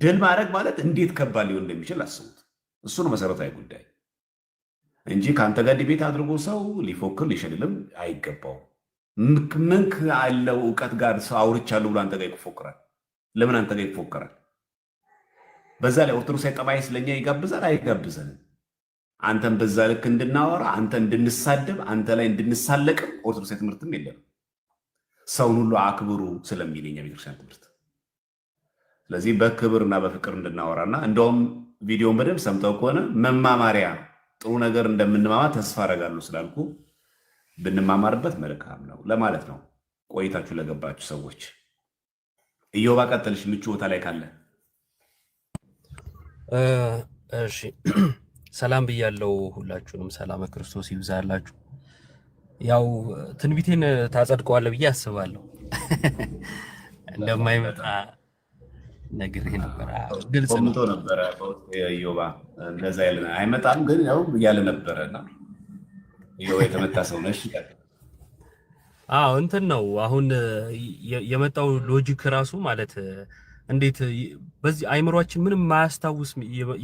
ድል ማድረግ ማለት እንዴት ከባድ ሊሆን እንደሚችል አስቡት። እሱ ነው መሰረታዊ ጉዳይ እንጂ ከአንተ ጋር ዲቤት አድርጎ ሰው ሊፎክር ሊሸልልም አይገባው። ምንክ አለው እውቀት ጋር ሰው አውርቻለሁ ብሎ አንተ ጋር ይፎክራል። ለምን አንተ ጋር ይፎክራል? በዛ ላይ ኦርቶዶክሳዊ ጠባይ ስለኛ ይጋብዛል አይጋብዘንም? አንተን በዛ ልክ እንድናወራ፣ አንተ እንድንሳደብ፣ አንተ ላይ እንድንሳለቅም ኦርቶዶክሳዊ ትምህርትም የለም። ሰውን ሁሉ አክብሩ ስለሚለኝ ቤተክርስቲያን ትምህርት። ስለዚህ በክብርና በፍቅር እንድናወራና እንደውም ቪዲዮን በደንብ ሰምተው ከሆነ መማማሪያ ጥሩ ነገር እንደምንማማ ተስፋ አደርጋለሁ ስላልኩ ብንማማርበት መልካም ነው ለማለት ነው። ቆይታችሁ ለገባችሁ ሰዎች ኢዮባ ቀጥልሽ ምቹ ቦታ ላይ ካለ። እሺ ሰላም ብያለሁ ሁላችሁንም፣ ሰላም ክርስቶስ ይብዛላችሁ። ያው ትንቢቴን ታጸድቀዋለህ ብዬ አስባለሁ። እንደማይመጣ ነግሬህ ነበር። ግልጽ ነው ነበር ኢዮባ እንደዛ ያለ አይመጣም ግን ያው ያለ ነበርና ኢዮባ የተመታ ሰው ነሽ። እንትን ነው አሁን የመጣው ሎጂክ ራሱ ማለት እንዴት በዚህ አይምሮአችን ምንም ማያስታውስ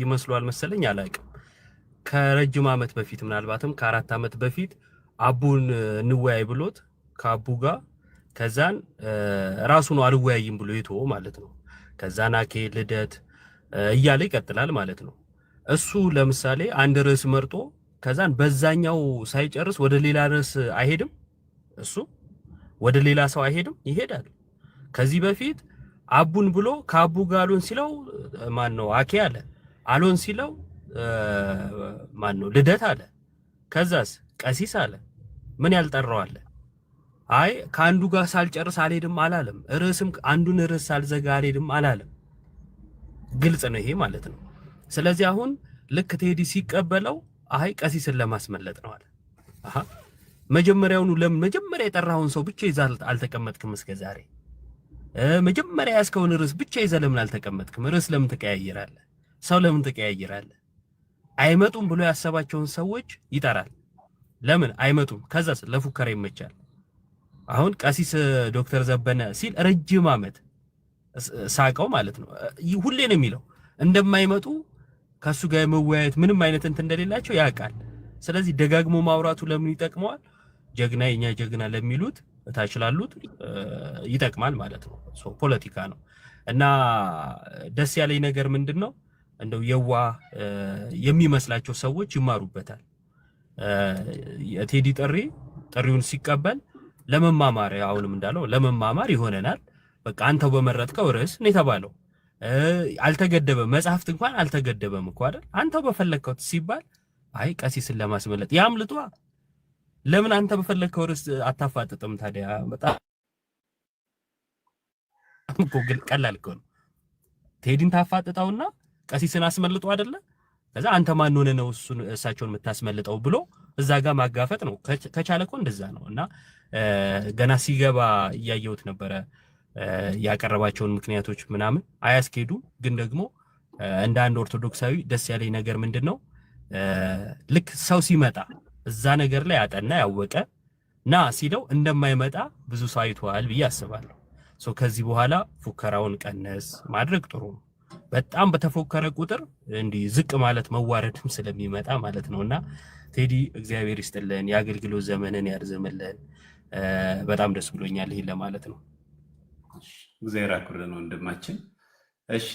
ይመስሏል መሰለኝ አላውቅም። ከረጅም ዓመት በፊት ምናልባትም ከ4 ዓመት በፊት አቡን እንወያይ ብሎት ከአቡ ጋር ከዛን ራሱ ነው አልወያይም ብሎ ይተው ማለት ነው። ከዛን አኬ ልደት እያለ ይቀጥላል ማለት ነው። እሱ ለምሳሌ አንድ ርዕስ መርጦ ከዛን በዛኛው ሳይጨርስ ወደ ሌላ ርዕስ አይሄድም። እሱ ወደ ሌላ ሰው አይሄድም፣ ይሄዳል። ከዚህ በፊት አቡን ብሎ ከአቡ ጋር አሎን ሲለው ማን ነው አኬ አለ። አሎን ሲለው ማን ነው ልደት አለ። ከዛስ ቀሲስ አለ። ምን ያልጠራው አለ? አይ ከአንዱ ጋር ሳልጨርስ አልሄድም አላለም። ርዕስም አንዱን ርዕስ ሳልዘጋ አልሄድም አላለም። ግልጽ ነው ይሄ ማለት ነው። ስለዚህ አሁን ልክ ቴዲ ሲቀበለው አይ ቀሲስን ለማስመለጥ ነው አለ። መጀመሪያውኑ ለመጀመሪያ የጠራውን ሰው ብቻ ይዛል አልተቀመጥክም እስከ ዛሬ? መጀመሪያ ያስከውን ርዕስ ብቻ ይዘህ ለምን አልተቀመጥክም? ርዕስ ለምን ትቀያይራለህ? ሰው ለምን ትቀያይራለህ? አይመጡም ብሎ ያሰባቸውን ሰዎች ይጠራል። ለምን አይመጡም? ከዛስ ለፉከራ ይመቻል። አሁን ቀሲስ ዶክተር ዘበነ ሲል ረጅም ዓመት ሳቀው ማለት ነው። ሁሌ ነው የሚለው እንደማይመጡ ከሱ ጋር መወያየት ምንም አይነት እንትን እንደሌላቸው ያውቃል። ስለዚህ ደጋግሞ ማውራቱ ለምን ይጠቅመዋል? ጀግና የኛ ጀግና ለሚሉት እታች ላሉት ይጠቅማል ማለት ነው። ፖለቲካ ነው እና ደስ ያለኝ ነገር ምንድነው እንደው የዋ የሚመስላቸው ሰዎች ይማሩበታል። የቴዲ ጥሪውን ሲቀበል ለመማማር አሁንም እንዳለው ለመማማር ይሆነናል። በቃ አንተው በመረጥከው ርዕስ ነው የተባለው። አልተገደበም፣ መጽሐፍት እንኳን አልተገደበም እኮ አይደል? አንተው በፈለከው ሲባል አይ ቀሲስን ለማስመለጥ ያምልጧ። ለምን አንተ በፈለከው ርዕስ አታፋጥጥም ታዲያ? በጣም ቀላል እኮ ነው። ቴዲን ታፋጥጣውና ቀሲስን አስመልጦ አይደለ? ከዛ አንተ ማን ሆነ ነው እሳቸውን የምታስመልጠው ብሎ እዛ ጋር ማጋፈጥ ነው። ከቻለ እኮ እንደዛ ነው። እና ገና ሲገባ እያየሁት ነበረ ያቀረባቸውን ምክንያቶች ምናምን አያስኬዱም። ግን ደግሞ እንደ አንድ ኦርቶዶክሳዊ ደስ ያለኝ ነገር ምንድነው ልክ ሰው ሲመጣ እዛ ነገር ላይ ያጠና ያወቀ ና ሲለው እንደማይመጣ ብዙ ሰው አይቷል ብዬ አስባለሁ። ከዚህ በኋላ ፉከራውን ቀነስ ማድረግ ጥሩ ነው። በጣም በተፎከረ ቁጥር እንዲህ ዝቅ ማለት መዋረድም ስለሚመጣ ማለት ነውና ቴዲ እግዚአብሔር ይስጥልን፣ የአገልግሎት ዘመንን ያርዝምልን። በጣም ደስ ብሎኛል ይሄን ለማለት ነው። እግዚአብሔር ያክብርልን ወንድማችን። እሺ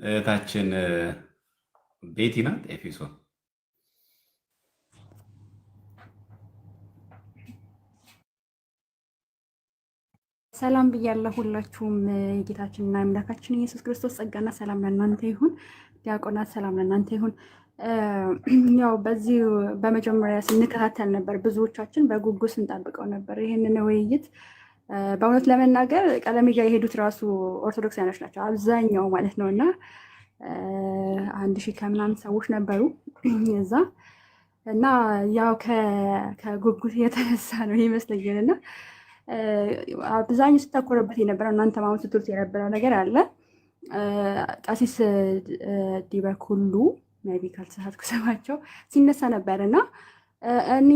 እህታችን ቤቲ ናት ኤፌሶን። ሰላም ብያለሁ ሁላችሁም። የጌታችንና የአምላካችን ኢየሱስ ክርስቶስ ጸጋና ሰላም ለእናንተ ይሁን። ዲያቆናት ሰላም ለእናንተ ይሁን። ያው በዚህ በመጀመሪያ ስንከታተል ነበር፣ ብዙዎቻችን በጉጉት ስንጠብቀው ነበር ይህንን ውይይት። በእውነት ለመናገር ቀለሜ ጋር የሄዱት ራሱ ኦርቶዶክሳውያኖች ናቸው አብዛኛው ማለት ነው። እና 1000 ከምናምን ሰዎች ነበሩ እዛ እና ያው ከጉጉት የተነሳ ነው ይመስለኛል። እና አብዛኛው ሲታኮረበት የነበረው እናንተ ማሁን ስትሉት የነበረው ነገር አለ። ቀሲስ ዲበኩሉ ሜቢ ካልተሳሳትኩ ስማቸው ሲነሳ ነበር እና እኔ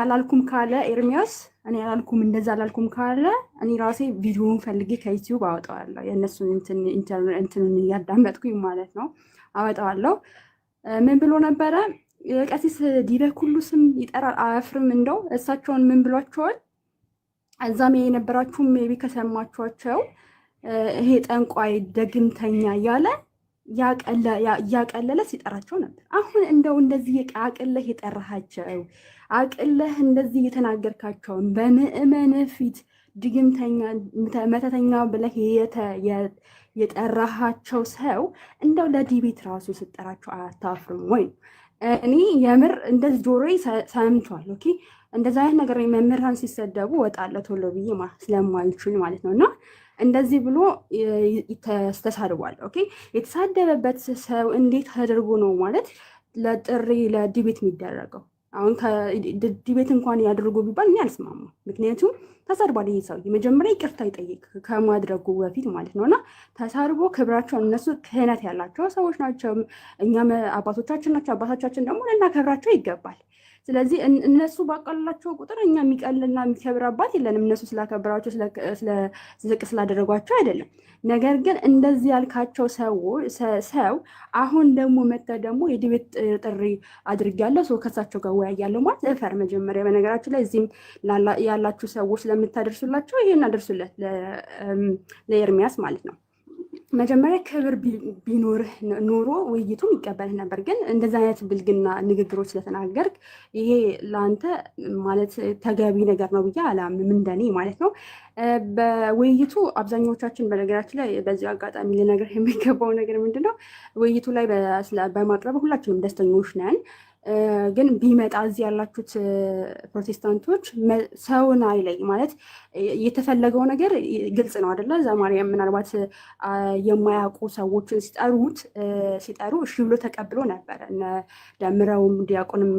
አላልኩም ካለ ኤርሚያስ እኔ አላልኩም እንደዛ አላልኩም ካለ እኔ ራሴ ቪዲዮውን ፈልጌ ከዩቲዩብ አወጣዋለሁ። የእነሱን እንትኑን እያዳመጥኩኝ ማለት ነው አወጣዋለሁ። ምን ብሎ ነበረ? ቀሲስ ዲበኩሉ ስም ይጠራል አያፍርም። እንደው እሳቸውን ምን ብሏቸዋል? እዛም የነበራችሁ ሜቢ ከሰማችኋቸው ይሄ ጠንቋይ ደግምተኛ እያለ እያቀለለ ሲጠራቸው ነበር። አሁን እንደው እንደዚህ አቅለህ የጠራሃቸው አቅለህ እንደዚህ የተናገርካቸውን በምዕመን ፊት ድግምተኛ መተተኛ ብለህ የጠራሃቸው ሰው እንደው ለዲቤት ራሱ ስጠራቸው አታፍርም ወይ? እኔ የምር እንደዚህ ጆሮዬ ሰምቷል። ኦኬ እንደዛ አይነት ነገር መምህራን ሲሰደቡ ወጣለሁ ቶሎ ብዬ ስለማልችል ማለት ነው። እና እንደዚህ ብሎ ተሳድቧል። ኦኬ የተሳደበበት ሰው እንዴት ተደርጎ ነው ማለት ለጥሪ ለዲቤት የሚደረገው? አሁን ዲቤት እንኳን ያደርጉ ቢባል እኔ አልስማማም። ምክንያቱም ተሳድቧል። ይህ ሰው መጀመሪያ ይቅርታ ይጠይቅ ከማድረጉ በፊት ማለት ነው። እና ተሳድቦ ክብራቸውን እነሱ ክህነት ያላቸው ሰዎች ናቸው። እኛም አባቶቻችን ናቸው። አባቶቻችን ደግሞ ልናከብራቸው ይገባል። ስለዚህ እነሱ ባቀላቸው ቁጥር እኛ የሚቀልና የሚከብር አባት የለንም። እነሱ ስላከብራቸው ዝቅ ስላደረጓቸው አይደለም። ነገር ግን እንደዚህ ያልካቸው ሰው አሁን ደግሞ መጠ ደግሞ የዲቤት ጥሪ አድርጊያለሁ ሰው ከሳቸው ጋር ወያያለሁ ማለት እፈር። መጀመሪያ በነገራችን ላይ እዚህም ያላችሁ ሰዎች ስለምታደርሱላቸው ይሄን አደርሱለት ለኤርሚያስ ማለት ነው። መጀመሪያ ክብር ቢኖርህ ኖሮ ውይይቱም ይቀበልህ ነበር። ግን እንደዚህ አይነት ብልግና ንግግሮች ስለተናገርክ ይሄ ለአንተ ማለት ተገቢ ነገር ነው ብዬ አላምንም፣ እንደኔ ማለት ነው። በውይይቱ አብዛኛዎቻችን በነገራችን ላይ በዚህ አጋጣሚ ልነግርህ የሚገባው ነገር ምንድን ነው፣ ውይይቱ ላይ በማቅረብ ሁላችንም ደስተኞች ነን። ግን ቢመጣ እዚህ ያላችሁት ፕሮቴስታንቶች ሰውን አይለይ ማለት የተፈለገው ነገር ግልጽ ነው አይደለ? ዘማርያም ምናልባት የማያውቁ ሰዎችን ሲጠሩ እሺ ብሎ ተቀብሎ ነበር። ደምረውም ዲያቆንም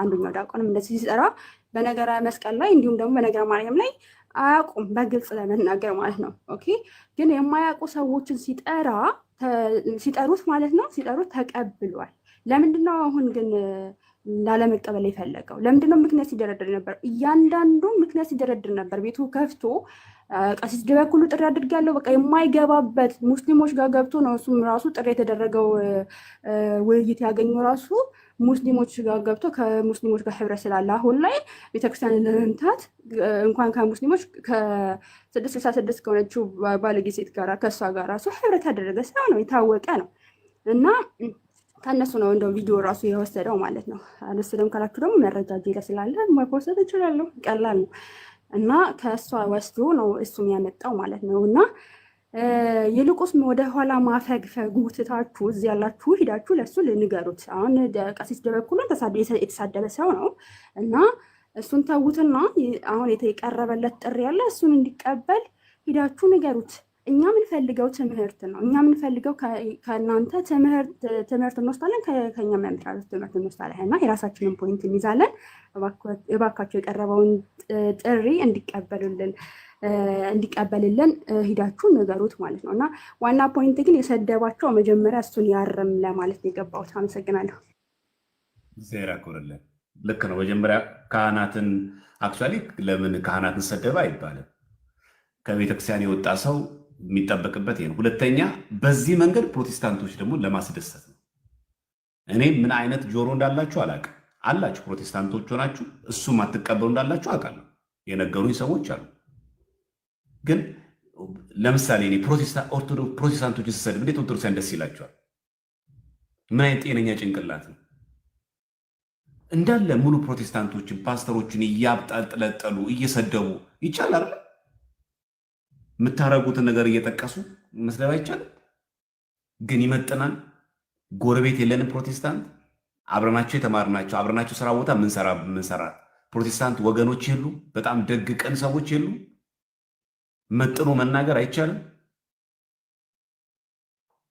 አንደኛው ዲያቆንም እንደዚህ ሲጠራ በነገረ መስቀል ላይ እንዲሁም ደግሞ በነገረ ማርያም ላይ አያውቁም፣ በግልጽ ለመናገር ማለት ነው። ኦኬ ግን የማያውቁ ሰዎችን ሲጠሩት ማለት ነው ሲጠሩት ተቀብሏል። ለምንድነው አሁን ግን ላለመቀበል የፈለገው? ለምንድነው ምክንያት ሲደረድር ነበር? እያንዳንዱ ምክንያት ሲደረድር ነበር። ቤቱ ከፍቶ ቀሲስ ዲበኩሉ ጥሪ አድርጋለሁ በቃ የማይገባበት ሙስሊሞች ጋር ገብቶ ነው እሱም ራሱ ጥሪ የተደረገው ውይይት ያገኘው ራሱ ሙስሊሞች ጋር ገብቶ ከሙስሊሞች ጋር ህብረት ስላለ አሁን ላይ ቤተክርስቲያን ለመምታት እንኳን ከሙስሊሞች ከ666 ከሆነችው ባለጌ ሴት ጋር ከእሷ ጋር ራሱ ህብረት ያደረገ ሰው ነው፣ የታወቀ ነው። እና ከእነሱ ነው እንደው ቪዲዮ ራሱ የወሰደው ማለት ነው። አልወሰደም ካላችሁ ደግሞ መረጃ እጄ ላይ ስላለ መፖሰት እችላለሁ፣ ቀላል ነው። እና ከእሷ ወስዶ ነው እሱም ያመጣው ማለት ነው። እና ይልቁስ ወደኋላ ማፈግፈጉ ትታችሁ እዚህ ያላችሁ ሂዳችሁ ለእሱ ልንገሩት። አሁን ቀሲስ ዲበኩሉን የተሳደበ ሰው ነው እና እሱን ተዉትና አሁን የቀረበለት ጥሪ ያለ እሱን እንዲቀበል ሂዳችሁ ንገሩት። እኛ የምንፈልገው ትምህርት ነው። እኛ የምንፈልገው ከእናንተ ትምህርት እንወስዳለን፣ ከኛ መምህራኖች ትምህርት እንወስዳለን እና የራሳችንን ፖይንት እንይዛለን። እባካቸው የቀረበውን ጥሪ እንዲቀበልልን ሂዳችሁ ንገሩት ማለት ነው። እና ዋና ፖይንት ግን የሰደባቸው መጀመሪያ እሱን ያርም ለማለት ነው የገባሁት። አመሰግናለሁ። ዜራ ኮረለን ልክ ነው። መጀመሪያ ካህናትን አክቹዋሊ ለምን ካህናትን ሰደበ አይባልም። ከቤተክርስቲያን የወጣ ሰው የሚጠበቅበት ይሄ ነው። ሁለተኛ በዚህ መንገድ ፕሮቴስታንቶች ደግሞ ለማስደሰት ነው። እኔ ምን አይነት ጆሮ እንዳላችሁ አላውቅም። አላችሁ ፕሮቴስታንቶች ሆናችሁ እሱም አትቀበሉ እንዳላችሁ አውቃለሁ። የነገሩኝ ሰዎች አሉ። ግን ለምሳሌ እኔ ፕሮቴስታንቶች ስሰድብ እንዴት ኦርቶዶክሳውያን ደስ ይላቸዋል? ምን አይነት ጤነኛ ጭንቅላት ነው? እንዳለ ሙሉ ፕሮቴስታንቶችን ፓስተሮችን እያብጠለጠሉ እየሰደቡ ይቻላል? የምታረጉትን ነገር እየጠቀሱ መስደብ አይቻልም? ግን ይመጥናል? ጎረቤት የለንም ፕሮቴስታንት አብረናቸው የተማርናቸው አብረናቸው ስራ ቦታ ምንሰራ ፕሮቴስታንት ወገኖች የሉ? በጣም ደግ ቀን ሰዎች የሉ? መጥኖ መናገር አይቻልም?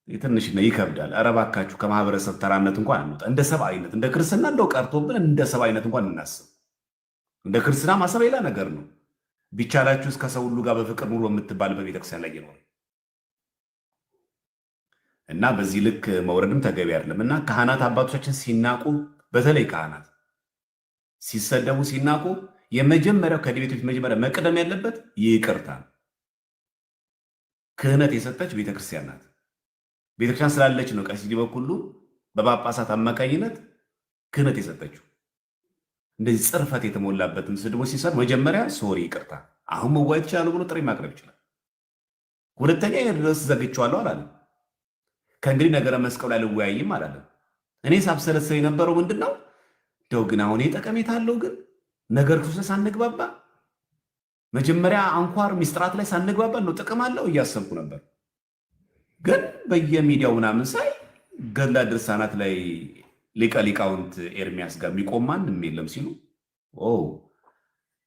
ትንሽ ነው ይከብዳል። ኧረ እባካችሁ ከማህበረሰብ ተራነት እንኳን አንወጣ። እንደ ሰብአዊነት እንደ ክርስትና እንደው ቀርቶብን እንደ ሰብአዊነት እንኳን እናስብ። እንደ ክርስትና ማሰብ ሌላ ነገር ነው። ቢቻላችሁ እስከ ሰው ሁሉ ጋር በፍቅር ኑሮ የምትባልበት ቤተክርስቲያን ላይ ይኖር እና በዚህ ልክ መውረድም ተገቢ አይደለም። እና ካህናት አባቶቻችን ሲናቁ፣ በተለይ ካህናት ሲሰደቡ ሲናቁ የመጀመሪያው ከዲቤቶች መጀመሪያ መቅደም ያለበት ይቅርታ። ክህነት የሰጠች ቤተክርስቲያን ናት። ቤተክርስቲያን ስላለች ነው ቀሲስ ዲበኩሉ በጳጳሳት አማካኝነት ክህነት የሰጠችው። እንደዚህ ጽርፈት የተሞላበትን ስድቦች ሲሰድ መጀመሪያ ሶሪ ይቅርታ፣ አሁን መዋየት ይችላሉ ብሎ ጥሪ ማቅረብ ይችላል። ሁለተኛ ድረስ ዘግቼዋለሁ አላለም። ከእንግዲህ ነገረ መስቀሉ ላይ ልወያይም አላለም። እኔ ሳብሰለሰል የነበረው ምንድን ነው እንደው ግን አሁን ጠቀሜታ አለው ግን ነገር ክርስቶስ ሳንግባባ መጀመሪያ አንኳር ሚስጥራት ላይ ሳንግባባ ነው ጥቅም አለው እያሰብኩ ነበር። ግን በየሚዲያው ምናምን ሳይ ገድላ ድርሳናት ላይ ሊቀ ሊቃውንት ኤርሚያስ ጋር የሚቆም ማንም የለም ሲሉ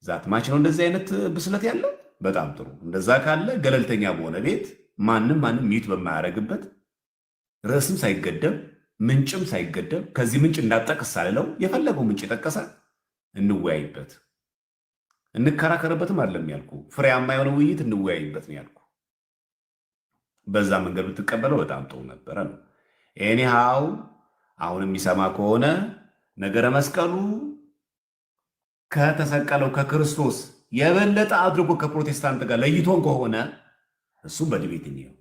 ዛት ማች ነው እንደዚህ አይነት ብስለት ያለው። በጣም ጥሩ። እንደዛ ካለ ገለልተኛ በሆነ ቤት ማንም ሚት በማያደርግበት ርዕስም ሳይገደብ ምንጭም ሳይገደብ ከዚህ ምንጭ እንዳጠቅስ ሳልለው የፈለገው ምንጭ የጠቀሰ እንወያይበት፣ እንከራከርበትም አይደለም ያልኩ፣ ፍሬያማ የሆነ ውይይት እንወያይበት ነው ያልኩ። በዛ መንገድ ብትቀበለው በጣም ጥሩ ነበረ ነው። ኤኒሃው አሁን የሚሰማ ከሆነ ነገረ መስቀሉ ከተሰቀለው ከክርስቶስ የበለጠ አድርጎ ከፕሮቴስታንት ጋር ለይቶን ከሆነ እሱ በድቤት ነው።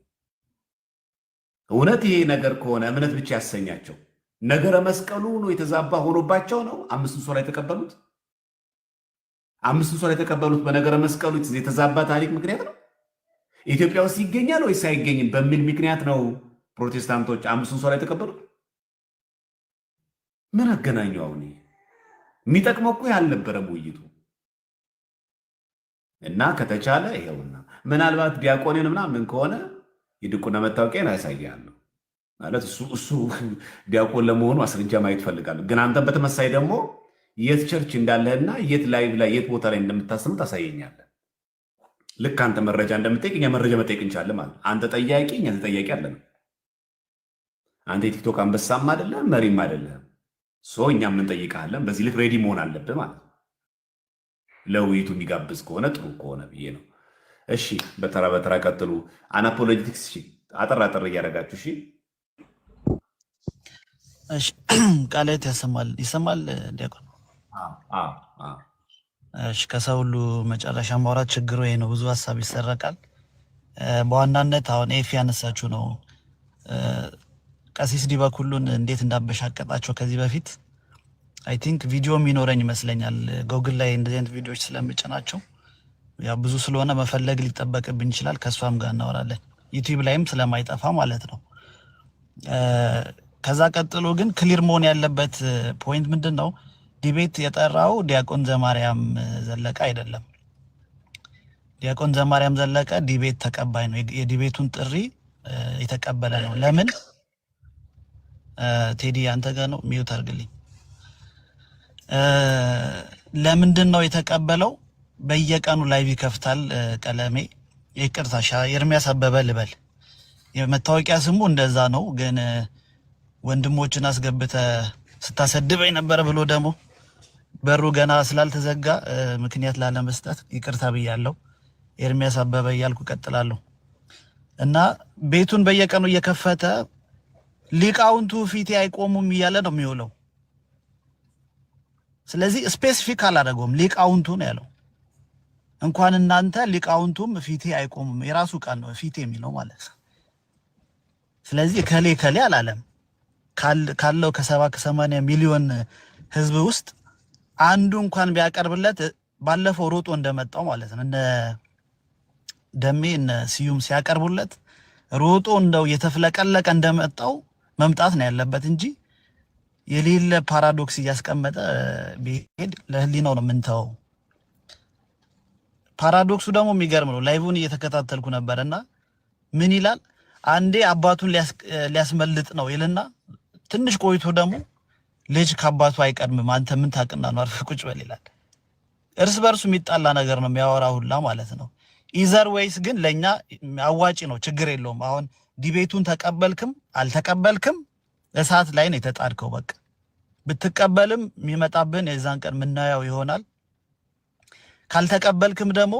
እውነት ይሄ ነገር ከሆነ እምነት ብቻ ያሰኛቸው ነገረ መስቀሉ ነው የተዛባ ሆኖባቸው ነው አምስቱን ሶላ የተቀበሉት። አምስቱን ሶላ የተቀበሉት በነገረ መስቀሉ የተዛባ ታሪክ ምክንያት ነው። ኢትዮጵያ ውስጥ ይገኛል ወይስ አይገኝም በሚል ምክንያት ነው ፕሮቴስታንቶች አምስቱን ሶላ የተቀበሉት። ምን አገናኘው? አሁን የሚጠቅመው እኮ ያልነበረም ውይይቱ እና ከተቻለ ይሄውና ምናልባት ዲያቆንን ምናምን ከሆነ የድቁና መታወቂያን ያሳያለሁ ማለት እሱ ዲያቆን ለመሆኑ አስረጃ ማየት ፈልጋለሁ። ግን አንተ በተመሳይ ደግሞ የት ቸርች እንዳለህና የት ላይቭ ላይ የት ቦታ ላይ እንደምታስተምር ታሳየኛለህ። ልክ አንተ መረጃ እንደምጠይቅ እኛ መረጃ መጠየቅ እንችላለን ማለት አንተ ጠያቂ እኛ ተጠያቂ አለን። አንተ የቲክቶክ አንበሳም አይደለም መሪም አይደለም። እኛ የምንጠይቃለን። በዚህ ልክ ሬዲ መሆን አለብህ ማለት ለውይይቱ የሚጋብዝ ከሆነ ጥሩ ከሆነ ብዬ ነው። እሺ በተራ በተራ ቀጥሉ። አናፖሎጂቲክስ አጠር አጠር እያደረጋችሁ እሺ ቃላት ይሰማል ዲያቆን? እሺ ከሰው ሁሉ መጨረሻ ማውራት ችግሩ ይሄ ነው። ብዙ ሀሳብ ይሰረቃል። በዋናነት አሁን ኤፍ ያነሳችሁ ነው ቀሲስ ዲበኩሉን እንዴት እንዳበሻቀጣቸው ከዚህ በፊት አይ ቲንክ ቪዲዮ የሚኖረኝ ይመስለኛል። ጎግል ላይ እንደዚህ አይነት ቪዲዮዎች ስለምጭናቸው ያ ብዙ ስለሆነ መፈለግ ሊጠበቅብኝ ይችላል። ከሷም ጋር እናወራለን ዩቲዩብ ላይም ስለማይጠፋ ማለት ነው። ከዛ ቀጥሎ ግን ክሊር መሆን ያለበት ፖይንት ምንድነው? ዲቤት የጠራው ዲያቆን ዘማርያም ዘለቀ አይደለም። ዲያቆን ዘማርያም ዘለቀ ዲቤት ተቀባይ ነው። የዲቤቱን ጥሪ የተቀበለ ነው። ለምን ቴዲ አንተ ጋር ነው ሚውት አድርግልኝ። ለምንድን ነው የተቀበለው? በየቀኑ ላይቭ ይከፍታል። ቀለሜ ይቅርታሻ ኤርሚያስ አበበ ልበል፣ የመታወቂያ ስሙ እንደዛ ነው። ግን ወንድሞችን አስገብተ ስታሰድበኝ ነበር ብሎ ደግሞ በሩ ገና ስላልተዘጋ ምክንያት ላለመስጠት ይቅርታ ብያለሁ። ኤርሚያስ አበበ እያልኩ ቀጥላለሁ። እና ቤቱን በየቀኑ እየከፈተ ሊቃውንቱ ፊቴ አይቆሙም እያለ ነው የሚውለው። ስለዚህ ስፔሲፊክ አላደረገውም፣ ሊቃውንቱ ነው ያለው። እንኳን እናንተ ሊቃውንቱም ፊቴ አይቆሙም፣ የራሱ ቃል ነው ፊቴ የሚለው ማለት። ስለዚህ ከሌ አላለም። ካለው ከ70-80 ሚሊዮን ህዝብ ውስጥ አንዱ እንኳን ቢያቀርብለት ባለፈው ሮጦ እንደመጣው ማለት ነው። እነ ደሜ እነ ስዩም ሲያቀርቡለት ሮጦ እንደው የተፍለቀለቀ እንደመጣው መምጣት ነው ያለበት እንጂ የሌለ ፓራዶክስ እያስቀመጠ ቢሄድ ለህሊናው ነው የምንተው። ፓራዶክሱ ደግሞ የሚገርም ነው። ላይቭን እየተከታተልኩ ነበርና ምን ይላል? አንዴ አባቱን ሊያስመልጥ ነው ይልና ትንሽ ቆይቶ ደግሞ ልጅ ከአባቱ አይቀድምም አንተ ምን ታውቅና ነው አርፈህ ቁጭ በል ይላል። እርስ በርሱ የሚጣላ ነገር ነው የሚያወራ ሁላ ማለት ነው። ኢዘር ዌይስ ግን ለኛ አዋጪ ነው፣ ችግር የለውም። አሁን ዲቤቱን ተቀበልክም አልተቀበልክም እሳት ላይ ነው የተጣድከው። በቃ ብትቀበልም የሚመጣብን የዛን ቀን ምናየው ይሆናል። ካልተቀበልክም ደግሞ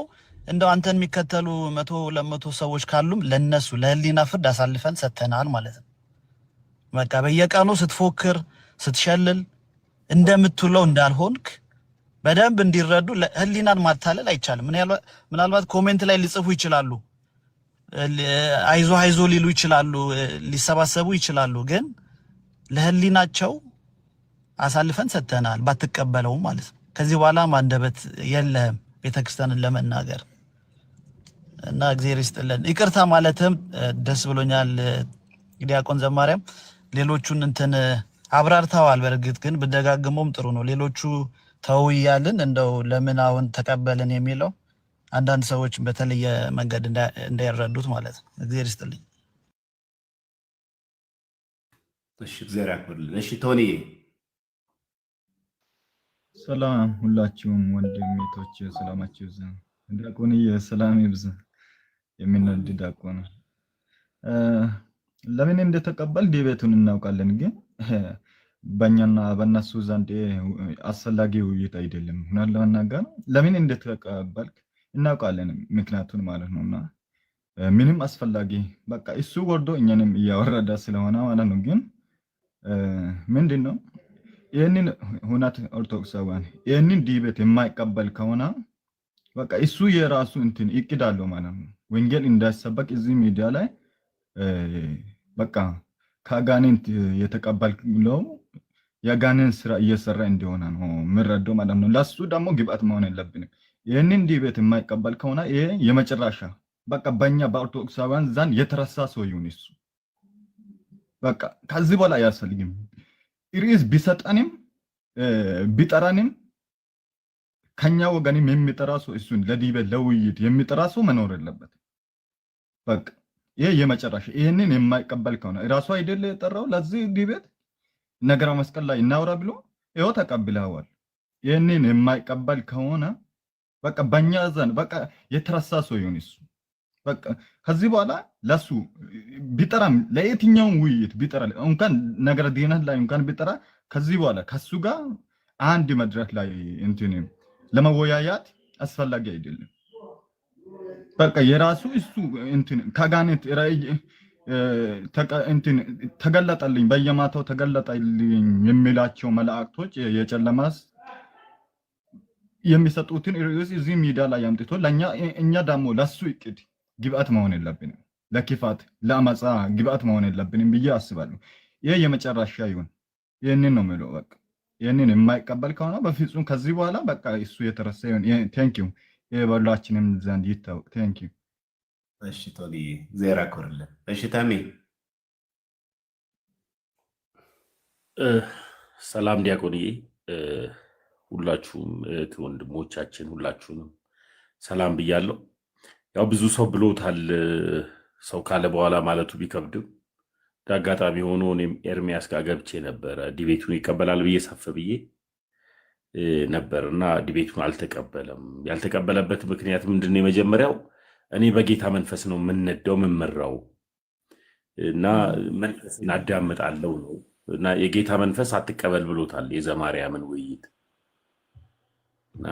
እንደው አንተን የሚከተሉ 100-200 ሰዎች ካሉም ለነሱ ለህሊና ፍርድ አሳልፈን ሰተናል ማለት ነው። በቃ በየቀኑ ስትፎክር ስትሸልል እንደምትውለው እንዳልሆንክ በደንብ እንዲረዱ ህሊናን ማታለል አይቻልም። ምናልባት ኮሜንት ላይ ሊጽፉ ይችላሉ፣ አይዞ አይዞ ሊሉ ይችላሉ፣ ሊሰባሰቡ ይችላሉ። ግን ለህሊናቸው አሳልፈን ሰጥተናል፣ ባትቀበለውም ማለት ነው። ከዚህ በኋላ አንደበት የለህም ቤተክርስቲያንን ለመናገር እና እግዚአብሔር ይስጥልን። ይቅርታ ማለትም ደስ ብሎኛል። ዲያቆን ዘማርያም ሌሎቹን እንትን አብራርተዋል። በእርግጥ ግን ብደጋግሞም ጥሩ ነው። ሌሎቹ ተው እያልን እንደው ለምን አሁን ተቀበልን የሚለው አንዳንድ ሰዎች በተለየ መንገድ እንዳይረዱት ማለት ነው። እግዚአብሔር ይስጥልኝ። እሺ እግዚአብሔር ያክብርልን። እሺ ቶኒ ሰላም ሁላችሁም ወንድሜቶች ሰላማችሁ ይብዛ። ዲያቆንዬ ሰላም ይብዛ። የሚነድ ዲያቆን ለምን እንደተቀበል ዲቤቱን እናውቃለን፣ ግን በእኛና በእነሱ ዘንድ አስፈላጊ ውይይት አይደለም። ሁናን ለመናገር ለምን እንደተቀበልክ እናውቃለን፣ ምክንያቱን ማለት ነውና ምንም አስፈላጊ በቃ እሱ ወርዶ እኛንም እያወረደ ስለሆነ ማለት ነው። ግን ምንድነው ይሄንን ሁናት ኦርቶዶክሳውያን ይሄንን ዲቤት የማይቀበል ከሆነ በቃ እሱ የራሱ እንትን ይቅዳለው ማለት ነው። ወንጌል እንዳይሰበክ እዚህ ሚዲያ ላይ በቃ ከአጋንንት የተቀበልለው የአጋንንት ስራ እየሰራ እንደሆነ ነው ምረዶ ማለት ነው። ለሱ ደግሞ ግብአት መሆን የለብንም። ይሄንን ዲቤት የማይቀበል ከሆነ ይሄ የመጨረሻ በቃ በእኛ በኦርቶዶክሳውያን ዘንድ የተረሳ ሰው ይሁን እሱ በቃ ከዚህ በኋላ አያስፈልግም። ርዕስ ቢሰጠንም ቢጠራንም ከኛ ወገንም የሚጠራ ሰው እሱን ለዲቤት ለውይይት የሚጠራ ሰው መኖር የለበት። በቃ ይሄ የመጨረሻ ይሄንን የማይቀበል ከሆነ ራሱ አይደለ የጠራው ለዚህ ዲቤት ነገረ መስቀል ላይ እናውራ ብሎ ይኸው ተቀብለዋል። ይሄንን የማይቀበል ከሆነ በቃ በእኛ ዘንድ በቃ የተረሳ ሰው ይሁን እሱ በቃ ከዚህ በኋላ ለሱ ቢጠራም ለየትኛው ውይይት ቢጠራ እንኳን ነገረ ዲናት ላይ እንኳን ቢጠራ ከዚህ በኋላ ከሱ ጋር አንድ መድረክ ላይ እንትን ለመወያያት አስፈላጊ አይደለም። በቃ የራሱ እሱ እንትን ከጋኔት ራይ እንትን ተገለጠልኝ በየማታው ተገለጠልኝ የሚላቸው መላእክቶች የጨለማስ የሚሰጡትን ርዕስ እዚህ ሚዲያ ላይ ያምጥቶ ለኛ እኛ ደግሞ ለሱ እቅድ ግብአት መሆን የለብንም። ለክፋት ለአመፃ ግብአት መሆን የለብንም ብዬ አስባለሁ። ይሄ የመጨረሻ ይሁን። ይሄንን ነው የምለው። በቃ ይሄንን የማይቀበል ከሆነ በፍጹም ከዚህ በኋላ በቃ እሱ የተረሳ ይሁን። ቴንክ ዩ የበላችንም ዘንድ ይታወቅ። ቴንክ ዩ። እሺ ቶኒ እግዚአብሔር ያክብርልን። እሺ ታሜ ሰላም ዲያቆንዬ፣ ሁላችሁም እህት ወንድሞቻችን ሁላችሁንም ሰላም ብያለሁ። ያው ብዙ ሰው ብሎታል፣ ሰው ካለ በኋላ ማለቱ ቢከብድም አጋጣሚ ሆኖ እኔም ኤርሚያስ ጋር ገብቼ ነበረ። ዲቤቱን ይቀበላል ብዬ ሰፍ ብዬ ነበር እና ዲቤቱን አልተቀበለም። ያልተቀበለበት ምክንያት ምንድነው? የመጀመሪያው እኔ በጌታ መንፈስ ነው የምነዳው የምመራው እና መንፈስን አዳምጣለሁ ነው እና የጌታ መንፈስ አትቀበል ብሎታል የዘማርያምን ውይይት እና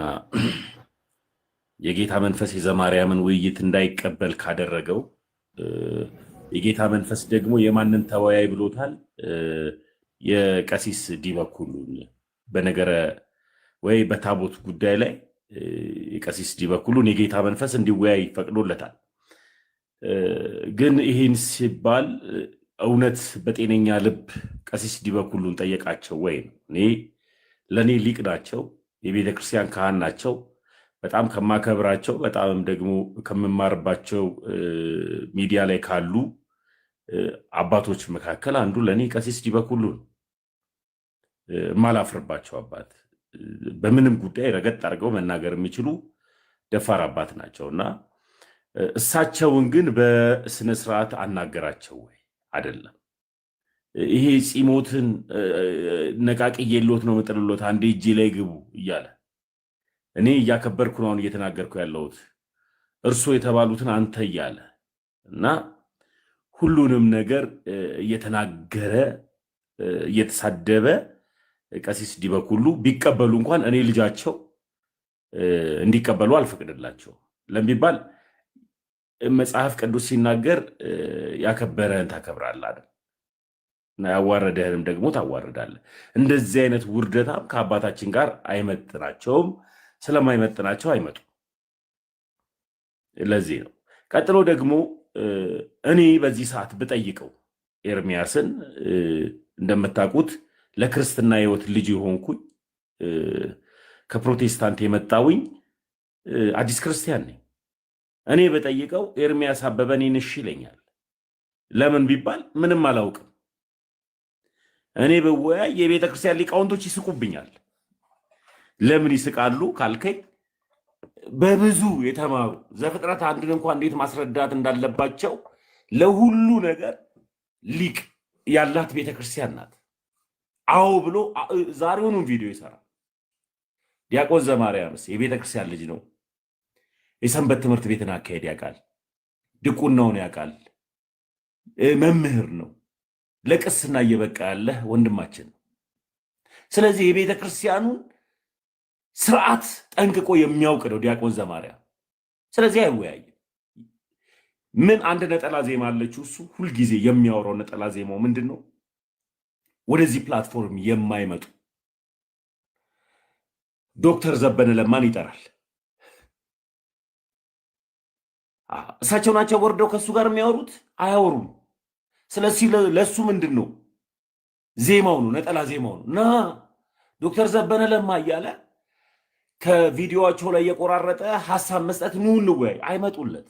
የጌታ መንፈስ የዘማርያምን ውይይት እንዳይቀበል ካደረገው የጌታ መንፈስ ደግሞ የማንን ተወያይ ብሎታል? የቀሲስ ዲበኩሉን በነገረ ወይ በታቦት ጉዳይ ላይ የቀሲስ ዲበኩሉን የጌታ መንፈስ እንዲወያይ ፈቅዶለታል። ግን ይህን ሲባል እውነት በጤነኛ ልብ ቀሲስ ዲበኩሉን ጠየቃቸው ወይ? እኔ ለእኔ ሊቅ ናቸው፣ የቤተክርስቲያን ካህን ናቸው። በጣም ከማከብራቸው በጣም ደግሞ ከምማርባቸው ሚዲያ ላይ ካሉ አባቶች መካከል አንዱ ለእኔ ቀሲስ ዲበኩሉ ነው። የማላፍርባቸው አባት፣ በምንም ጉዳይ ረገጥ አድርገው መናገር የሚችሉ ደፋር አባት ናቸው እና እሳቸውን ግን በስነ ስርዓት አናገራቸው ወይ? አይደለም። ይሄ ፂሞትን ነቃቅዬሎት ነው መጥልሎት አንዴ እጄ ላይ ግቡ እያለ እኔ እያከበርኩ ነው እየተናገርኩ ያለሁት እርሶ የተባሉትን አንተ እያለ እና ሁሉንም ነገር እየተናገረ እየተሳደበ ቀሲስ ዲበኩሉ ቢቀበሉ እንኳን እኔ ልጃቸው እንዲቀበሉ አልፈቅድላቸው ለሚባል መጽሐፍ ቅዱስ ሲናገር ያከበረን ታከብራለህ አይደል? እና ያዋረደህንም ደግሞ ታዋርዳለህ። እንደዚህ አይነት ውርደታም ከአባታችን ጋር አይመጥናቸውም። ስለማይመጥናቸው አይመጡም። ለዚህ ነው። ቀጥሎ ደግሞ እኔ በዚህ ሰዓት ብጠይቀው ኤርሚያስን እንደምታውቁት ለክርስትና ሕይወት ልጅ የሆንኩኝ ከፕሮቴስታንት የመጣውኝ አዲስ ክርስቲያን ነኝ። እኔ በጠይቀው ኤርሚያስ አበበ እኔን እሺ ይለኛል። ለምን ቢባል ምንም አላውቅም። እኔ በወያይ የቤተ ክርስቲያን ሊቃውንቶች ይስቁብኛል። ለምን ይስቃሉ ካልከኝ በብዙ የተማሩ ዘፍጥረት አንድን እንኳን እንዴት ማስረዳት እንዳለባቸው ለሁሉ ነገር ሊቅ ያላት ቤተ ክርስቲያን ናት። አዎ ብሎ ዛሬውኑ ቪዲዮ ይሰራል። ዲያቆን ዘማርያምስ የቤተ ክርስቲያን ልጅ ነው። የሰንበት ትምህርት ቤትን አካሄድ ያውቃል። ድቁናውን ያውቃል። መምህር ነው። ለቅስና እየበቃ ያለ ወንድማችን ነው። ስለዚህ የቤተ ክርስቲያኑን ስርዓት ጠንቅቆ የሚያውቅ ነው ዲያቆን ዘማርያም። ስለዚህ አይወያይም። ምን አንድ ነጠላ ዜማ አለችው። እሱ ሁልጊዜ የሚያወራው ነጠላ ዜማው ምንድን ነው? ወደዚህ ፕላትፎርም የማይመጡ ዶክተር ዘበነ ለማን ይጠራል። እሳቸው ናቸው ወርደው ከሱ ጋር የሚያወሩት። አያወሩም። ስለዚህ ለሱ ምንድን ነው? ዜማው ነው፣ ነጠላ ዜማው ነው። ና ዶክተር ዘበነ ለማ እያለ ከቪዲዮቸው ላይ የቆራረጠ ሐሳብ መስጠት ኑ እንወያይ። አይመጡለት።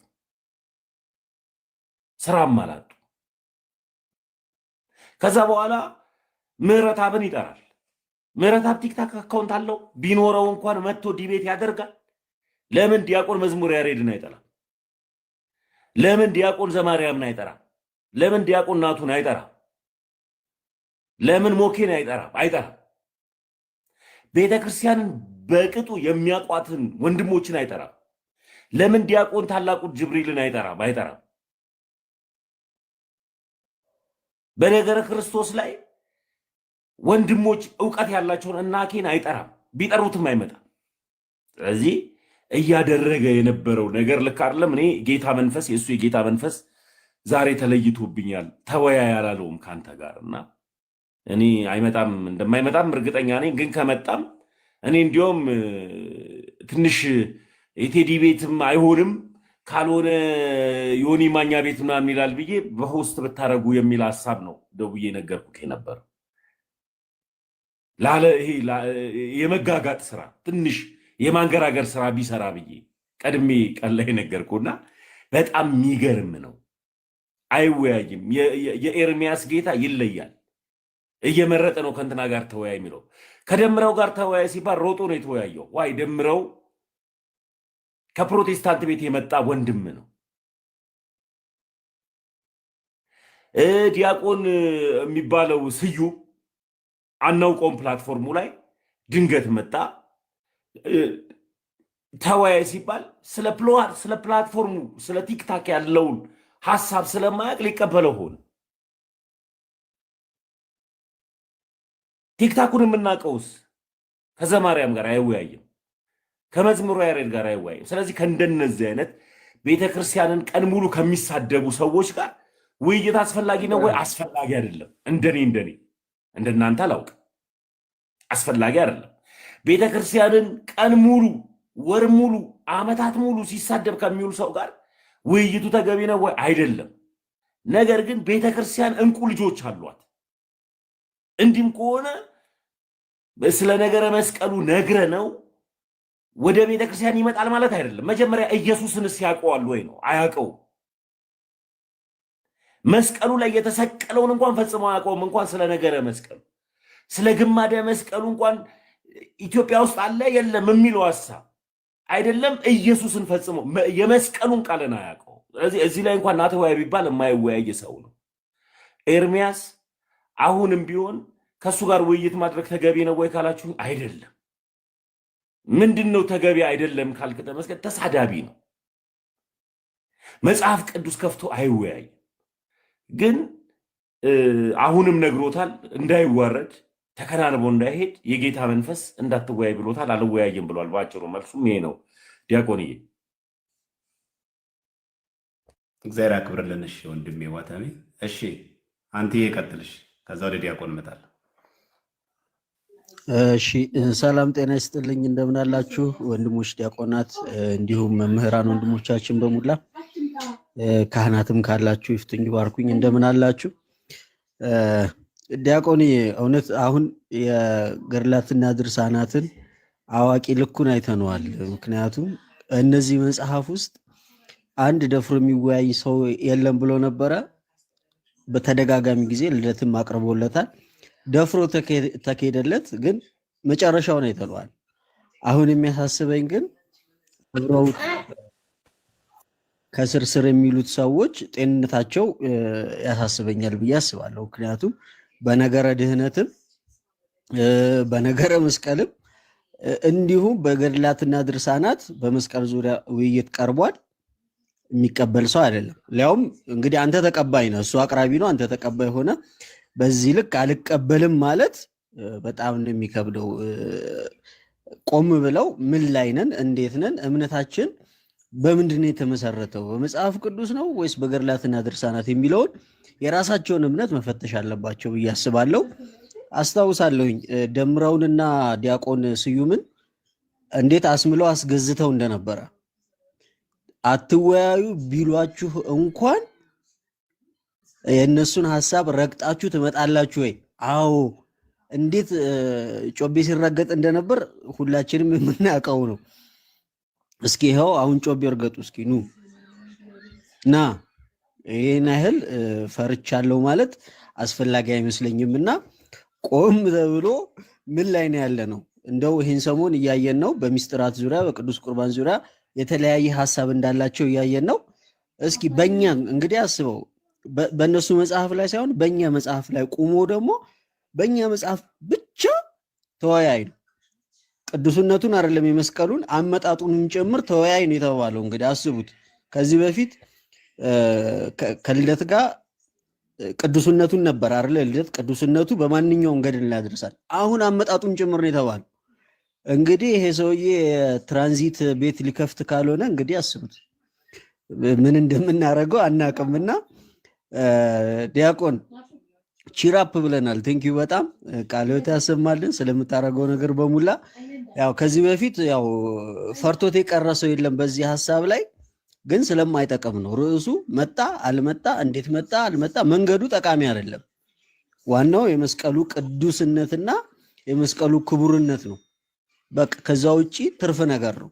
ስራም አላጡ። ከዛ በኋላ ምህረትአብን ይጠራል። ምህረትአብ ቲክታክ አካውንት አለው። ቢኖረው እንኳን መጥቶ ዲቤት ያደርጋል። ለምን ዲያቆን መዝሙር ያሬድን አይጠራም? ለምን ዲያቆን ዘማርያምን አይጠራም? ለምን ዲያቆን ናቱን አይጠራም? ለምን ሞኬን አይጠራም? ቤተ ክርስቲያንን በቅጡ የሚያቋትን ወንድሞችን አይጠራም? ለምን ዲያቆን ታላቁ ጅብሪልን አይጠራም? በነገረ ክርስቶስ ላይ ወንድሞች ዕውቀት ያላቸውን እናኬን አይጠራም። ቢጠሩትም አይመጣም። ስለዚህ እያደረገ የነበረው ነገር ልክ አይደለም። እኔ ጌታ መንፈስ የእሱ የጌታ መንፈስ ዛሬ ተለይቶብኛል። ተወያይ አላለውም ካንተ ጋር እና እኔ አይመጣም፣ እንደማይመጣም እርግጠኛ ነኝ። ግን ከመጣም እኔ እንዲያውም ትንሽ የቴዲ ቤትም አይሆንም ካልሆነ ዮኒ ማኛ ቤት ምናምን ይላል ብዬ በሆስት ብታረጉ የሚል ሐሳብ ነው ደውዬ ነገርኩህ ነበር። ይሄ የመጋጋጥ ስራ ትንሽ የማንገራገር ስራ ቢሰራ ብዬ ቀድሜ ቀን ላይ ነገርኩና በጣም የሚገርም ነው። አይወያይም። የኤርሚያስ ጌታ ይለያል። እየመረጠ ነው ከእንትና ጋር ተወያይ የሚለው። ከደምረው ጋር ተወያይ ሲባል ሮጦ ነው የተወያየው። ዋይ ደምረው ከፕሮቴስታንት ቤት የመጣ ወንድም ነው። ዲያቆን የሚባለው ስዩም አናውቀውም። ፕላትፎርሙ ላይ ድንገት መጣ። ተወያይ ሲባል ስለ ፕላትፎርሙ ስለ ቲክታክ ያለውን ሐሳብ ስለማያውቅ ሊቀበለው ሆነ። ቲክታኩን የምናውቀውስ ከዘማርያም ጋር አይወያይም፣ ከመዝሙሩ ያሬድ ጋር አይወያይም። ስለዚህ ከእንደነዚህ አይነት ቤተክርስቲያንን ቀን ሙሉ ከሚሳደቡ ሰዎች ጋር ውይይት አስፈላጊ ነው ወይ? አስፈላጊ አይደለም። እንደኔ እንደናንተ አላውቅም። አስፈላጊ አይደለም። ቤተክርስቲያንን ቀን ሙሉ ወር ሙሉ ዓመታት ሙሉ ሲሳደብ ከሚውል ሰው ጋር ውይይቱ ተገቢ ነው ወይ? አይደለም። ነገር ግን ቤተክርስቲያን እንቁ ልጆች አሏት። እንዲህም ከሆነ ስለ ነገረ መስቀሉ ነግረ ነው ወደ ቤተክርስቲያን ይመጣል ማለት አይደለም። መጀመሪያ ኢየሱስንስ ያውቀዋል ወይ ነው? አያውቀውም። መስቀሉ ላይ የተሰቀለውን እንኳን ፈጽሞ አያውቀውም። እንኳን ስለ ነገረ መስቀሉ ስለ ግማደ መስቀሉ እንኳን ኢትዮጵያ ውስጥ አለ የለም የሚለው ሐሳብ አይደለም። ኢየሱስን ፈጽሞ የመስቀሉን ቃልን አያውቀው። ስለዚህ እዚህ ላይ እንኳን ናተወያይ ቢባል የማይወያይ ሰው ነው ኤርሚያስ። አሁንም ቢሆን ከሱ ጋር ውይይት ማድረግ ተገቢ ነው ወይ ካላችሁ አይደለም። ምንድነው ተገቢ አይደለም ካልክ ተመስገን ተሳዳቢ ነው። መጽሐፍ ቅዱስ ከፍቶ አይወያይ። ግን አሁንም ነግሮታል እንዳይዋረድ ተከናንቦ እንዳይሄድ የጌታ መንፈስ እንዳትወያይ ብሎታል። አልወያይም ብሏል። ባጭሩ መልሱም ይሄ ነው። ዲያቆንዬ እግዚአብሔር ያክብርልን። እሺ ወንድሜ ዋታሚ። እሺ አንተ ይቀጥልሽ። ከዛ ወደ ዲያቆን እመጣለሁ። እሺ ሰላም ጤና ይስጥልኝ። እንደምን አላችሁ ወንድሞች ዲያቆናት፣ እንዲሁም መምህራን ወንድሞቻችን በሙላ ካህናትም ካላችሁ ይፍቱኝ ባርኩኝ። እንደምን አላችሁ? ዲያቆን እውነት አሁን የገድላትና ድርሳናትን አዋቂ ልኩን አይተነዋል። ምክንያቱም እነዚህ መጽሐፍ ውስጥ አንድ ደፍሮ የሚወያይ ሰው የለም ብሎ ነበረ። በተደጋጋሚ ጊዜ ልደትም አቅርቦለታል። ደፍሮ ተካሄደለት፣ ግን መጨረሻውን አይተነዋል። አሁን የሚያሳስበኝ ግን አብረው ከስር የሚሉት ሰዎች ጤንነታቸው ያሳስበኛል ብዬ አስባለሁ። ምክንያቱም በነገረ ድህነትም በነገረ መስቀልም እንዲሁም በገድላትና ድርሳናት በመስቀል ዙሪያ ውይይት ቀርቧል። የሚቀበል ሰው አይደለም። ሊያውም እንግዲህ አንተ ተቀባይ ነህ፣ እሱ አቅራቢ ነው፣ አንተ ተቀባይ ሆነ በዚህ ልክ አልቀበልም ማለት በጣም እንደሚከብደው። ቆም ብለው ምን ላይ ነን፣ እንዴት ነን፣ እምነታችን በምንድን ነው የተመሰረተው፣ በመጽሐፍ ቅዱስ ነው ወይስ በገድላትና ድርሳናት የሚለውን የራሳቸውን እምነት መፈተሽ አለባቸው ብዬ አስባለሁ። አስታውሳለሁኝ ደምረውንና ዲያቆን ስዩምን እንዴት አስምለው አስገዝተው እንደነበረ። አትወያዩ ቢሏችሁ እንኳን የእነሱን ሀሳብ ረግጣችሁ ትመጣላችሁ ወይ? አዎ። እንዴት ጮቤ ሲረገጥ እንደነበር ሁላችንም የምናውቀው ነው። እስኪ ይኸው አሁን ጮቤ እርገጡ እስኪ ኑ ና። ይህን ያህል ፈርቻለሁ ማለት አስፈላጊ አይመስለኝም። እና ቆም ተብሎ ምን ላይ ነው ያለ ነው? እንደው ይህን ሰሞን እያየን ነው። በሚስጥራት ዙሪያ በቅዱስ ቁርባን ዙሪያ የተለያየ ሀሳብ እንዳላቸው እያየን ነው። እስኪ በእኛ እንግዲህ አስበው፣ በእነሱ መጽሐፍ ላይ ሳይሆን በእኛ መጽሐፍ ላይ ቁሞ ደግሞ በእኛ መጽሐፍ ብቻ ተወያይ ነው። ቅዱስነቱን አይደለም የመስቀሉን አመጣጡንም ጭምር ተወያይ ነው የተባለው። እንግዲህ አስቡት። ከዚህ በፊት ከልደት ጋር ቅዱስነቱን ነበር አይደለ? ልደት ቅዱስነቱ በማንኛውም ገድል ላይ ያደርሳል። አሁን አመጣጡን ጭምር ነው የተባለው። እንግዲህ ይሄ ሰውዬ ትራንዚት ቤት ሊከፍት ካልሆነ እንግዲህ አስቡት ምን እንደምናደርገው አናውቅምና ዲያቆን ቺራፕ ብለናል። ቴንኪዩ በጣም ቃለ ሕይወት ያሰማልን ስለምታደርገው ነገር በሙላ። ያው ከዚህ በፊት ያው ፈርቶት የቀረሰው የለም በዚህ ሀሳብ ላይ ግን ስለማይጠቅም ነው ርዕሱ። መጣ አልመጣ፣ እንዴት መጣ አልመጣ፣ መንገዱ ጠቃሚ አይደለም። ዋናው የመስቀሉ ቅዱስነትና የመስቀሉ ክቡርነት ነው። በቃ ከዛ ውጪ ትርፍ ነገር ነው።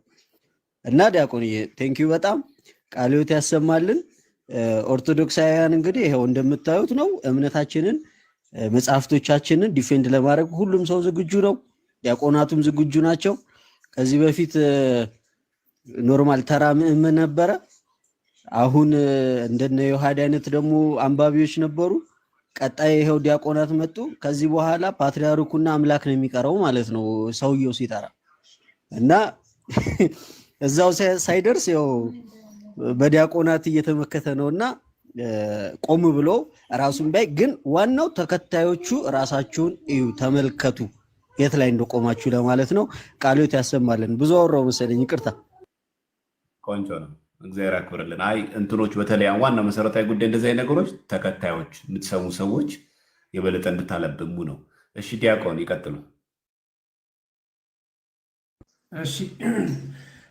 እና ዲያቆንዬ ቴንኪዩ በጣም ቃለ ሕይወት ያሰማልን። ኦርቶዶክሳውያን እንግዲህ ይኸው እንደምታዩት ነው። እምነታችንን መጽሐፍቶቻችንን ዲፌንድ ለማድረግ ሁሉም ሰው ዝግጁ ነው። ዲያቆናቱም ዝግጁ ናቸው። ከዚህ በፊት ኖርማል ተራ ምእመን ነበረ። አሁን እንደነ ዮሐድ አይነት ደግሞ አንባቢዎች ነበሩ። ቀጣይ ይኸው ዲያቆናት መጡ። ከዚህ በኋላ ፓትርያርኩና አምላክ ነው የሚቀረው ማለት ነው ሰውየው ሲጠራ እና እዛው ሳይደርስ ያው በዲያቆናት እየተመከተ ነውና ቆም ብሎ ራሱን ባይ። ግን ዋናው ተከታዮቹ ራሳችሁን እዩ፣ ተመልከቱ የት ላይ እንደቆማችሁ ለማለት ነው። ቃለ ሕይወት ያሰማልን። ብዙ አወራው መሰለኝ፣ ይቅርታ። ቆንጆ ነው። እግዚአብሔር ያክብርልን። አይ እንትኖች በተለይ ዋና መሰረታዊ ጉዳይ እንደዚህ አይነት ነገሮች ተከታዮች የምትሰሙ ሰዎች የበለጠ እንድታለብሙ ነው። እሺ ዲያቆን ይቀጥሉ። እሺ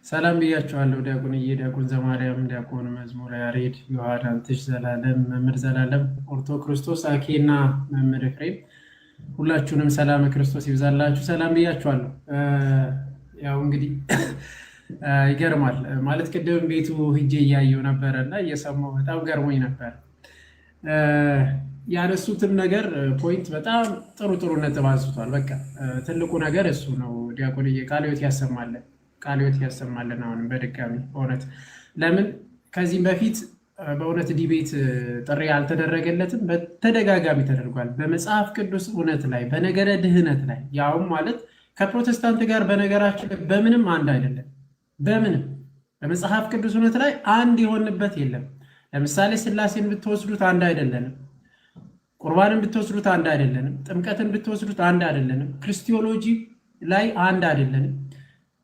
ሰላም ብያችኋለሁ። ዲያቆንዬ፣ ዲያቆን ዘማርያም፣ ዲያቆን መዝሙረ ያሬድ፣ ዮሐድ አንትሽ፣ ዘላለም፣ መምህር ዘላለም፣ ኦርቶ ክርስቶስ አኬና መምህር ኤፍሬም ሁላችሁንም ሰላም ክርስቶስ ይብዛላችሁ። ሰላም ብያችኋለሁ። ያው እንግዲህ ይገርማል ማለት ቅድም ቤቱ ሂጄ እያየሁ ነበረ እና እየሰማሁ በጣም ገርሞኝ ነበር። ያነሱትም ነገር ፖይንት በጣም ጥሩ ነጥብ አንስቷል። በቃ ትልቁ ነገር እሱ ነው። ዲያቆንዬ ቃለ ሕይወት ያሰማልን፣ ቃለ ሕይወት ያሰማልን። አሁንም በድጋሚ በእውነት ለምን ከዚህም በፊት በእውነት ዲቤት ጥሪ አልተደረገለትም? በተደጋጋሚ ተደርጓል። በመጽሐፍ ቅዱስ እውነት ላይ በነገረ ድህነት ላይ ያውም ማለት ከፕሮቴስታንት ጋር በነገራችን በምንም አንድ አይደለም። በምንም በመጽሐፍ ቅዱስ እውነት ላይ አንድ የሆንበት የለም። ለምሳሌ ሥላሴን ብትወስዱት አንድ አይደለንም። ቁርባንን ብትወስዱት አንድ አይደለንም። ጥምቀትን ብትወስዱት አንድ አይደለንም። ክርስቲዮሎጂ ላይ አንድ አይደለንም።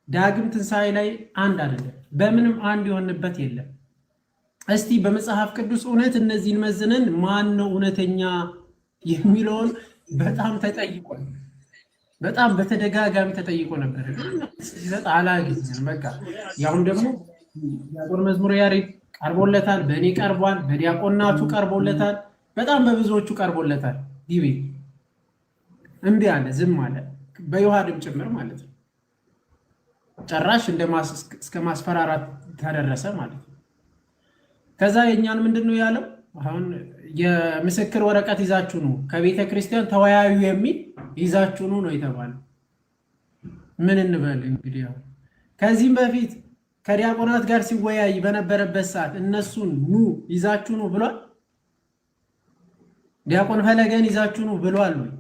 ዳግም ትንሣኤ ላይ አንድ አይደለም። በምንም አንድ የሆንበት የለም። እስቲ በመጽሐፍ ቅዱስ እውነት እነዚህን መዝነን ማን ነው እውነተኛ የሚለውን በጣም ተጠይቋል። በጣም በተደጋጋሚ ተጠይቆ ነበር። ሲሰጥ አላገኘም። በቃ ያሁን ደግሞ ዲያቆን መዝሙረ ያሬድ ቀርቦለታል፣ በእኔ ቀርቧል፣ በዲያቆናቱ ቀርቦለታል፣ በጣም በብዙዎቹ ቀርቦለታል። ዲቤት እምቢ አለ፣ ዝም አለ። በዮሐድም ጭምር ማለት ነው። ጨራሽ እስከ ማስፈራራት ተደረሰ ማለት ነው። ከዛ የእኛን ምንድን ነው ያለው? አሁን የምስክር ወረቀት ይዛችሁ ነው ከቤተ ክርስቲያን ተወያዩ የሚል ይዛችሁ ነው የተባለው። ምን እንበል እንግዲህ። ያው ከዚህም በፊት ከዲያቆናት ጋር ሲወያይ በነበረበት ሰዓት እነሱን ኑ ይዛችሁ ነው ብሏል። ዲያቆን ፈለገን ይዛችሁ ነው ብሏል ወይ?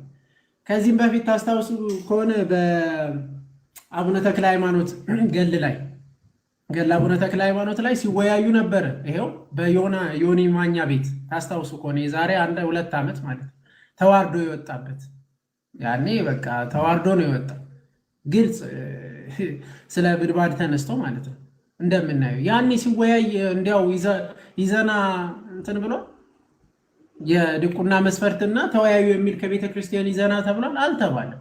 ከዚህም በፊት ታስታውሱ ከሆነ በአቡነ ተክለ ሃይማኖት ገድለ አቡነ ተክለ ሃይማኖት ላይ ሲወያዩ ነበረ። ይሄው በዮኒ ማኛ ቤት ታስታውሱ ከሆነ የዛሬ 1-2 ዓመት ማለት ነው። ተዋርዶ የወጣበት ያኔ በቃ ተዋርዶ ነው የወጣው። ግልጽ ስለ ብድባድ ተነስቶ ማለት ነው እንደምናየው። ያኔ ሲወያይ እንዲያው ይዘና እንትን ብሎ የድቁና መስፈርትና ተወያዩ የሚል ከቤተ ክርስቲያን ይዘና ተብሏል አልተባለም።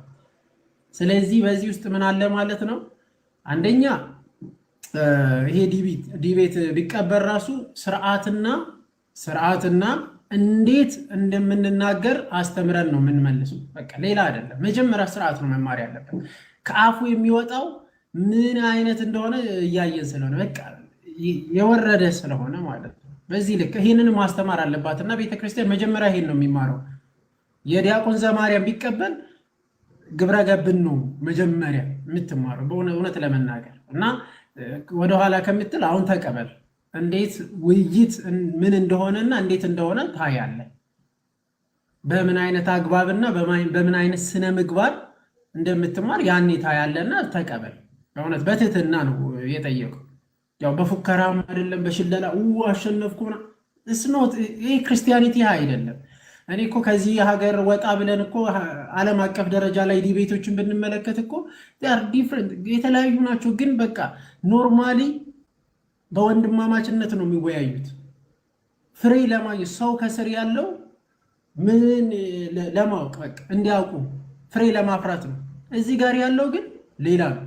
ስለዚህ በዚህ ውስጥ ምን አለ ማለት ነው? አንደኛ ይሄ ዲቤት ቢቀበር ራሱ ስርዓትና እንዴት እንደምንናገር አስተምረን ነው የምንመልሰው። በቃ ሌላ አይደለም። መጀመሪያ ስርዓት ነው መማር ያለበት። ከአፉ የሚወጣው ምን አይነት እንደሆነ እያየን ስለሆነ በቃ የወረደ ስለሆነ ማለት ነው። በዚህ ልክ ይህንን ማስተማር አለባት እና ቤተክርስቲያን መጀመሪያ ይሄን ነው የሚማረው። የዲያቆን ዘማርያም ቢቀበል ግብረ ገብን ነው መጀመሪያ የምትማረው በእውነት ለመናገር እና ወደኋላ ከምትል አሁን ተቀበል። እንዴት ውይይት ምን እንደሆነና እንዴት እንደሆነ ታያለ። በምን አይነት አግባብና በምን አይነት ስነ ምግባር እንደምትማር ያኔ ታያለና ተቀበል። በእውነት በትህትና ነው የጠየቀው። ያው በፉከራም አይደለም፣ በሽለላ አሸነፍኩ እስኖት። ይሄ ክርስቲያኒቲ አይደለም። እኔ እኮ ከዚህ ሀገር ወጣ ብለን እኮ ዓለም አቀፍ ደረጃ ላይ ዲቤቶችን ብንመለከት እኮ ዲፍረንት የተለያዩ ናቸው። ግን በቃ ኖርማሊ በወንድማማችነት ነው የሚወያዩት። ፍሬ ለማግኘት ሰው ከስር ያለው ምን ለማወቅ በቃ እንዲያውቁ ፍሬ ለማፍራት ነው። እዚህ ጋር ያለው ግን ሌላ ነው።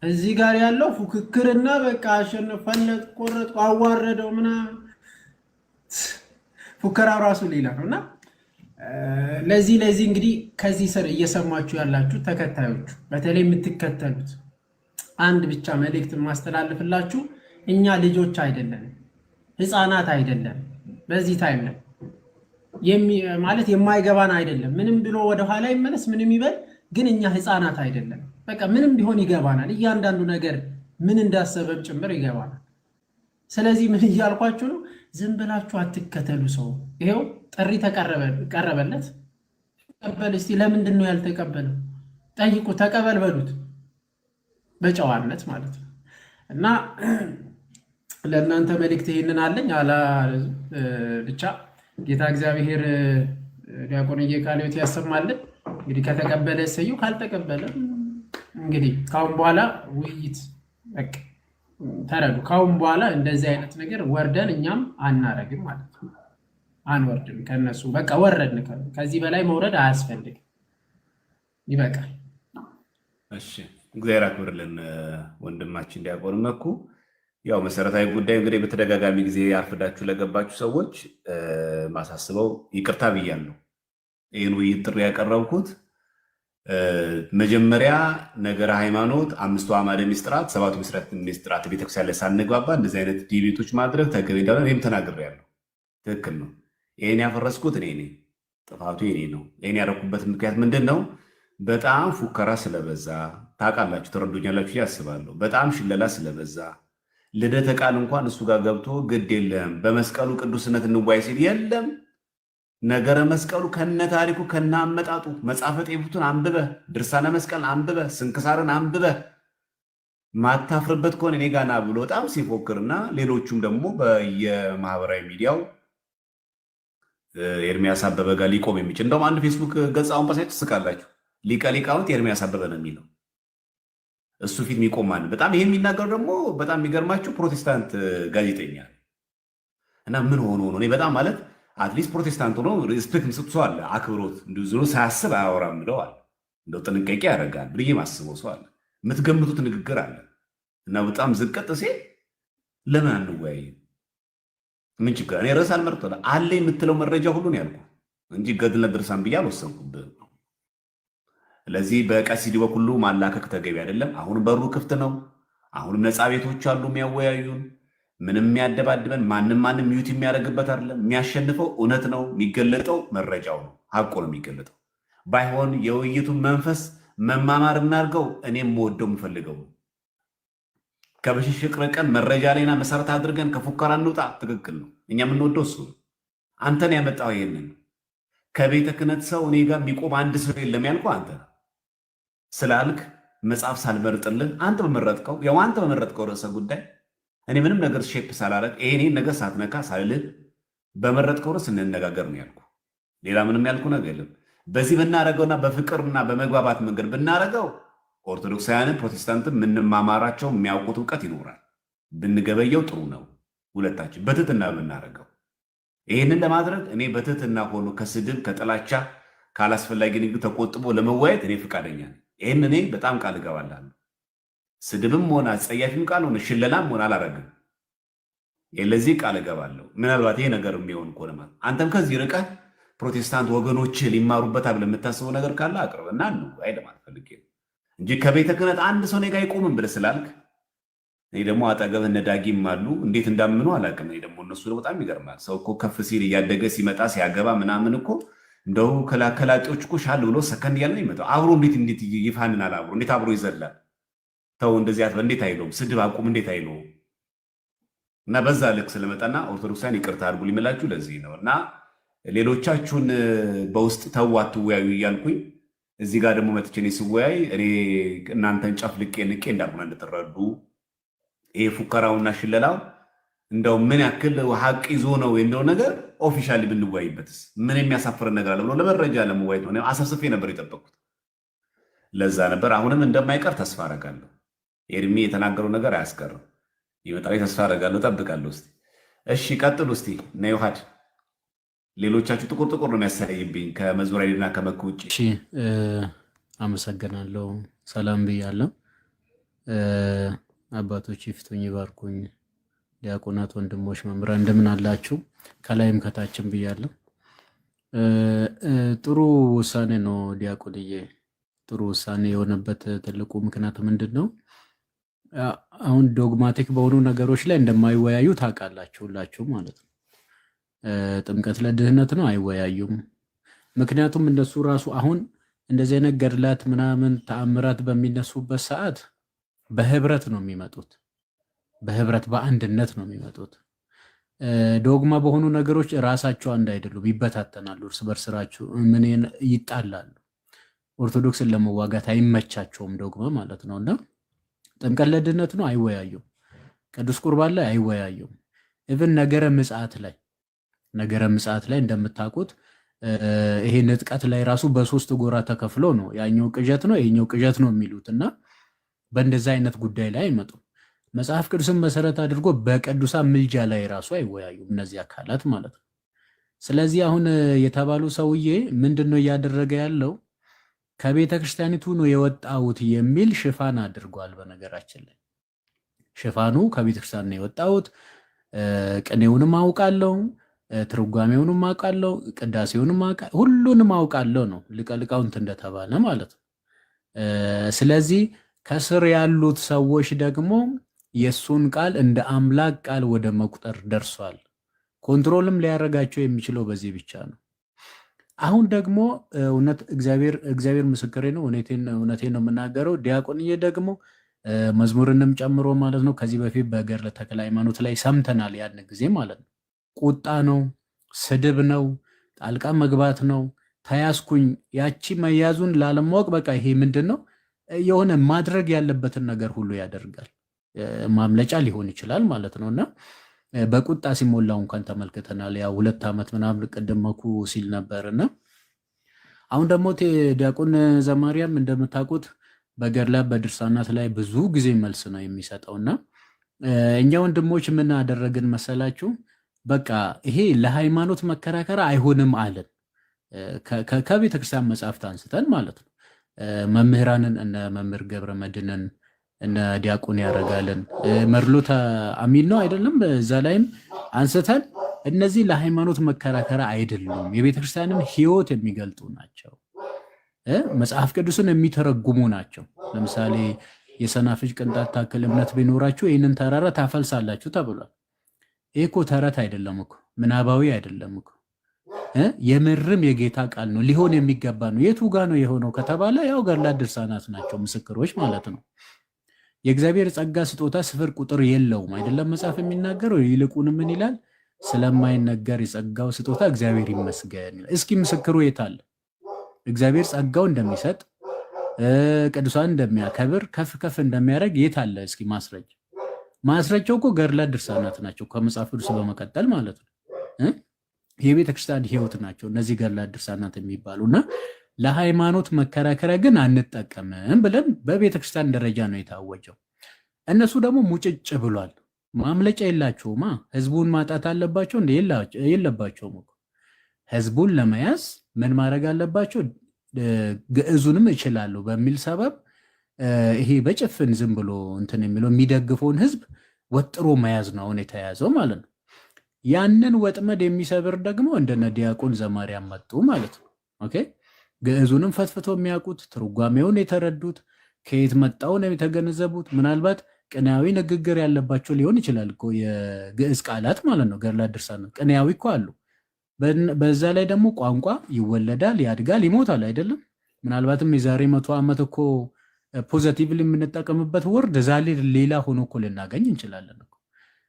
እዚህ ጋር ያለው ፉክክርና በቃ አሸነፈለት፣ ቆረጥኩ፣ አዋረደው ምናምን ፉከራው ራሱ ሌላ ነው እና ለዚህ እንግዲህ ከዚህ ስር እየሰማችሁ ያላችሁ ተከታዮቹ በተለይ የምትከተሉት አንድ ብቻ መልእክት ማስተላለፍላችሁ፣ እኛ ልጆች አይደለም፣ ህፃናት አይደለም። በዚህ ታይም ላይ ማለት የማይገባን አይደለም። ምንም ብሎ ወደኋላ ይመለስ ምንም ይበል፣ ግን እኛ ህፃናት አይደለም። በቃ ምንም ቢሆን ይገባናል። እያንዳንዱ ነገር ምን እንዳሰበም ጭምር ይገባናል። ስለዚህ ምን እያልኳችሁ ነው? ዝም ብላችሁ አትከተሉ። ሰው ይሄው ጥሪ ቀረበለት፣ ተቀበል። እስቲ ለምንድን ነው ያልተቀበለው? ጠይቁ፣ ተቀበል በሉት፣ በጨዋነት ማለት ነው። እና ለእናንተ መልእክት ይሄንን አለኝ። ብቻ ጌታ እግዚአብሔር ዲያቆንዬ ቃለ ሕይወት ያሰማልን። እንግዲህ ከተቀበለ እሰየው፣ ካልተቀበለ እንግዲህ ካሁን በኋላ ውይይት በቃ ተረዱ። ካሁን በኋላ እንደዚህ አይነት ነገር ወርደን እኛም አናረግም ማለት ነው። አንወርድም ከነሱ በቃ ወረድን። ከዚህ በላይ መውረድ አያስፈልግም፣ ይበቃል። እሺ፣ እግዚአብሔር አክብርልን ወንድማችን ዲያቆን መኩ። ያው መሰረታዊ ጉዳይ እንግዲህ በተደጋጋሚ ጊዜ አርፍዳችሁ ለገባችሁ ሰዎች ማሳስበው ይቅርታ ብያለሁ። ይህን ውይይት ጥሪ ያቀረብኩት መጀመሪያ ነገረ ሃይማኖት፣ 5ቱ አዕማደ ምስጢራት፣ 7ቱ ምስጢራት ቤተክርስቲያን ላይ ሳንግባባ እንደዚህ አይነት ዲቤቶች ማድረግ ተገቢ እንዳልሆነ እኔም ተናግሬያለሁ። ትክክል ነው። ይህን ያፈረስኩት እኔ ነኝ። ጥፋቱ የኔ ነው። ይህን ያደረኩበት ምክንያት ምንድን ነው? በጣም ፉከራ ስለበዛ ታውቃላችሁ፣ ተረዱኛላችሁ ያስባለሁ። በጣም ሽለላ ስለበዛ ልደተ ቃል እንኳን እሱ ጋር ገብቶ ግድ የለም በመስቀሉ ቅዱስነት እንዋይ ሲል የለም ነገረ መስቀሉ ከነ ታሪኩ ከነ አመጣጡ መጽሐፈ ጤፉትን አንብበ ድርሳነ መስቀል አንብበ ስንክሳርን አንብበ ማታፍርበት ከሆነ እኔ ጋና ብሎ በጣም ሲፎክርና ሌሎቹም ደግሞ በየማህበራዊ ሚዲያው ኤርሚያስ አበበ ጋር ሊቆም የሚችል እንደውም አንድ ፌስቡክ ገጽ አሁን በሳይት ትስቃላችሁ። ሊቀ ሊቃውንት ኤርሚያስ አበበ ነው የሚለው እሱ ፊት የሚቆም ማን? በጣም ይሄ የሚናገሩ ደግሞ በጣም የሚገርማችሁ ፕሮቴስታንት ጋዜጠኛ እና ምን ሆኖ ነው? እኔ በጣም ማለት አትሊስት ፕሮቴስታንት ሆኖ ሪስፔክት የሚሰጥ ሰው አለ። አክብሮት እንደዚሁ ሳያስብ አያወራም ብለው አለ። እንደው ጥንቃቄ ያደርጋል ብዬ ማስበው ሰው አለ። የምትገምቱት ንግግር አለ እና በጣም ዝቀጥ ሲል ለምን አንወያይም? ምን ችግር? እኔ ርዕስ አልመርጦ አለ የምትለው መረጃ ሁሉ ነው ያልኩ እንጂ ገድለ ድርሳን ብዬ አልወሰንኩብህም። ስለዚህ በቀሲዲ በኩሉ ማላከክ ተገቢ አይደለም። አሁን በሩ ክፍት ነው። አሁንም ነፃ ቤቶች አሉ የሚያወያዩን። ምንም የሚያደባድበን ማንም ሚዩት የሚያደርግበት አይደለም። የሚያሸንፈው እውነት ነው። የሚገለጠው መረጃው ነው። ሀቆ ነው የሚገለጠው። ባይሆን የውይይቱን መንፈስ መማማር እናድርገው። እኔም የምወደው የምፈልገው ከብሽሽቅ ርቀን መረጃ ላይና መሰረት አድርገን ከፉከራ እንውጣ። ትክክል ነው። እኛ የምንወደው እሱ ነው። አንተን ያመጣው ይሄንን ከቤተ ክህነት ሰው እኔ ጋር የሚቆም አንድ ሰው የለም ያልኩህ አንተ ስላልክ መጽሐፍ ሳልመርጥልህ አንተ በመረጥከው ርዕሰ ጉዳይ እኔ ምንም ነገር ሼፕ ሳላረግ ይሄን ነገር ሳትነካ ሳልልህ በመረጥከው ርዕስ እንነጋገር ነው ያልኩህ። ሌላ ምንም ያልኩህ ነገር የለም። በዚህ ብናረገውና በፍቅርና በመግባባት መንገድ ብናረገው ኦርቶዶክሳውያንን ፕሮቴስታንትን የምንማማራቸው የሚያውቁት እውቀት ይኖራል። ብንገበየው ጥሩ ነው። ሁለታችን በትህትና ብናረገው። ይህንን ለማድረግ እኔ በትህትና ሆኖ ከስድብ ከጥላቻ ካላስፈላጊ ንግግር ተቆጥቦ ለመወያየት እኔ ፈቃደኛ ነኝ። ይህን እኔ በጣም ቃል እገባላለሁ። ስድብም ሆነ አጸያፊም ቃል ሆነ ሽለላም ሆነ አላረግም። ለዚህ ቃል እገባለሁ። ምናልባት ይሄ ነገር የሚሆን ከሆነ ማለት አንተም ከዚህ ርቀህ ፕሮቴስታንት ወገኖች ሊማሩበት ብለህ የምታስበው ነገር ካለ አቅርብና እንወያይ ለማለት ፈልጌ ነው እንጂ ከቤተ ክህነት አንድ ሰው እኔ ጋር አይቆምም ብለህ ስላልክ እኔ ደግሞ አጠገብህ እነ ዳጊም አሉ። እንዴት እንዳምኑ አላውቅም። እኔ ደግሞ እነሱ በጣም ይገርማል። ሰው እኮ ከፍ ሲል እያደገ ሲመጣ ሲያገባ ምናምን እኮ እንደው ከላጤዎች እኮ ሻል ብሎ ሰከንድ እያለ ነው ይመጣው። አብሮ እንዴት ይፋንናል? አብሮ እንዴት አብሮ ይዘላል? ተው እንደዚህ አትበል። እንዴት አይለውም? ስድብ አቁም እንዴት አይለውም? እና በዛ ልክ ስለመጣና ኦርቶዶክሳን ይቅርታ አድርጉ ሊመላችሁ ለዚህ ነው። እና ሌሎቻችሁን በውስጥ ተው አትወያዩ እያልኩኝ እዚህ ጋር ደግሞ መጥቼ እኔ ስወያይ እኔ እናንተን ጨፍልቄ ንቄ እንዳልሆነ እንድትረዱ ይሄ ፉከራውና ሽለላው እንደው ምን ያክል ሀቅ ይዞ ነው እንደው ነገር ኦፊሻሊ ብንወያይበትስ ምን የሚያሳፍረን ነገር አለ ብሎ ለመረጃ ለመወያየት ነው። አሰብስፌ ነበር የጠበቁት። ለዛ ነበር። አሁንም እንደማይቀር ተስፋ አደርጋለሁ። ኤርሚ የተናገረው ነገር አያስቀርም። ይመጣል ተስፋ አደርጋለሁ፣ ጠብቃለሁ። እስቲ እሺ ቀጥሉ። እስቲ እና ዮሐድ ሌሎቻችሁ ጥቁር ጥቁር ነው የሚያሳይብኝ ከመዝሙሪያና ከመኩ ውጭ። እሺ አመሰግናለሁ። ሰላም ብያለሁ። አባቶች ይፍቱኝ ይባርኩኝ። ዲያቆናት፣ ወንድሞች፣ መምህራን እንደምን አላችሁ? ከላይም ከታችም ብያለሁ። ጥሩ ውሳኔ ነው ዲያቆንዬ። ጥሩ ውሳኔ የሆነበት ትልቁ ምክንያት ምንድን ነው? አሁን ዶግማቲክ በሆኑ ነገሮች ላይ እንደማይወያዩ ታውቃላችሁ ሁላችሁ ማለት ነው። ጥምቀት ለድህነት ነው አይወያዩም። ምክንያቱም እንደሱ ራሱ አሁን እንደዚህ አይነት ገድላት ምናምን ተአምራት በሚነሱበት ሰዓት በህብረት ነው የሚመጡት። በህብረት በአንድነት ነው የሚመጡት። ዶግማ በሆኑ ነገሮች ራሳቸው አንድ አይደሉም፣ ይበታተናሉ፣ እርስ በርስራቸው ምን ይጣላሉ። ኦርቶዶክስን ለመዋጋት አይመቻቸውም ዶግማ ማለት ነውና ጥምቀት ለድህነት ነው አይወያዩም። ቅዱስ ቁርባን ላይ አይወያዩም። ኢቭን ነገረ ምጽአት ላይ እንደምታውቁት ይሄ ንጥቀት ላይ ራሱ በሶስት ጎራ ተከፍሎ ነው ያኛው ቅዠት ነው ይሄኛው ቅዠት ነው የሚሉትና በእንደዛ አይነት ጉዳይ ላይ አይመጡም። መጽሐፍ ቅዱስን መሰረት አድርጎ በቅዱሳን ምልጃ ላይ ራሱ አይወያዩም እነዚህ አካላት ማለት ነው። ስለዚህ አሁን የተባሉ ሰውዬ ምንድነው እያደረገ ያለው? ከቤተ ክርስቲያኒቱ ነው የወጣሁት የሚል ሽፋን አድርጓል። በነገራችን ላይ ሽፋኑ ከቤተ ክርስቲያን ነው የወጣሁት፣ ቅኔውንም አውቃለሁ፣ ትርጓሜውንም አውቃለሁ፣ ቅዳሴውንም ሁሉንም አውቃለሁ ነው ሊቀ ሊቃውንት እንደተባለ ማለት ነው። ስለዚህ ከስር ያሉት ሰዎች ደግሞ የሱን ቃል እንደ አምላክ ቃል ወደ መቁጠር ደርሷል። ኮንትሮልም ሊያደርጋቸው የሚችለው በዚህ ብቻ ነው። አሁን ደግሞ እውነት እግዚአብሔር ምስክሬ ነው፣ እውነቴን ነው የምናገረው። ዲያቆንዬ ደግሞ መዝሙርንም ጨምሮ ማለት ነው ከዚህ በፊት በገድለ ተክለ ሃይማኖት ላይ ሰምተናል። ያን ጊዜ ማለት ነው ቁጣ ነው፣ ስድብ ነው፣ ጣልቃ መግባት ነው። ተያዝኩኝ ያቺ መያዙን ላለማወቅ በቃ ይሄ ምንድን ነው የሆነ ማድረግ ያለበትን ነገር ሁሉ ያደርጋል። ማምለጫ ሊሆን ይችላል ማለት ነውና በቁጣ ሲሞላው እንኳን ተመልክተናል። ያው 2 ዓመት ምናምን ቅድም መኩ ሲል ነበርና አሁን ደግሞ ዲያቆን ዘማርያም እንደምታውቁት በገድላት በድርሳናት ላይ ብዙ ጊዜ መልስ ነው የሚሰጠውና እኛ ወንድሞች ምን አደረግን መሰላችሁ? በቃ ይሄ ለሃይማኖት መከራከር አይሆንም አለን። ከቤተ ክርስቲያን መጽሐፍት አንስተን ማለት ነው። መምህራንን እነ መምህር ገብረ መድኅንን እነ ዲያቆን ያረጋልን መርሎተ አሚን ነው አይደለም፣ እዛ ላይም አንስተን እነዚህ ለሃይማኖት መከራከር አይደሉም፣ የቤተ ክርስቲያንን ሕይወት የሚገልጡ ናቸው፣ መጽሐፍ ቅዱስን የሚተረጉሙ ናቸው። ለምሳሌ የሰናፍጭ ቅንጣት ታክል እምነት ቢኖራችሁ ይህንን ተራራ ታፈልሳላችሁ ተብሏል። ይህ እኮ ተረት አይደለም እኮ፣ ምናባዊ አይደለም እኮ፣ የምርም የጌታ ቃል ነው፣ ሊሆን የሚገባ ነው። የቱ ጋ ነው የሆነው ከተባለ ያው ገድላት ድርሳናት ናቸው ምስክሮች ማለት ነው። የእግዚአብሔር ጸጋ ስጦታ ስፍር ቁጥር የለውም አይደለም መጽሐፍ የሚናገረው። ይልቁንም ምን ይላል? ስለማይነገር የጸጋው ስጦታ እግዚአብሔር ይመስገን። እስኪ ምስክሩ የት አለ? እግዚአብሔር ጸጋው እንደሚሰጥ ቅዱሳን እንደሚያከብር ከፍ ከፍ እንደሚያደርግ የት አለ? እስኪ ማስረጃ። ማስረጃው እኮ ገድላት ድርሳናት ናቸው ከመጽሐፍ ቅዱስ በመቀጠል ማለት ነው። የቤተ ክርስቲያን ሕይወት ናቸው እነዚህ ገድላት ድርሳናት የሚባሉና ለሃይማኖት መከራከሪያ ግን አንጠቀምም ብለን በቤተ ክርስቲያን ደረጃ ነው የታወጀው። እነሱ ደግሞ ሙጭጭ ብሏል። ማምለጫ የላቸውማ። ህዝቡን ማጣት አለባቸው እንደ የለባቸውም እኮ። ህዝቡን ለመያዝ ምን ማድረግ አለባቸው? ግዕዙንም እችላለሁ በሚል ሰበብ ይሄ በጭፍን ዝም ብሎ እንትን የሚለው የሚደግፈውን ህዝብ ወጥሮ መያዝ ነው አሁን የተያዘው ማለት ነው። ያንን ወጥመድ የሚሰብር ደግሞ እንደነ ዲያቆን ዘማርያም መጡ ማለት ነው። ኦኬ ግዕዙንም ፈትፍቶ የሚያውቁት ትርጓሜውን የተረዱት ከየት መጣውን የተገነዘቡት ምናልባት ቅኔያዊ ንግግር ያለባቸው ሊሆን ይችላል እኮ የግዕዝ ቃላት ማለት ነው። ገድላት ድርሳናት ቅኔያዊ እኮ አሉ። በዛ ላይ ደግሞ ቋንቋ ይወለዳል፣ ያድጋል፣ ይሞታል አይደለም። ምናልባትም የዛሬ 100 ዓመት እኮ ፖዘቲቭሊ የምንጠቀምበት ወርድ ዛሬ ሌላ ሆኖ እኮ ልናገኝ እንችላለን እኮ።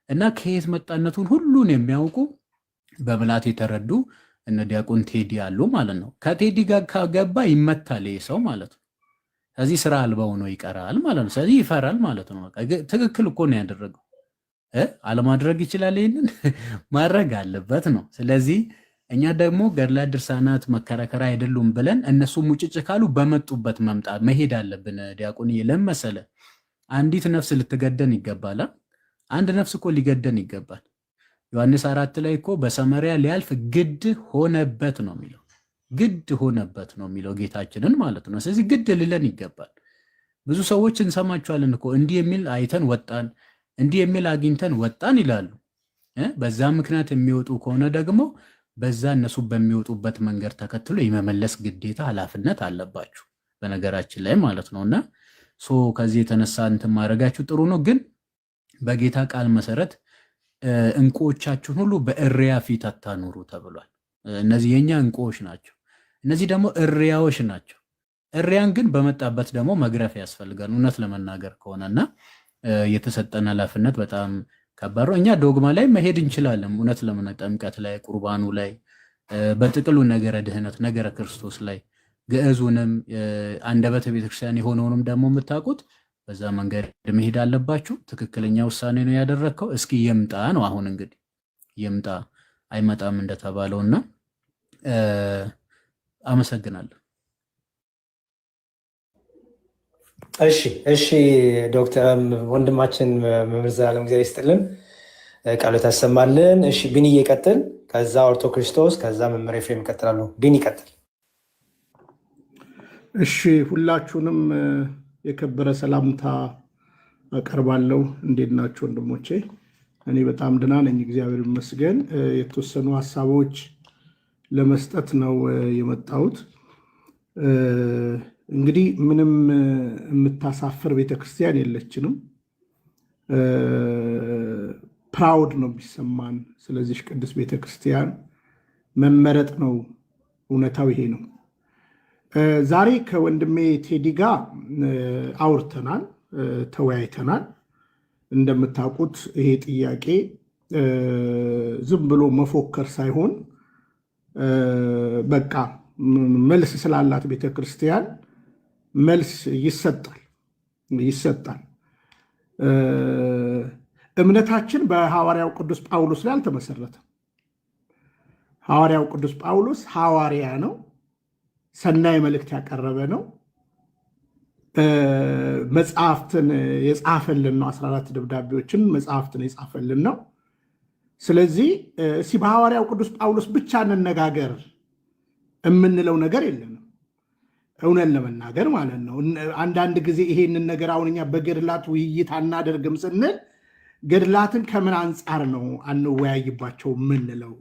እና ከየት መጣነቱን ሁሉን የሚያውቁ በምላት የተረዱ እነ ዲያቆን ቴዲ አሉ ማለት ነው። ከቴዲ ጋር ከገባ ይመታል ይሄ ሰው ማለት ነው። ስለዚህ ስራ አልባ ሆኖ ይቀራል ማለት ነው። ስለዚህ ይፈራል ማለት ነው። ትክክል እኮ ነው ያደረገው። አለማድረግ ይችላል፣ ይሄንን ማድረግ አለበት ነው። ስለዚህ እኛ ደግሞ ገድላት ድርሳናት መከራከሪያ አይደሉም ብለን እነሱ ሙጭጭ ካሉ በመጡበት መምጣት መሄድ አለብን። ዲያቆን ለመሰለ አንዲት ነፍስ ልትገደን ይገባል። አንድ ነፍስ እኮ ሊገደን ይገባል። ዮሐንስ 4 ላይ እኮ በሰማርያ ሊያልፍ ግድ ሆነበት ነው የሚለው። ግድ ሆነበት ነው የሚለው ጌታችንን ማለት ነው። ስለዚህ ግድ ልለን ይገባል። ብዙ ሰዎች እንሰማቸዋለን እኮ እንዲህ የሚል አይተን ወጣን፣ እንዲህ የሚል አግኝተን ወጣን ይላሉ። በዛ ምክንያት የሚወጡ ከሆነ ደግሞ በዛ እነሱ በሚወጡበት መንገድ ተከትሎ የመመለስ ግዴታ ኃላፊነት አለባችሁ በነገራችን ላይ ማለት ነውና ከዚህ የተነሳ እንትን ማድረጋችሁ ጥሩ ነው። ግን በጌታ ቃል መሰረት እንቁዎቻችሁን ሁሉ በእሪያ ፊት አታኑሩ ተብሏል። እነዚህ የኛ እንቁዎች ናቸው። እነዚህ ደግሞ እሪያዎች ናቸው። እሪያን ግን በመጣበት ደግሞ መግረፍ ያስፈልጋል እውነት ለመናገር ከሆነና የተሰጠን ኃላፊነት በጣም ከባድ ነው። እኛ ዶግማ ላይ መሄድ እንችላለን እውነት ለመናገር ጥምቀት ላይ፣ ቁርባኑ ላይ፣ በጥቅሉ ነገረ ድህነት፣ ነገረ ክርስቶስ ላይ ግዕዙንም አንደበተ ቤተክርስቲያን የሆነውንም ደግሞ የምታውቁት በዛ መንገድ መሄድ አለባችሁ። ትክክለኛ ውሳኔ ነው ያደረግከው። እስኪ ይምጣ ነው አሁን እንግዲህ ይምጣ አይመጣም እንደተባለውና አመሰግናለሁ። እሺ ዶክተር ወንድማችን መምህር ዘላለም እግዚአብሔር ይስጥልን፣ ቃሉ ታሰማልን። እሺ ቢኒ ይቀጥል፣ ከዛ ኦርቶ ክርስቶስ፣ ከዛ መምህር ኤፍሬም ይቀጥላሉ። ቢኒ ይቀጥል። እሺ ሁላችሁንም የከበረ ሰላምታ አቀርባለሁ። እንዴት ናችሁ ወንድሞቼ? እኔ በጣም ደህና ነኝ፣ እግዚአብሔር ይመስገን። የተወሰኑ ሀሳቦች ለመስጠት ነው የመጣሁት። እንግዲህ ምንም የምታሳፍር ቤተክርስቲያን የለችንም። ፕራውድ ነው የሚሰማን። ስለዚህ ቅዱስ ቤተክርስቲያን መመረጥ ነው። እውነታው ይሄ ነው። ዛሬ ከወንድሜ ቴዲ ጋር አውርተናል፣ ተወያይተናል። እንደምታውቁት ይሄ ጥያቄ ዝም ብሎ መፎከር ሳይሆን በቃ መልስ ስላላት ቤተክርስቲያን መልስ ይሰጣል። እምነታችን በሐዋርያው ቅዱስ ጳውሎስ ላይ አልተመሰረተም። ሐዋርያው ቅዱስ ጳውሎስ ሐዋርያ ነው። ሰናይ መልእክት ያቀረበ ነው። መጽሐፍትን የጻፈልን ነው። 14 ደብዳቤዎችን መጽሐፍትን የጻፈልን ነው። ስለዚህ በሐዋርያው ቅዱስ ጳውሎስ ብቻ እንነጋገር የምንለው ነገር የለንም። እውነት ለመናገር ማለት ነው። አንዳንድ ጊዜ ይሄንን ነገር አሁን እኛ በገድላት ውይይት አናደርግም ስንል ገድላትን ከምን አንጻር ነው አንወያይባቸው የምንለው?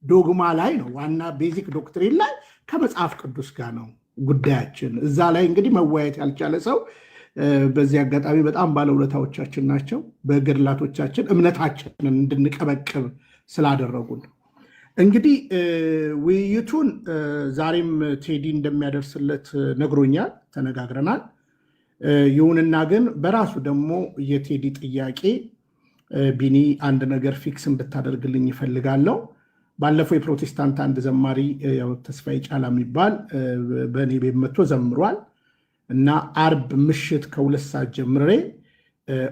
ዶግማ ላይ ነው፣ ዋና ቤዚክ ዶክትሪን ላይ ከመጽሐፍ ቅዱስ ጋር ነው ጉዳያችን። እዛ ላይ እንግዲህ መወያየት ያልቻለ ሰው በዚህ አጋጣሚ በጣም ባለውለታዎቻችን ናቸው። በገድላቶቻችን እምነታችንን እንድንቀበቅብ ስላደረጉን እንግዲህ ውይይቱን ዛሬም ቴዲ እንደሚያደርስለት ነግሮኛል፣ ተነጋግረናል። ይሁንና ግን በራሱ ደግሞ የቴዲ ጥያቄ ቢኒ አንድ ነገር ፊክስ እንድታደርግልኝ ይፈልጋለሁ። ባለፈው የፕሮቴስታንት አንድ ዘማሪ ተስፋዬ ጫላ የሚባል በእኔ ቤት መጥቶ ዘምሯል እና አርብ ምሽት ከ2 ሰዓት ጀምሬ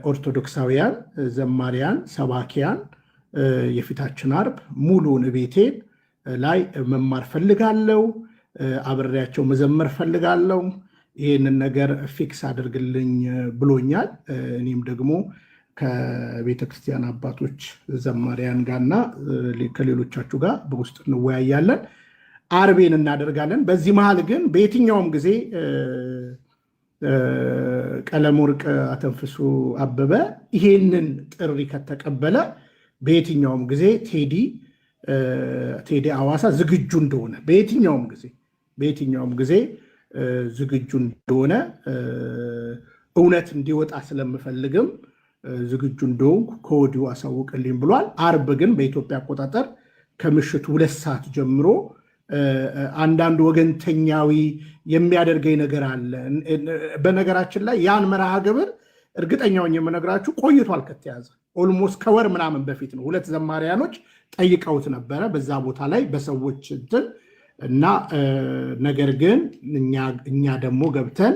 ኦርቶዶክሳውያን ዘማሪያን ሰባኪያን የፊታችን አርብ ሙሉን ቤቴን ላይ መማር ፈልጋለሁ፣ አብሬያቸው መዘመር ፈልጋለሁ። ይህንን ነገር ፊክስ አድርግልኝ ብሎኛል። እኔም ደግሞ ከቤተክርስቲያን አባቶች ዘማሪያን ጋርና ከሌሎቻችሁ ጋር በውስጥ እንወያያለን። አርቤን እናደርጋለን። በዚህ መሀል ግን በየትኛውም ጊዜ ቀለመወርቅ አተንፍሱ አበበ ይሄንን ጥሪ ከተቀበለ በየትኛውም ጊዜ ቴዲ አዋሳ ዝግጁ እንደሆነ በየትኛውም ጊዜ ዝግጁ እንደሆነ እውነት እንዲወጣ ስለምፈልግም ዝግጁ እንደሆንኩ ከወዲሁ አሳውቅልኝ ብሏል። አርብ ግን በኢትዮጵያ አቆጣጠር ከምሽቱ 2 ሰዓት ጀምሮ አንዳንድ ወገንተኛዊ የሚያደርገኝ ነገር አለ። በነገራችን ላይ ያን መርሃ ግብር እርግጠኛውን የምነግራችሁ ቆይቷል ከተያዘ ኦልሞስት ከወር ምናምን በፊት ነው። 2 ዘማሪያኖች ጠይቀውት ነበረ በዛ ቦታ ላይ በሰዎች እንትን እና ነገር ግን እኛ ደግሞ ገብተን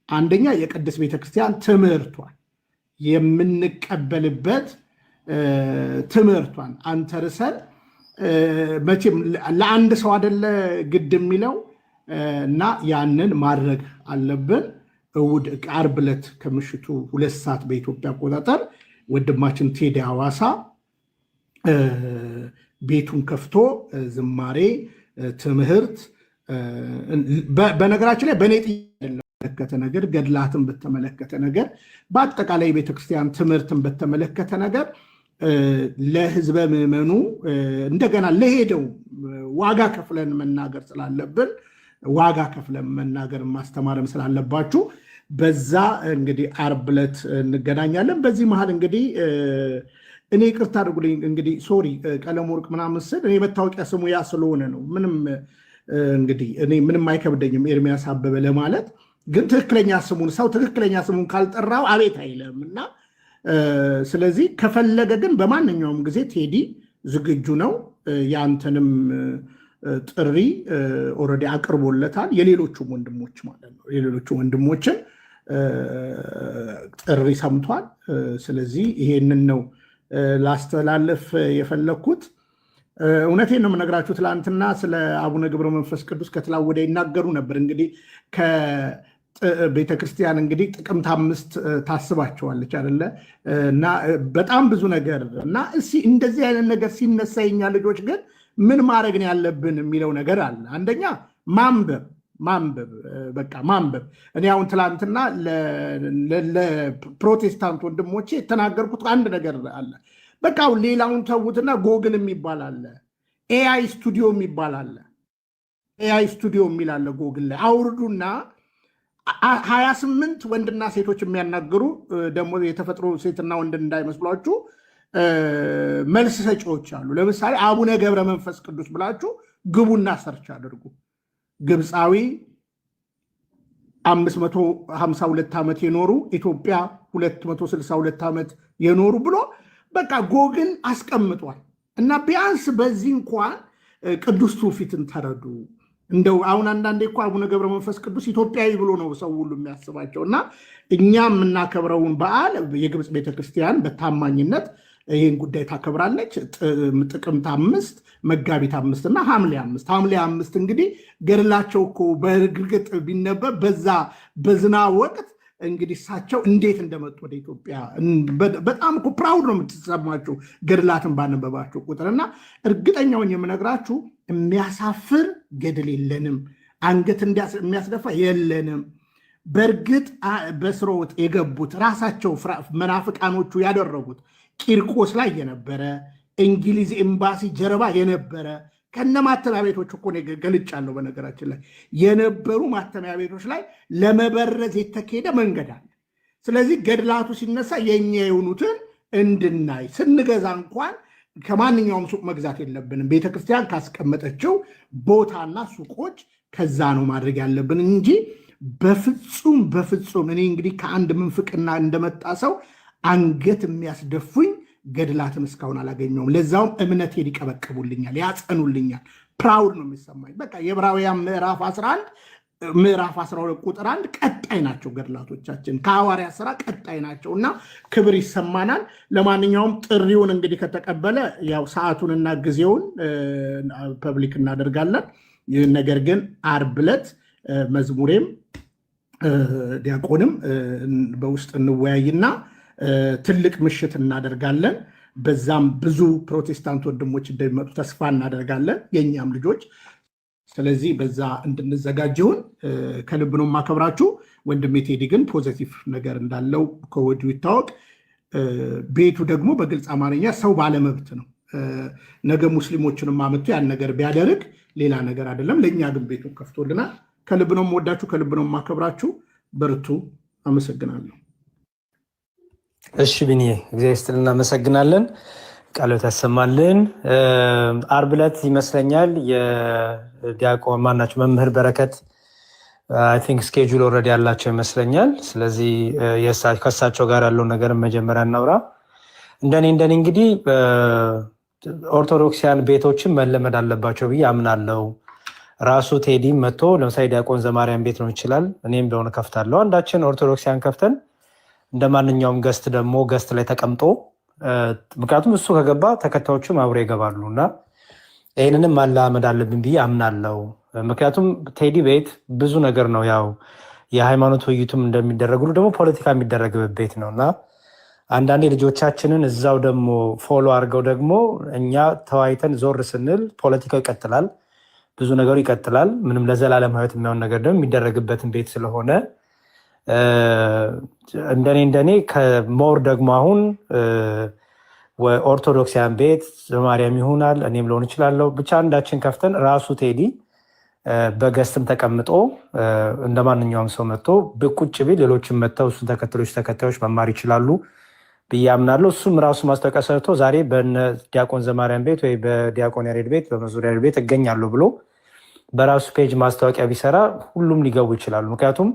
አንደኛ የቅድስት ቤተክርስቲያን ትምህርቷን የምንቀበልበት ትምህርቷን አንተርሰን መቼም ለአንድ ሰው አይደለ ግድ የሚለው እና ያንን ማድረግ አለብን። እሑድ ዓርብ ዕለት ከምሽቱ 2 ሰዓት በኢትዮጵያ አቆጣጠር ወንድማችን ቴዲ አዋሳ ቤቱን ከፍቶ ዝማሬ፣ ትምህርት በነገራችን ላይ በእኔ በተመለከተ ነገር ገድላትን በተመለከተ ነገር በአጠቃላይ የቤተክርስቲያን ትምህርትን በተመለከተ ነገር ለህዝበ ምዕመኑ እንደገና ለሄደው ዋጋ ከፍለን መናገር ስላለብን ዋጋ ከፍለን መናገር ማስተማርም ስላለባችሁ በዛ እንግዲህ ዓርብ ዕለት እንገናኛለን። በዚህ መሃል እንግዲህ እኔ ይቅርታ አድርጉልኝ እንግዲህ ሶሪ ቀለመወርቅ ምናምን ስል እኔ መታወቂያ ስሙ ያ ስለሆነ ነው። ምንም እንግዲህ እኔ ምንም አይከብደኝም ኤርሚያስ አበበ ለማለት ግን ትክክለኛ ስሙን ካልጠራው አቤት አይለም እና ስለዚህ ከፈለገ ግን በማንኛውም ጊዜ ቴዲ ዝግጁ ነው። ያንተንም ጥሪ ኦልሬዲ አቅርቦለታል። የሌሎቹም ወንድሞች ማለት ነው የሌሎቹ ወንድሞችን ጥሪ ሰምቷል። ስለዚህ ይሄንን ነው ላስተላለፍ የፈለግኩት። እውነቴን ነው የምነግራችሁ። ትላንትና ስለ አቡነ ገብረ መንፈስ ቅዱስ ከትላንት ወዲያ ይናገሩ ነበር። እንግዲህ ቤተክርስቲያን እንግዲህ ጥቅምት 5 ታስባቸዋለች አይደለ? እና በጣም ብዙ ነገር እና እንደዚህ አይነት ነገር ሲነሳ የኛ ልጆች ግን ምን ማድረግ ነው ያለብን የሚለው ነገር አለ። አንደኛ ማንበብ በቃ ማንበብ። እኔ አሁን ትላንትና ለፕሮቴስታንት ወንድሞቼ የተናገርኩት አንድ ነገር አለ። በቃ ሌላውን ተዉትና ጎግል የሚባል አለ፣ ኤአይ ስቱዲዮ የሚባል አለ። ኤአይ ስቱዲዮ የሚል አለ ጎግል ላይ አውርዱና 28 ወንድና ሴቶች የሚያናግሩ ደግሞ የተፈጥሮ ሴትና ወንድ እንዳይመስሏችሁ መልስ ሰጪዎች አሉ። ለምሳሌ አቡነ ገብረ መንፈስ ቅዱስ ብላችሁ ግቡና ሰርች አድርጉ። ግብፃዊ 552 ዓመት የኖሩ ኢትዮጵያ 262 ዓመት የኖሩ ብሎ በቃ ጎግል አስቀምጧል። እና ቢያንስ በዚህ እንኳን ቅዱስ ትውፊትን ተረዱ። እንደው አሁን አንዳንዴ እኮ አቡነ ገብረ መንፈስ ቅዱስ ኢትዮጵያዊ ብሎ ነው ሰው ሁሉ የሚያስባቸው። እና እኛ የምናከብረውን በዓል የግብፅ ቤተክርስቲያን በታማኝነት ይህን ጉዳይ ታከብራለች። ጥቅምት 5 መጋቢት 5 እና ሐምሌ 5 እንግዲህ ገድላቸው እኮ በእርግጥ ቢነበብ በዛ በዝናብ ወቅት እንግዲህ እሳቸው እንዴት እንደመጡ ወደ ኢትዮጵያ በጣም እኮ ፕራውድ ነው የምትሰማችሁ ገድላትን ባነበባችሁ ቁጥርና እርግጠኛውን የምነግራችሁ የሚያሳፍር ገድል የለንም፣ አንገት የሚያስደፋ የለንም። በእርግጥ በስርወት የገቡት ራሳቸው መናፍቃኖቹ ያደረጉት ቂርቆስ ላይ የነበረ እንግሊዝ ኤምባሲ ጀርባ የነበረ ከነ ማተሚያ ቤቶች እኮ ገልጫለሁ። በነገራችን ላይ የነበሩ ማተሚያ ቤቶች ላይ ለመበረዝ የተካሄደ መንገድ አለ። ስለዚህ ገድላቱ ሲነሳ የኛ የሆኑትን እንድናይ ስንገዛ እንኳን ከማንኛውም ሱቅ መግዛት የለብንም። ቤተክርስቲያን ካስቀመጠችው ቦታና ሱቆች ከዛ ነው ማድረግ ያለብን እንጂ በፍጹም እኔ እንግዲህ ከአንድ ምንፍቅና እንደመጣ ሰው አንገት የሚያስደፉኝ ገድላትን እስካሁን አላገኘውም። ለዛውም እምነቴን ይቀበቅቡልኛል፣ ያጸኑልኛል። ፕራውድ ነው የሚሰማኝ። በቃ የዕብራውያን ምዕራፍ 11 ምዕራፍ 12 ቁጥር 1 ቀጣይ ናቸው ገድላቶቻችን፣ ከሐዋርያት ሥራ ቀጣይ ናቸው እና ክብር ይሰማናል። ለማንኛውም ጥሪውን እንግዲህ ከተቀበለ ያው ሰዓቱንና ጊዜውን ፐብሊክ እናደርጋለን። ነገር ግን ዓርብ ዕለት መዝሙሬም ዲያቆንም በውስጥ እንወያይና ትልቅ ምሽት እናደርጋለን። በዛም ብዙ ፕሮቴስታንት ወንድሞች እንደሚመጡ ተስፋ እናደርጋለን፣ የእኛም ልጆች። ስለዚህ በዛ እንድንዘጋጀውን ከልብ ነው የማከብራችሁ። ወንድሜ ቴዲ ግን ፖዘቲቭ ነገር እንዳለው ከወዲሁ ይታወቅ። ቤቱ ደግሞ በግልጽ አማርኛ ሰው ባለመብት ነው። ነገ ሙስሊሞችንም አመቱ ያን ነገር ቢያደርግ ሌላ ነገር አይደለም። ለእኛ ግን ቤቱን ከፍቶልናል። ከልብ ነው የምወዳችሁ፣ ከልብ ነው የማከብራችሁ። በርቱ። አመሰግናለሁ። እሺ ቢኒዬ እግዚአብሔር ይስጥልን፣ እናመሰግናለን። ቃልዎት ያሰማልን። ዓርብ ዕለት ይመስለኛል የዲያቆን ማናቸው መምህር በረከት አይ ቲንክ ስኬጁል ኦልሬዲ ያላቸው ይመስለኛል። ስለዚህ ከእሳቸው ጋር ያለውን ነገር መጀመሪያ እናውራ። እንደኔ እንግዲህ ኦርቶዶክሲያን ቤቶችን መለመድ አለባቸው ብዬ አምናለው። ራሱ ቴዲ መጥቶ ለምሳሌ ዲያቆን ዘማርያም ቤት ነው ይችላል፣ እኔም ቢሆን ከፍታለሁ። አንዳችን ኦርቶዶክሲያን ከፍተን እንደ ማንኛውም ገስት ደግሞ ገስት ላይ ተቀምጦ ምክንያቱም እሱ ከገባ ተከታዮቹም አብሮ ይገባሉ እና ይህንንም ማላመድ አለብን ብዬ አምናለው። ምክንያቱም ቴዲ ቤት ብዙ ነገር ነው፣ ያው የሃይማኖት ውይይቱም እንደሚደረግ ሁሉ ደግሞ ፖለቲካ የሚደረግበት ቤት ነው እና አንዳንዴ ልጆቻችንን እዛው ደግሞ ፎሎ አድርገው ደግሞ እኛ ተወያይተን ዞር ስንል ፖለቲካው ይቀጥላል፣ ብዙ ነገሩ ይቀጥላል። ምንም ለዘላለም ሕይወት የሚሆን ነገር ደግሞ የሚደረግበትን ቤት ስለሆነ እንደኔ ከሞር ደግሞ አሁን ኦርቶዶክሲያን ቤት ዘማርያም ይሆናል፣ እኔም ልሆን እችላለሁ። ብቻ አንዳችን ከፍተን ራሱ ቴዲ በገስትም ተቀምጦ እንደ ማንኛውም ሰው መጥቶ ቁጭ ቢል ሌሎችም መጥተው እሱን ተከታዮች መማር ይችላሉ ብዬ አምናለሁ። እሱም ራሱ ማስታወቂያ ሰርቶ ዛሬ በዲያቆን ዘማርያም ቤት ወይ በዲያቆን ያሬድ ቤት በመዝሙር ያሬድ ቤት እገኛለሁ ብሎ በራሱ ፔጅ ማስታወቂያ ቢሰራ ሁሉም ሊገቡ ይችላሉ። ምክንያቱም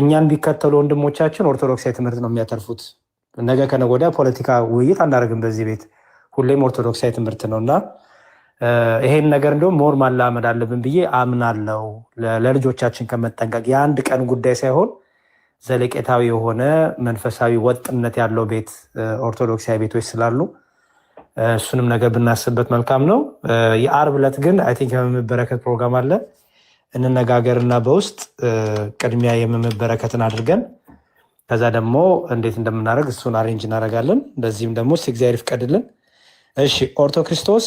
እኛን ቢከተሉ ወንድሞቻችን ኦርቶዶክሳዊ ትምህርት ነው የሚያተርፉት። ነገ ከነገ ወዲያ ፖለቲካ ውይይት አናደርግም በዚህ ቤት፣ ሁሌም ኦርቶዶክሳዊ ትምህርት ነው እና ይሄን ነገር እንደውም ሞር ማላመድ አለብን ብዬ አምናለው። ለልጆቻችን ከመጠንቀቅ የአንድ ቀን ጉዳይ ሳይሆን ዘለቄታዊ የሆነ መንፈሳዊ ወጥነት ያለው ቤት ኦርቶዶክሳዊ ቤቶች ስላሉ እሱንም ነገር ብናስብበት መልካም ነው። የዓርብ ዕለት ግን አይ ቲንክ የመምህር በረከት ፕሮግራም አለ፣ እንነጋገርና በውስጥ ቅድሚያ የመምህር በረከትን አድርገን ከዛ ደግሞ እንዴት እንደምናደርግ እሱን አሬንጅ እናደርጋለን። በዚህም ደግሞ እግዚአብሔር ይፍቀድልን። እሺ ኦርቶ ክርስቶስ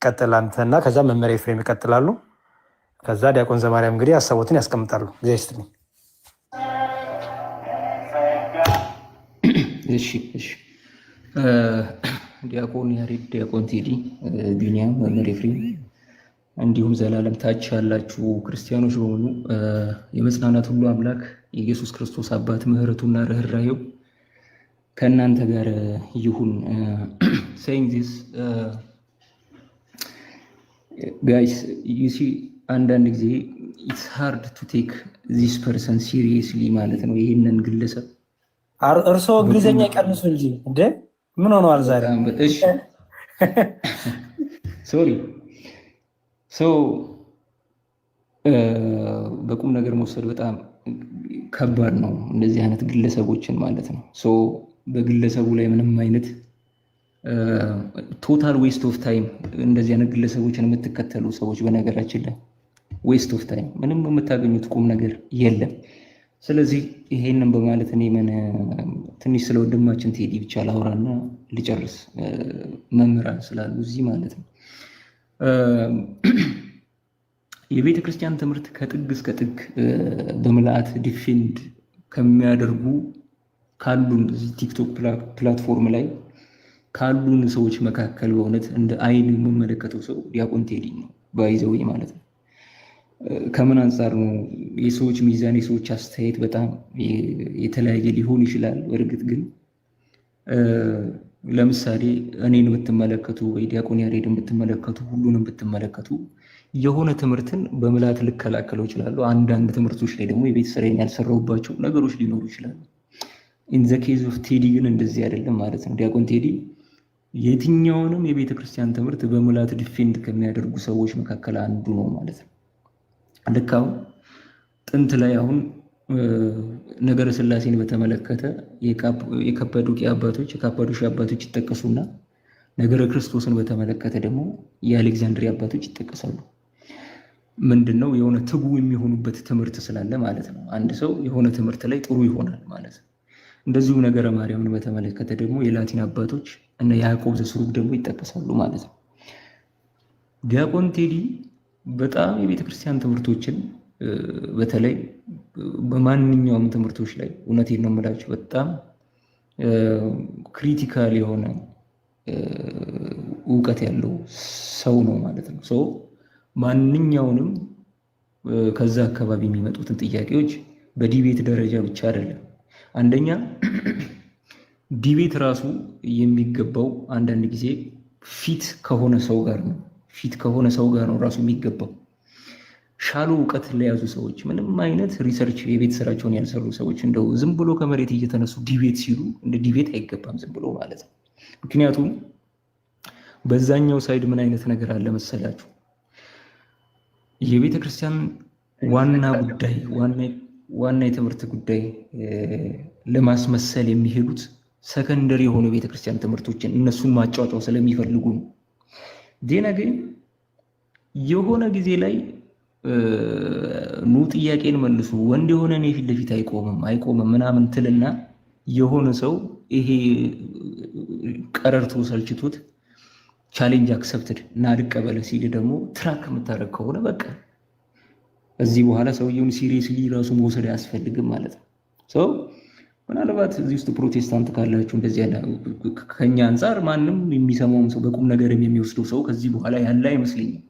ቀጥል አንተና ከዛ መምህር ኤፍሬም ይቀጥላሉ። ከዛ ዲያቆን ዘማርያም እንግዲህ ሀሳቦትን ያስቀምጣሉ። እግዚአብሔር ይስጥልኝ። እሺ ዲያቆን ያሬድ፣ ዲያቆን ቴዲ፣ ቢኒያም፣ መምህር ኤፍሬም እንዲሁም ዘላለም ታች ያላችሁ ክርስቲያኖች በሙሉ የመጽናናት ሁሉ አምላክ የኢየሱስ ክርስቶስ አባት ምሕረቱና ርኅራኄው ከእናንተ ጋር ይሁን። saying this guys you see አንዳንድ ጊዜ it's hard to take this person seriously ማለት ነው። ይሄንን ግለሰብ እርስዎ እንግሊዘኛ ቀንሱ እንጂ እንደ ምን ሆነዋል ዛሬ? እሺ ሶሪ በቁም ነገር መውሰድ በጣም ከባድ ነው፣ እንደዚህ አይነት ግለሰቦችን ማለት ነው። በግለሰቡ ላይ ምንም አይነት ቶታል ዌስት ኦፍ ታይም፣ እንደዚህ አይነት ግለሰቦችን የምትከተሉ ሰዎች በነገራችን ላይ ዌስት ኦፍ ታይም፣ ምንም የምታገኙት ቁም ነገር የለም። ስለዚህ ይሄንን በማለት እኔ ትንሽ ስለ ወንድማችን ቴዲ ብቻ ላውራና ልጨርስ። መምህራን ስላሉ እዚህ ማለት ነው። የቤተ ክርስቲያን ትምህርት ከጥግ እስከ ጥግ በምልአት ዲፌንድ ከሚያደርጉ ካሉን ቲክቶክ ፕላትፎርም ላይ ካሉን ሰዎች መካከል በእውነት እንደ አይን የምመለከተው ሰው ዲያቆን ቴዲ ነው ባይዘው ማለት ነው። ከምን አንጻር ነው? የሰዎች ሚዛን፣ የሰዎች አስተያየት በጣም የተለያየ ሊሆን ይችላል። እርግጥ ግን ለምሳሌ እኔን ብትመለከቱ ወይ ዲያቆን ያሬድን ብትመለከቱ፣ ሁሉንም ብትመለከቱ የሆነ ትምህርትን በምልአት ልከላከለው ይችላሉ። አንዳንድ ትምህርቶች ላይ ደግሞ የቤት ስራዬን ያልሰራሁባቸው ነገሮች ሊኖሩ ይችላሉ። ኢን ዘ ኬዝ ኦፍ ቴዲ ግን እንደዚህ አይደለም ማለት ነው። ዲያቆን ቴዲ የትኛውንም የቤተ ክርስቲያን ትምህርት በምልአት ዲፌንድ ከሚያደርጉ ሰዎች መካከል አንዱ ነው ማለት ነው። ልክ አሁን ጥንት ላይ አሁን ነገረ ስላሴን በተመለከተ የካፓዶቂያ አባቶች ይጠቀሱና ነገረ ክርስቶስን በተመለከተ ደግሞ የአሌክዛንድሪያ አባቶች ይጠቀሳሉ። ምንድነው? የሆነ ትጉ የሚሆኑበት ትምህርት ስላለ ማለት ነው። አንድ ሰው የሆነ ትምህርት ላይ ጥሩ ይሆናል ማለት ነው። እንደዚሁም ነገረ ማርያምን በተመለከተ ደግሞ የላቲን አባቶች እና ያዕቆብ ዘስሩግ ደግሞ ይጠቀሳሉ ማለት ነው። ዲያቆን ቴዲ በጣም የቤተክርስቲያን ትምህርቶችን በተለይ በማንኛውም ትምህርቶች ላይ እውነቴን ነው የምላችሁ በጣም ክሪቲካል የሆነ እውቀት ያለው ሰው ነው ማለት ነው። ሰው ማንኛውንም ከዛ አካባቢ የሚመጡትን ጥያቄዎች በዲቤት ደረጃ ብቻ አይደለም። አንደኛ ዲቤት ራሱ የሚገባው አንዳንድ ጊዜ ፊት ከሆነ ሰው ጋር ነው ራሱ የሚገባው። ሻሎ እውቀት ለያዙ ሰዎች፣ ምንም አይነት ሪሰርች የቤት ስራቸውን ያልሰሩ ሰዎች እንደው ዝም ብሎ ከመሬት እየተነሱ ዲቤት ሲሉ እንደ ዲቤት አይገባም ዝም ብሎ ማለት ነው። ምክንያቱም በዛኛው ሳይድ ምን አይነት ነገር አለ መሰላችሁ? የቤተ ክርስቲያን ዋና ጉዳይ ዋና የትምህርት ጉዳይ ለማስመሰል የሚሄዱት ሰከንደሪ የሆኑ የቤተ ክርስቲያን ትምህርቶችን እነሱን ማጫወጫው ስለሚፈልጉ ነው። ዜና ግን የሆነ ጊዜ ላይ ኑ ጥያቄን መልሱ፣ ወንድ የሆነ እኔ ፊት ለፊት አይቆምም ምናምን ትልና የሆነ ሰው ይሄ ቀረርቶ ሰልችቶት ቻሌንጅ አክሰፕትድ እና ልቀበለ ሲል ደግሞ ትራክ የምታደርግ ከሆነ በቃ እዚህ በኋላ ሰውየውን ሲሪየስሊ ራሱ መውሰድ አያስፈልግም ማለት ነው። ሰው ምናልባት እዚህ ውስጥ ፕሮቴስታንት ካላችሁ እንደዚህ ከኛ አንጻር ማንም የሚሰማውም ሰው በቁም ነገርም የሚወስደው ሰው ከዚህ በኋላ ያለ አይመስለኝም።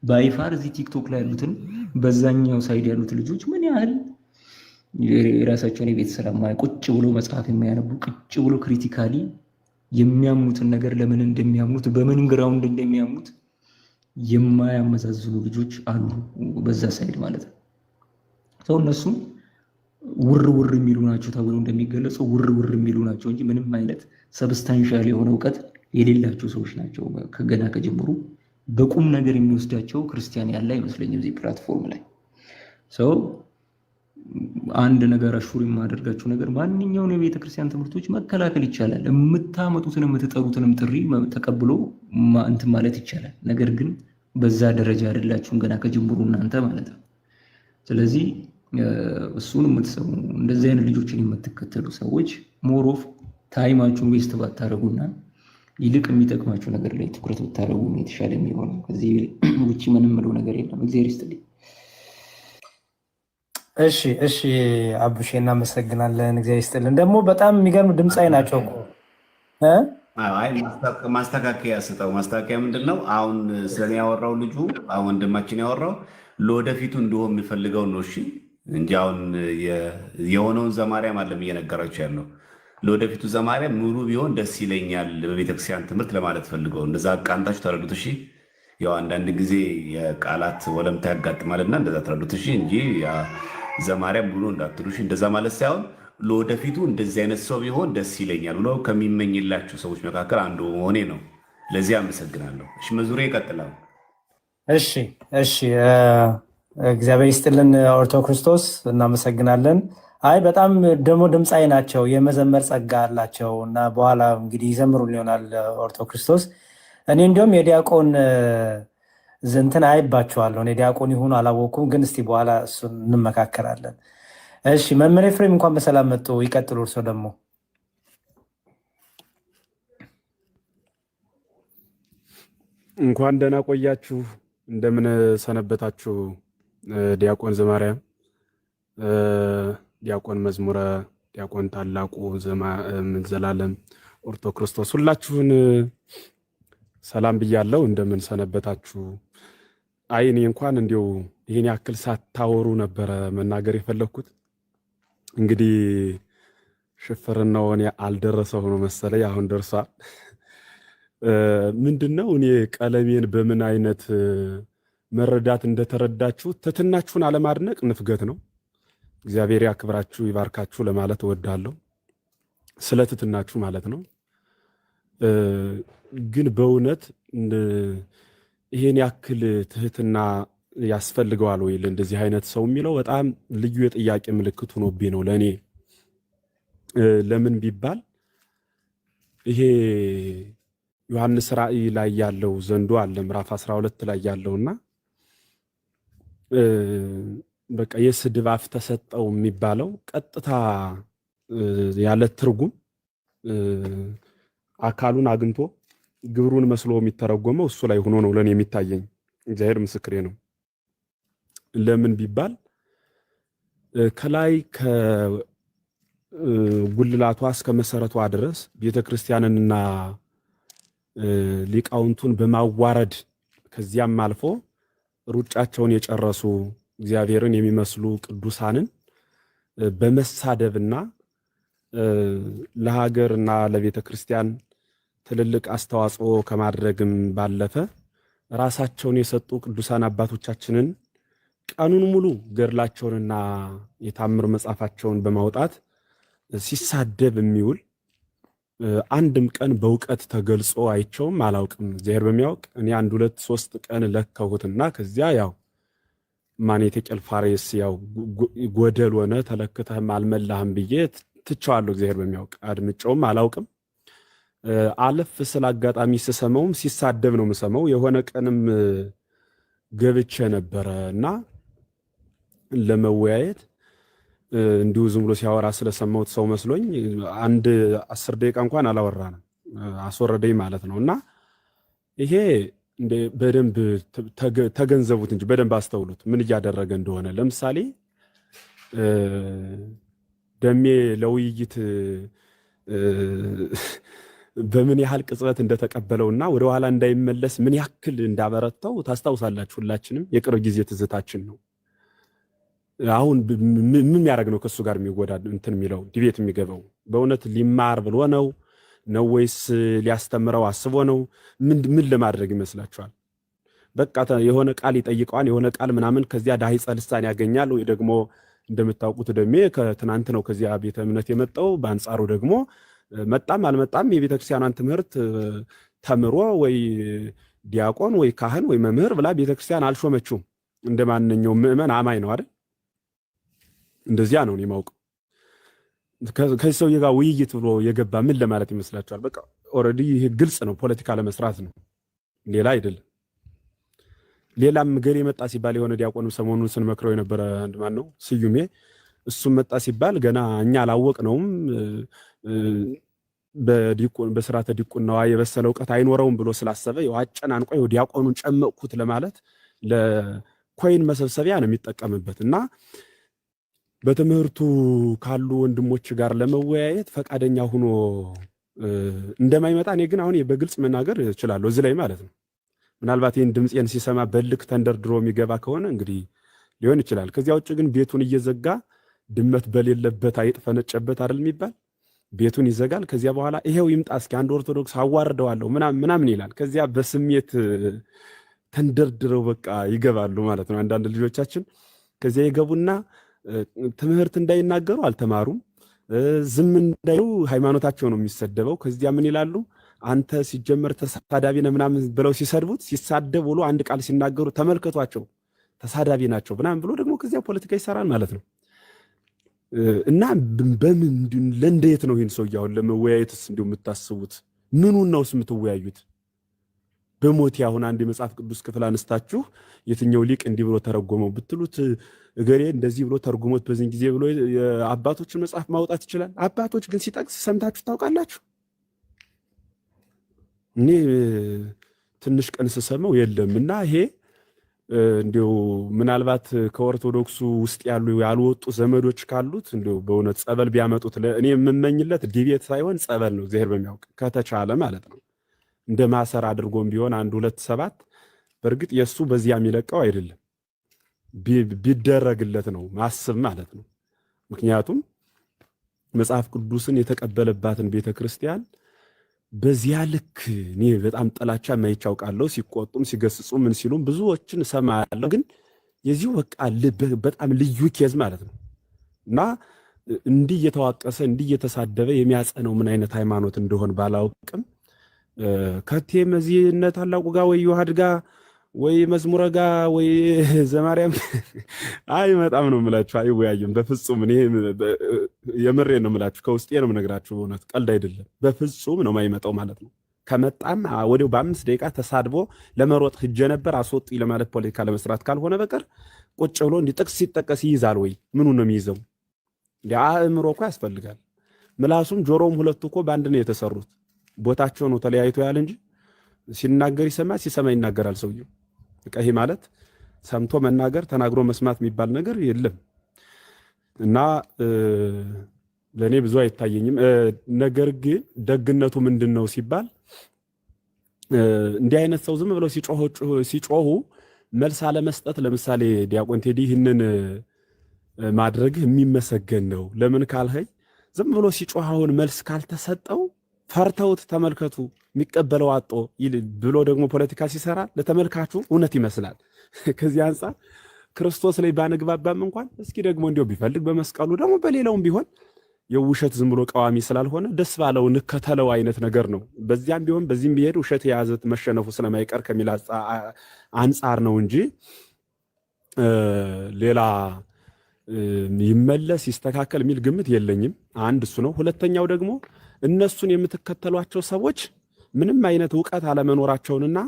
ባይፋር እዚህ ቲክቶክ ላይ ያሉትን በዛኛው ሳይድ ያሉት ልጆች ምን ያህል የራሳቸውን የቤት ስራ ቁጭ ብሎ መጽሐፍ የሚያነቡ ቁጭ ብሎ ክሪቲካሊ የሚያምኑትን ነገር ለምን እንደሚያምኑት በምን ግራውንድ እንደሚያምኑት የማያመዛዝኑ ልጆች አሉ በዛ ሳይድ ማለት ነው። ሰው እነሱም ውር የሚሉ ናቸው ተብሎ እንደሚገለጸው ውር የሚሉ ናቸው እንጂ ምንም አይነት ሰብስታንሻል የሆነ እውቀት የሌላቸው ሰዎች ናቸው። ከገና ከጀምሩ በቁም ነገር የሚወስዳቸው ክርስቲያን ያለ አይመስለኝም እዚህ ፕላትፎርም ላይ። ሰው አንድ ነገር አሹር የማደርጋችሁ ነገር ማንኛውን የቤተ ክርስቲያን ትምህርቶች መከላከል ይቻላል። የምታመጡትን የምትጠሩትንም ጥሪ ተቀብሎ እንትን ማለት ይቻላል። ነገር ግን በዛ ደረጃ አይደላችሁም ገና ከጅምሩ እናንተ ማለት ነው። ስለዚህ እሱን የምትሰሙ እንደዚህ አይነት ልጆችን የምትከተሉ ሰዎች ሞሮፍ ታይማችሁን ዌስት ባታደርጉና ይልቅ የሚጠቅማችሁ ነገር ላይ ትኩረት ብታደርጉ ነው የተሻለ የሚሆነው። ከዚህ ውጪ ምንም ምለው ነገር የለም። እግዚአብሔር ይስጥልኝ። እሺ አቡሼ እናመሰግናለን። እግዚአብሔር ይስጥልን። ደግሞ በጣም የሚገርም ድምፃዊ ናቸው እኮ ማስተካከያ ስጠው። ማስተካከያ ምንድን ነው? አሁን ስለኔ ያወራው ልጁ አሁን ወንድማችን ያወራው ለወደፊቱ እንደሆን የሚፈልገው ነው። እሺ እንጂ አሁን የሆነውን ዘማርያም አለም እየነገራቸው ያለው ለወደፊቱ ዘማርያም ኑሩ ቢሆን ደስ ይለኛል በቤተክርስቲያን ትምህርት ለማለት ፈልገው እንደዛ ቃንታችሁ ተረዱት። እሺ ያው አንዳንድ ጊዜ የቃላት ወለምታ ያጋጥማልና እንደዛ ተረዱት። እሺ እንጂ ዘማርያም ብሎ እንዳትሉ። እሺ እንደዛ ማለት ሳይሆን ለወደፊቱ እንደዚህ አይነት ሰው ቢሆን ደስ ይለኛል ብሎ ከሚመኝላቸው ሰዎች መካከል አንዱ ሆኔ ነው። ለዚህ አመሰግናለሁ። እሺ መዝሙሬ ይቀጥላል። እሺ እግዚአብሔር ይስጥልን። ኦርቶ ክርስቶስ እናመሰግናለን። አይ በጣም ደግሞ ድምፃዊ ናቸው፣ የመዘመር ጸጋ አላቸው እና በኋላ እንግዲህ ይዘምሩን ይሆናል ኦርቶ ክርስቶስ። እኔ እንዲሁም የዲያቆን ዝንትን አይባቸዋለሁ። እኔ ዲያቆን ይሁኑ አላወኩም፣ ግን እስቲ በኋላ እሱን እንመካከራለን። እሺ መምህር ኤፍሬም እንኳን በሰላም መጡ። ይቀጥሉ እርሶ ደግሞ። እንኳን ደህና ቆያችሁ። እንደምን ሰነበታችሁ? ዲያቆን ዘማርያም፣ ዲያቆን መዝሙረ፣ ዲያቆን ታላቁ ዘላለም፣ ኦርቶ ክርስቶስ ሁላችሁን ሰላም ብያለሁ። እንደምን ሰነበታችሁ? አይ እኔ እንኳን እንዲው ይህን ያክል ሳታወሩ ነበረ መናገር የፈለግኩት። እንግዲህ ሽፍርናው እኔ አልደረሰው ነው መሰለኝ፣ አሁን ደርሷል። ምንድነው እኔ ቀለሜን በምን አይነት መረዳት እንደተረዳችሁ ትትናችሁን አለማድነቅ ንፍገት ነው። እግዚአብሔር ያክብራችሁ ይባርካችሁ ለማለት እወዳለሁ፣ ስለ ትትናችሁ ማለት ነው። ግን በእውነት ይሄን ያክል ትህትና ያስፈልገዋል ወይ ለእንደዚህ አይነት ሰው የሚለው በጣም ልዩ የጥያቄ ምልክት ሆኖብኝ ነው ለእኔ። ለምን ቢባል ይሄ ዮሐንስ ራእይ ላይ ያለው ዘንዶ አለ ምዕራፍ 12 ላይ ያለውና በቃ የስድብ አፍ ተሰጠው የሚባለው ቀጥታ ያለ ትርጉም አካሉን አግኝቶ ግብሩን መስሎ የሚተረጎመው እሱ ላይ ሆኖ ነው ለኔ የሚታየኝ። እግዚአብሔር ምስክሬ ነው። ለምን ቢባል ከላይ ከጉልላቷ እስከ መሰረቷ ድረስ ቤተክርስቲያንንና ሊቃውንቱን በማዋረድ ከዚያም አልፎ ሩጫቸውን የጨረሱ እግዚአብሔርን የሚመስሉ ቅዱሳንን በመሳደብና ለሀገርና ለቤተ ክርስቲያን ትልልቅ አስተዋጽኦ ከማድረግም ባለፈ ራሳቸውን የሰጡ ቅዱሳን አባቶቻችንን ቀኑን ሙሉ ገድላቸውንና የታምር መጽሐፋቸውን በማውጣት ሲሳደብ የሚውል አንድም ቀን በእውቀት ተገልጾ አይቸውም አላውቅም። እግዚአብሔር በሚያውቅ እኔ 1 2 3 ቀን ለከሁትና ከዚያ ያው ማኔቴ ቄልፋሬስ ያው ጎደል ሆነ ተለክተህም አልመላህም ብዬ ትቸዋለሁ። እግዚአብሔር በሚያውቅ አድምጨውም አላውቅም። አለፍ ስለ አጋጣሚ ስሰማውም ሲሳደብ ነው የምሰማው። የሆነ ቀንም ገብቼ ነበረ እና ለመወያየት እንዲሁ ዝም ብሎ ሲያወራ ስለሰማሁት ሰው መስሎኝ 10 ደቂቃ እንኳን አላወራንም፣ አስወረደኝ ማለት ነው። እና ይሄ በደንብ ተገንዘቡት እንጂ በደንብ አስተውሉት ምን እያደረገ እንደሆነ። ለምሳሌ ደሜ ለውይይት በምን ያህል ቅጽበት እንደተቀበለውና ወደ ኋላ እንዳይመለስ ምን ያክል እንዳበረታው ታስታውሳላችሁ። ሁላችንም የቅርብ ጊዜ ትዝታችን ነው። አሁን ምን የሚያደርግ ነው ከሱ ጋር የሚወዳድ እንትን የሚለው ዲቤት የሚገባው? በእውነት ሊማር ብሎ ነው ወይስ ሊያስተምረው አስቦ ነው? ምን ለማድረግ ይመስላችኋል? በቃ የሆነ ቃል ይጠይቀዋል፣ የሆነ ቃል ምናምን፣ ከዚያ ዳሂፀ ልሳን ያገኛል። ወይ ደግሞ እንደምታውቁት ደሜ ከትናንት ነው ከዚያ ቤተ እምነት የመጣው። በአንጻሩ ደግሞ መጣም አልመጣም የቤተክርስቲያኗን ትምህርት ተምሮ ወይ ዲያቆን ወይ ካህን ወይ መምህር ብላ ቤተክርስቲያን አልሾመችውም። እንደማንኛውም ምዕመን አማኝ ነው አይደል? እንደዚያ ነው የማውቀው። ከዚህ ሰውዬ ጋር ውይይት ብሎ የገባ ምን ለማለት ይመስላችኋል? በቃ ኦልሬዲ ይሄ ግልጽ ነው፣ ፖለቲካ ለመስራት ነው፣ ሌላ አይደለም። ሌላም ገሌ መጣ ሲባል የሆነ ዲያቆንም ሰሞኑን ስንመክረው የነበረ አንድ ማን ነው ስዩሜ፣ እሱም መጣ ሲባል ገና እኛ አላወቅነውም፣ በስርዓተ ዲቁናዋ የበሰለ እውቀት አይኖረውም ብሎ ስላሰበ አጨናንቆ ዲያቆኑን ጨመቅኩት ለማለት ለኮይን መሰብሰቢያ ነው የሚጠቀምበት። እና በትምህርቱ ካሉ ወንድሞች ጋር ለመወያየት ፈቃደኛ ሆኖ እንደማይመጣ እኔ ግን አሁን በግልጽ መናገር እችላለሁ እዚህ ላይ ማለት ነው። ምናልባት ይህን ድምፄን ሲሰማ በልክ ተንደርድሮ የሚገባ ከሆነ እንግዲህ ሊሆን ይችላል። ከዚያ ውጭ ግን ቤቱን እየዘጋ ድመት በሌለበት አይጥ ፈነጨበት አይደል የሚባል? ቤቱን ይዘጋል። ከዚያ በኋላ ይሄው ይምጣ እስኪ አንድ ኦርቶዶክስ አዋርደዋለሁ ምናምን ይላል። ከዚያ በስሜት ተንደርድረው በቃ ይገባሉ ማለት ነው አንዳንድ ልጆቻችን። ከዚያ ይገቡና ትምህርት እንዳይናገሩ አልተማሩም፣ ዝም እንዳይሉ ሃይማኖታቸው ነው የሚሰደበው። ከዚያ ምን ይላሉ? አንተ ሲጀመር ተሳዳቢ ነህ ምናምን ብለው ሲሰድቡት፣ ሲሳደብ ብሎ አንድ ቃል ሲናገሩ ተመልከቷቸው ተሳዳቢ ናቸው ምናምን ብሎ ደግሞ ከዚያ ፖለቲካ ይሰራል ማለት ነው። እና በምን ለእንዴት ነው ይህን ሰውዬ አሁን ለመወያየትስ እንዲሁ የምታስቡት? ምኑን ነውስ የምትወያዩት? በሞት ያሁን አንድ የመጽሐፍ ቅዱስ ክፍል አንስታችሁ የትኛው ሊቅ እንዲህ ብሎ ተረጎመው ብትሉት እገሬ እንደዚህ ብሎ ተርጉሞት በዚህ ጊዜ ብሎ የአባቶችን መጽሐፍ ማውጣት ይችላል። አባቶች ግን ሲጠቅስ ሰምታችሁ ታውቃላችሁ? እኔ ትንሽ ቀን ስሰማው የለም። እና ይሄ እንዲው ምናልባት ከኦርቶዶክሱ ውስጥ ያልወጡ ዘመዶች ካሉት እንዲው በእውነት ጸበል ቢያመጡት እኔ የምመኝለት ዲቤት ሳይሆን ጸበል ነው፣ እግዚአብሔር በሚያውቅ ከተቻለ ማለት ነው። እንደ ማሰር አድርጎም ቢሆን 1 2 7 በእርግጥ የሱ በዚያ የሚለቀው አይደለም ቢደረግለት ነው ማስብ ማለት ነው። ምክንያቱም መጽሐፍ ቅዱስን የተቀበለባትን ቤተክርስቲያን በዚያ ልክ እኔ በጣም ጥላቻ ማይቻውቃለሁ። ሲቆጡም ሲገስጹ ምን ሲሉም ብዙዎችን ሰማያለሁ። ግን የዚሁ በቃ በጣም ልዩ ኬዝ ማለት ነው። እና እንዲህ እየተዋቀሰ እንዲህ እየተሳደበ የሚያጸነው ምን አይነት ሃይማኖት እንደሆነ ባላውቅም ከቴም እዚህ እነ ታላቁ ጋር ወይ ዮሐድ ጋር ወይ መዝሙረ ጋር ወይ ዘማርያም አይመጣም ነው የምላችሁ። አይወያይም በፍጹም። እኔ የምሬ ነው የምላችሁ፣ ከውስጤ ነው የምነግራችሁ። በእውነት ቀልድ አይደለም። በፍጹም ነው የማይመጣው ማለት ነው። ከመጣም ወዲያው በ5 ደቂቃ ተሳድቦ ለመሮጥ ሂጄ ነበር አስወጡኝ ለማለት ፖለቲካ ለመስራት ካልሆነ በቀር ቁጭ ብሎ እንዲህ ጥቅስ ሲጠቀስ ይይዛል ወይ? ምኑ ነው የሚይዘው? አእምሮ እኮ ያስፈልጋል። ምላሱም ጆሮም ሁለቱ እኮ በአንድ ነው የተሰሩት። ቦታቸው ነው ተለያይቶ ያለ እንጂ ሲናገር ይሰማል፣ ሲሰማ ይናገራል ሰውየው። በቃ ይሄ ማለት ሰምቶ መናገር ተናግሮ መስማት የሚባል ነገር የለም። እና ለኔ ብዙ አይታየኝም። ነገር ግን ደግነቱ ምንድነው ሲባል እንዲህ አይነት ሰው ዝም ብለው ሲጮሁ መልስ አለመስጠት፣ ለምሳሌ ዲያቆን ቴዲ ይህንን ማድረግ የሚመሰገን ነው። ለምን ካልኸኝ ዝም ብሎ ሲጮሃውን መልስ ካልተሰጠው ፈርተውት ተመልከቱ የሚቀበለው አጦ ብሎ ደግሞ ፖለቲካ ሲሰራ ለተመልካቹ እውነት ይመስላል። ከዚህ አንፃር ክርስቶስ ላይ ባንግባባም እንኳን እስኪ ደግሞ እንዲያው ቢፈልግ በመስቀሉ ደግሞ በሌላውም ቢሆን የውሸት ዝም ብሎ ቃዋሚ ስላልሆነ ደስ ባለው ንከተለው አይነት ነገር ነው። በዚያም ቢሆን በዚህም ቢሄድ ውሸት የያዘ መሸነፉ ስለማይቀር ከሚል አንፃር ነው እንጂ ሌላ ይመለስ ይስተካከል የሚል ግምት የለኝም። አንድ እሱ ነው። ሁለተኛው ደግሞ እነሱን የምትከተሏቸው ሰዎች ምንም አይነት ዕውቀት አለመኖራቸውንና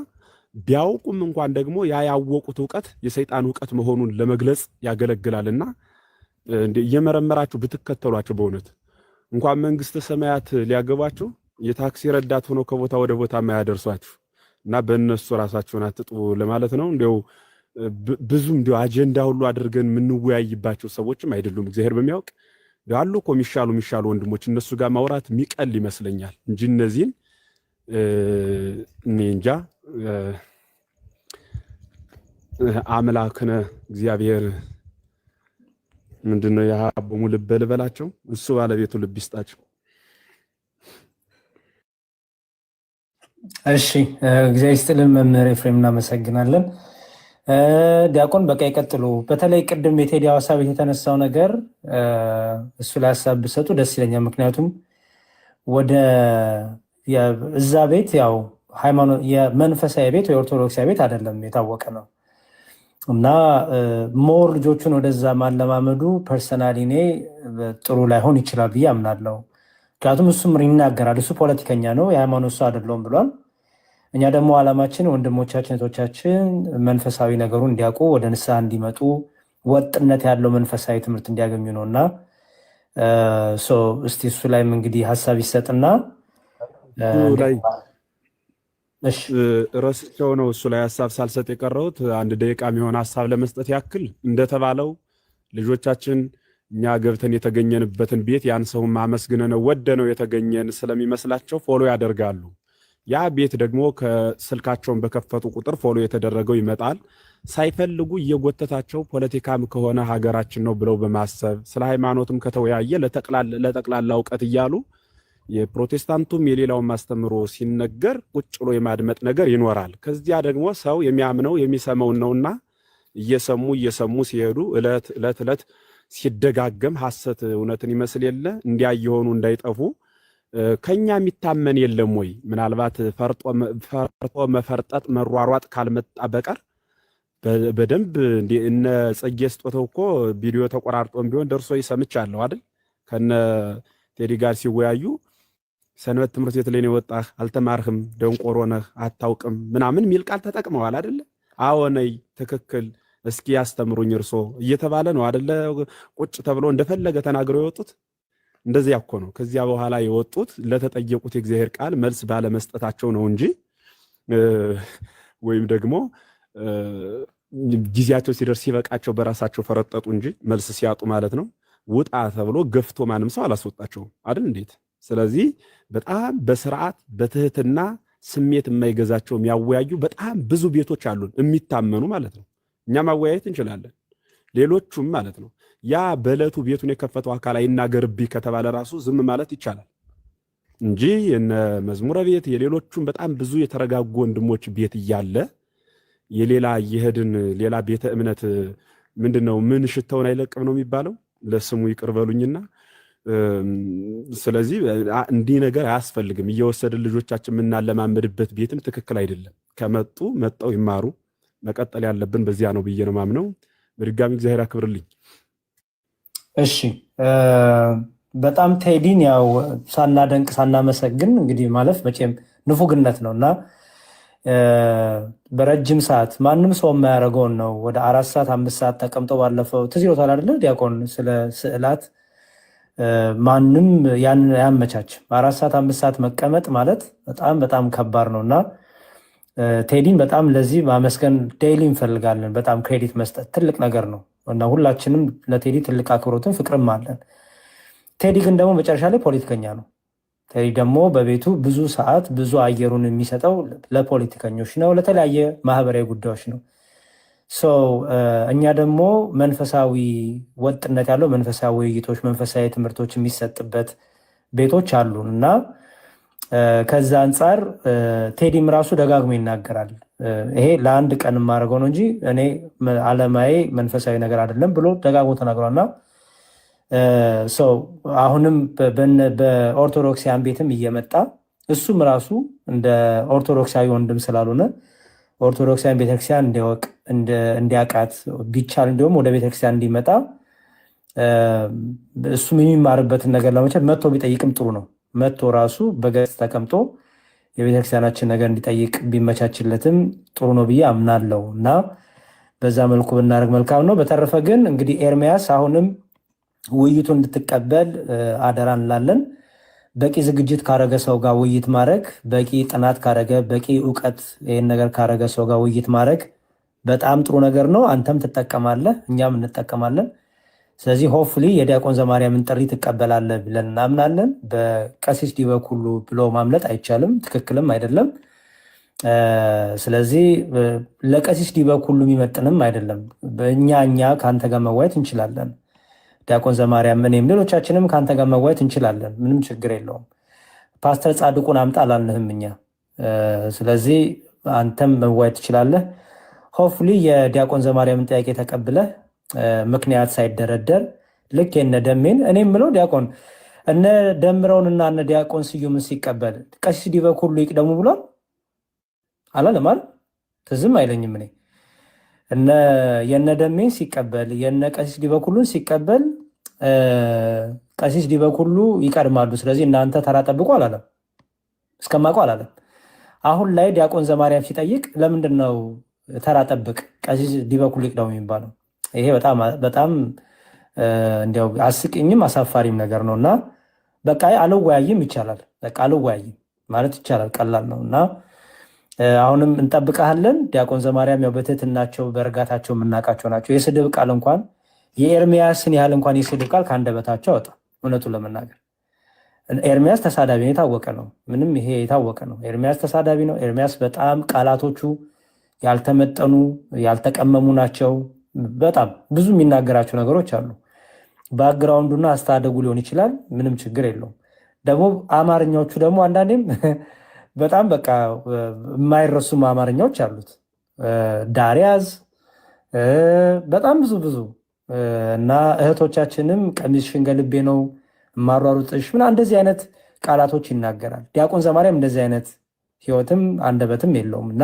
ቢያውቁም እንኳን ደግሞ ያወቁት ዕውቀት የሰይጣን ዕውቀት መሆኑን ለመግለጽ ያገለግላልና እየመረመራችሁ ብትከተሏቸው በእውነት እንኳን መንግስተ ሰማያት ሊያገባችሁ የታክሲ ረዳት ሆኖ ከቦታ ወደ ቦታ ማያደርሷችሁ እና በእነሱ ራሳችሁን አትጡ ለማለት ነው። እንዲያው ብዙም እንዲያው አጀንዳ ሁሉ አድርገን የምንወያይባቸው ሰዎችም አይደሉም። እግዚአብሔር በሚያውቅ ያሉ እኮ የሚሻሉ ወንድሞች እነሱ ጋር ማውራት የሚቀል ይመስለኛል እንጂ እነዚህን እኔ እንጃ። አምላክነ እግዚአብሔር ምንድነው ያቦሙ ልብ ልበላቸው፣ እሱ ባለቤቱ ልብ ይስጣቸው። እሺ እግዚአብሔር ይስጥልን መምህር ኤፍሬም እናመሰግናለን። ዲያቆን በቃ ይቀጥሉ። በተለይ ቅድም የቴዲ ሀሳብ የተነሳው ነገር እሱ ላይ ሀሳብ ብሰጡ ደስ ይለኛል። ምክንያቱም ወደ እዛ ቤት ያው ሃይማኖት የመንፈሳዊ ቤት ወይ ኦርቶዶክሳዊ ቤት አይደለም፣ የታወቀ ነው። እና ሞር ልጆቹን ወደዛ ማለማመዱ ፐርሰናሊ እኔ ጥሩ ላይሆን ይችላል ብዬ አምናለሁ። ምክንያቱም እሱም ይናገራል፣ እሱ ፖለቲከኛ ነው፣ የሃይማኖት ሰው አይደለሁም ብሏል። እኛ ደግሞ ዓላማችን ወንድሞቻችን እህቶቻችን መንፈሳዊ ነገሩን እንዲያውቁ ወደ ንስሐ እንዲመጡ ወጥነት ያለው መንፈሳዊ ትምህርት እንዲያገኙ ነው። እና እስቲ እሱ ላይም እንግዲህ ሀሳብ ይሰጥና ረስቸው ነው እሱ ላይ ሀሳብ ሳልሰጥ የቀረሁት 1 ደቂቃ የሚሆን ሀሳብ ለመስጠት ያክል እንደተባለው ልጆቻችን እኛ ገብተን የተገኘንበትን ቤት ያን ሰው ማመስግነው ወደነው የተገኘን ስለሚመስላቸው ፎሎ ያደርጋሉ። ያ ቤት ደግሞ ከስልካቸውን በከፈቱ ቁጥር ፎሎ የተደረገው ይመጣል። ሳይፈልጉ እየጎተታቸው ፖለቲካም ከሆነ ሀገራችን ነው ብለው በማሰብ ስለ ሃይማኖትም ከተወያየ ለጠቅላላ እውቀት እያሉ የፕሮቴስታንቱም የሌላውን ማስተምሮ ሲነገር ቁጭ ብሎ የማድመጥ ነገር ይኖራል። ከዚያ ደግሞ ሰው የሚያምነው የሚሰማው ነውና እየሰሙ ሲሄዱ እለት ሲደጋገም ሐሰት እውነትን ይመስል የለ እንዲያ የሆኑ እንዳይጠፉ ከኛ የሚታመን የለም ወይ? ምናልባት ፈርጦ መፈርጠጥ መሯሯጥ ካልመጣ በቀር በደንብ እነ ጽጌ ስጦተው እኮ ቪዲዮ ተቆራርጦም ቢሆን ደርሶ ይሰምቻለሁ አይደል? ከነ ቴዲ ጋር ሲወያዩ ሰንበት ትምህርት ቤት ላይ ነው የወጣህ፣ አልተማርህም፣ ደንቆሮ ነህ፣ አታውቅም ምናምን የሚል ቃል ተጠቅመዋል አይደለ? አዎ ነይ፣ ትክክል፣ እስኪ ያስተምሩኝ እርሶ እየተባለ ነው አይደለ? ቁጭ ተብሎ እንደፈለገ ተናግረው የወጡት እንደዚያ እኮ ነው። ከዚያ በኋላ የወጡት ለተጠየቁት የእግዚአብሔር ቃል መልስ ባለመስጠታቸው ነው እንጂ ወይም ደግሞ ጊዜያቸው ሲደርስ ሲበቃቸው በራሳቸው ፈረጠጡ እንጂ መልስ ሲያጡ ማለት ነው። ውጣ ተብሎ ገፍቶ ማንም ሰው አላስወጣቸውም አይደል? እንዴት! ስለዚህ በጣም በስርዓት በትህትና ስሜት የማይገዛቸው የሚያወያዩ በጣም ብዙ ቤቶች አሉን የሚታመኑ ማለት ነው። እኛ ማወያየት እንችላለን፣ ሌሎቹም ማለት ነው። ያ በዕለቱ ቤቱን የከፈተው አካል አይናገርብኝ ከተባለ ራሱ ዝም ማለት ይቻላል እንጂ የነ መዝሙረ ቤት የሌሎቹም በጣም ብዙ የተረጋጉ ወንድሞች ቤት እያለ የሌላ የሄድን ሌላ ቤተ እምነት ምንድነው ምን ሽታውን አይለቅም ነው የሚባለው። ለስሙ ይቅርበሉኝና ስለዚህ እንዲህ ነገር አያስፈልግም። እየወሰድን ልጆቻችን የምናለማመድበት ቤትም ትክክል አይደለም። ከመጡ መጣው ይማሩ፣ መቀጠል ያለብን በዚያ ነው ብዬ ነው ማምነው። በድጋሚ እግዚአብሔር አክብርልኝ። እሺ በጣም ቴዲን ያው ሳናደንቅ ሳናመሰግን እንግዲህ ማለፍ መቼም ንፉግነት ነውና በረጅም ሰዓት ማንም ሰው የማያደርገውን ነው ወደ 4 ሰዓት 5 ሰዓት ተቀምጦ ባለፈው ትዝ ይሎታል አይደለ? ዲያቆን ስለ ስዕላት ማንም ያን ያመቻች 4 ሰዓት 5 ሰዓት መቀመጥ ማለት በጣም በጣም ከባድ ነውና ቴዲን በጣም ለዚህ ማመስገን ዴይሊ እንፈልጋለን። በጣም ክሬዲት መስጠት ትልቅ ነገር ነው እና ሁላችንም ለቴዲ ትልቅ አክብሮትን ፍቅርም አለን። ቴዲ ግን ደግሞ መጨረሻ ላይ ፖለቲከኛ ነው። ቴዲ ደግሞ በቤቱ ብዙ ሰዓት ብዙ አየሩን የሚሰጠው ለፖለቲከኞች ነው፣ ለተለያየ ማህበራዊ ጉዳዮች ነው። እኛ ደግሞ መንፈሳዊ ወጥነት ያለው መንፈሳዊ ውይይቶች፣ መንፈሳዊ ትምህርቶች የሚሰጥበት ቤቶች አሉን እና ከዛ አንጻር ቴዲም ራሱ ደጋግሞ ይናገራል። ይሄ ለአንድ ቀን የማደርገው ነው እንጂ እኔ አለማዬ መንፈሳዊ ነገር አይደለም ብሎ ደጋግሞ ተናግሯልና አሁንም በኦርቶዶክሳውያን ቤትም እየመጣ እሱም ራሱ እንደ ኦርቶዶክሳዊ ወንድም ስላልሆነ ኦርቶዶክሳውያን ቤተክርስቲያን እንዲያውቅ እንዲያውቃት ቢቻል እንዲሁም ወደ ቤተክርስቲያን እንዲመጣ እሱም የሚማርበትን ነገር ለመቻል መጥቶ ቢጠይቅም ጥሩ ነው። መጥቶ ራሱ በገጽ ተቀምጦ የቤተክርስቲያናችን ነገር እንዲጠይቅ ቢመቻችለትም ጥሩ ነው ብዬ አምናለሁ እና በዛ መልኩ ብናደርግ መልካም ነው። በተረፈ ግን እንግዲህ ኤርሚያስ አሁንም ውይይቱን እንድትቀበል አደራ እንላለን። በቂ ዝግጅት ካረገ ሰው ጋር ውይይት ማድረግ፣ በቂ ጥናት ካረገ፣ በቂ እውቀት ይህን ነገር ካረገ ሰው ጋር ውይይት ማድረግ በጣም ጥሩ ነገር ነው። አንተም ትጠቀማለህ፣ እኛም እንጠቀማለን። ስለዚህ ሆፍሊ የዲያቆን ዘማርያምን ጥሪ ትቀበላለህ ብለን እናምናለን። በቀሲስ ዲበኩሉ ብሎ ማምለጥ አይቻልም፣ ትክክልም አይደለም። ስለዚህ ለቀሲስ ዲበኩሉ የሚመጥንም አይደለም። እኛ ከአንተ ጋር መዋየት እንችላለን። ዲያቆን ዘማርያም እኔም ሌሎቻችንም ከአንተ ጋር መዋየት እንችላለን። ምንም ችግር የለውም። ፓስተር ጻድቁን አምጣ አላልንህም እኛ። ስለዚህ አንተም መዋየት ትችላለህ። ሆፍሊ የዲያቆን ዘማርያምን ጥያቄ ተቀብለህ ምክንያት ሳይደረደር ልክ የነ ደሜን እኔ የምለው ዲያቆን እነ ደምረውንና እነ ዲያቆን ስዩምን ሲቀበል ቀሲስ ዲበኩሉ ይቅደሙ ብሏል አላለም አይደል? ትዝም አይለኝም እኔ የነ ደሜን ሲቀበል የነ ቀሲስ ዲበኩሉን ሲቀበል ቀሲስ ዲበኩሉ ይቀድማሉ። ስለዚህ እናንተ ተራ ጠብቁ አላለም፣ እስከማውቀው አላለም። አሁን ላይ ዲያቆን ዘማርያም ሲጠይቅ ለምንድን ነው ተራ ጠብቅ ቀሲስ ዲበኩሉ ይቅደሙ የሚባለው? ይሄ በጣም እንዲያው አስቂኝም አሳፋሪም ነገር ነው እና በቃ አልወያይም ይቻላል። በቃ አልወያይም ማለት ይቻላል፣ ቀላል ነው እና አሁንም እንጠብቃለን። ዲያቆን ዘማርያም ያው በትህትናቸው በእርጋታቸው የምናውቃቸው ናቸው። የስድብ ቃል እንኳን የኤርሚያስን ያህል እንኳን የስድብ ቃል ከአንደበታቸው አወጣ። እውነቱን ለመናገር ኤርሚያስ ተሳዳቢ ነው፣ የታወቀ ነው። ምንም ይሄ የታወቀ ነው። ኤርሚያስ ተሳዳቢ ነው። ኤርሚያስ በጣም ቃላቶቹ ያልተመጠኑ ያልተቀመሙ ናቸው። በጣም ብዙ የሚናገራቸው ነገሮች አሉ። ባክግራውንዱና አስተዳደጉ ሊሆን ይችላል፣ ምንም ችግር የለውም። ደግሞ አማርኛዎቹ ደግሞ አንዳንዴም በጣም በቃ የማይረሱም አማርኛዎች አሉት። ዳሪያዝ በጣም ብዙ እና እህቶቻችንም ቀሚስሽን ገልቤ ነው ማሯሩጥሽ ምናምን እንደዚህ አይነት ቃላቶች ይናገራል። ዲያቆን ዘማርያም እንደዚህ አይነት ህይወትም አንደበትም የለውም እና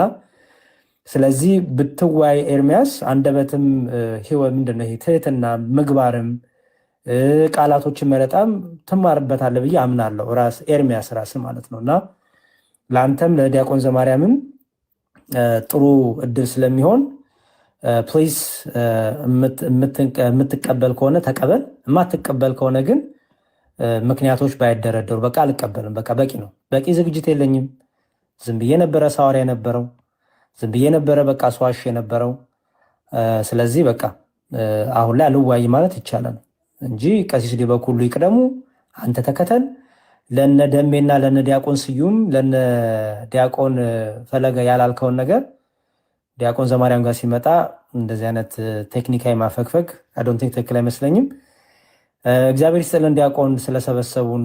ስለዚህ ብትዋይ ኤርሚያስ አንደበትም ህይወት ምንድነው ትህትና ምግባርም ቃላቶችን መረጣም ትማርበታለህ ብዬ አምናለሁ። ራስ ኤርሚያስ ራስ ማለት ነው እና ለአንተም ለዲያቆን ዘማርያምም ጥሩ እድል ስለሚሆን ፕሊዝ የምትቀበል ከሆነ ተቀበል፣ የማትቀበል ከሆነ ግን ምክንያቶች ባይደረደሩ በቃ አልቀበልም፣ በቃ በቂ ነው፣ በቂ ዝግጅት የለኝም፣ ዝም ብዬ ነበረ ሳወራ የነበረው፣ ዝም ብዬ ነበረ በቃ ስዋሽ የነበረው። ስለዚህ በቃ አሁን ላይ አልዋይ ማለት ይቻላል እንጂ ቀሲስ ዲበኩሉ ይቅደሙ፣ አንተ ተከተል። ለነ ደሜና ለነ ዲያቆን ስዩም ለነ ዲያቆን ፈለገ ያላልከውን ነገር ዲያቆን ዘማርያም ጋር ሲመጣ እንደዚህ አይነት ቴክኒካዊ ማፈግፈግ አዶንት ቲንክ ትክክል አይመስለኝም። እግዚአብሔር ይስጥልን ዲያቆን ስለሰበሰቡን።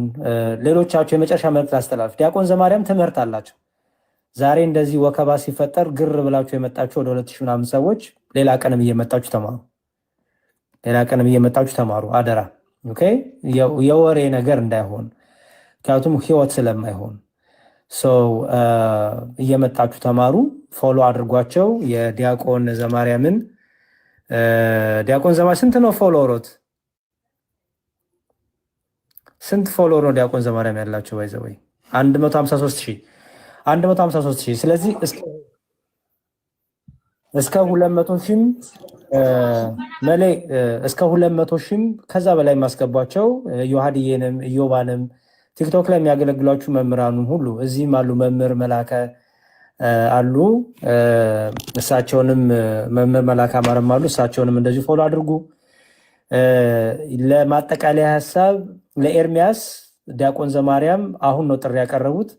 ሌሎቻቸው የመጨረሻ መልዕክት አስተላልፍ። ዲያቆን ዘማርያም ትምህርት አላቸው። ዛሬ እንደዚህ ወከባ ሲፈጠር ግር ብላችሁ የመጣችሁ ወደ 2000 ምናምን ሰዎች ሌላ ቀንም እየመጣችሁ ተማሩ፣ ሌላ ቀንም እየመጣችሁ ተማሩ አደራ። ኦኬ የወሬ ነገር እንዳይሆን፣ ምክንያቱም ህይወት ስለማይሆን እየመጣችሁ ተማሩ። ፎሎ አድርጓቸው የዲያቆን ዘማርያምን። ዲያቆን ዘማርያም ስንት ነው ፎሎወሮት? ስንት ፎሎወር ነው ዲያቆን ዘማርያም ያላቸው? ባይዘወይ 153,000 ስለዚህ እስከ 200,000 መሌ እስከ 200,000 ከዛ በላይ ማስገቧቸው። ዮሐድዬንም ኢዮባንም ቲክቶክ ላይ የሚያገለግሏችሁ መምህራኑም ሁሉ እዚህም አሉ። መምህር መላከ አሉ፣ እሳቸውንም መምህር መላከ አማረም አሉ፣ እሳቸውንም እንደዚሁ ፎሎ አድርጉ። ለማጠቃለያ ሀሳብ ለኤርሚያስ ዲያቆን ዘማርያም አሁን ነው ጥሪ ያቀረቡት።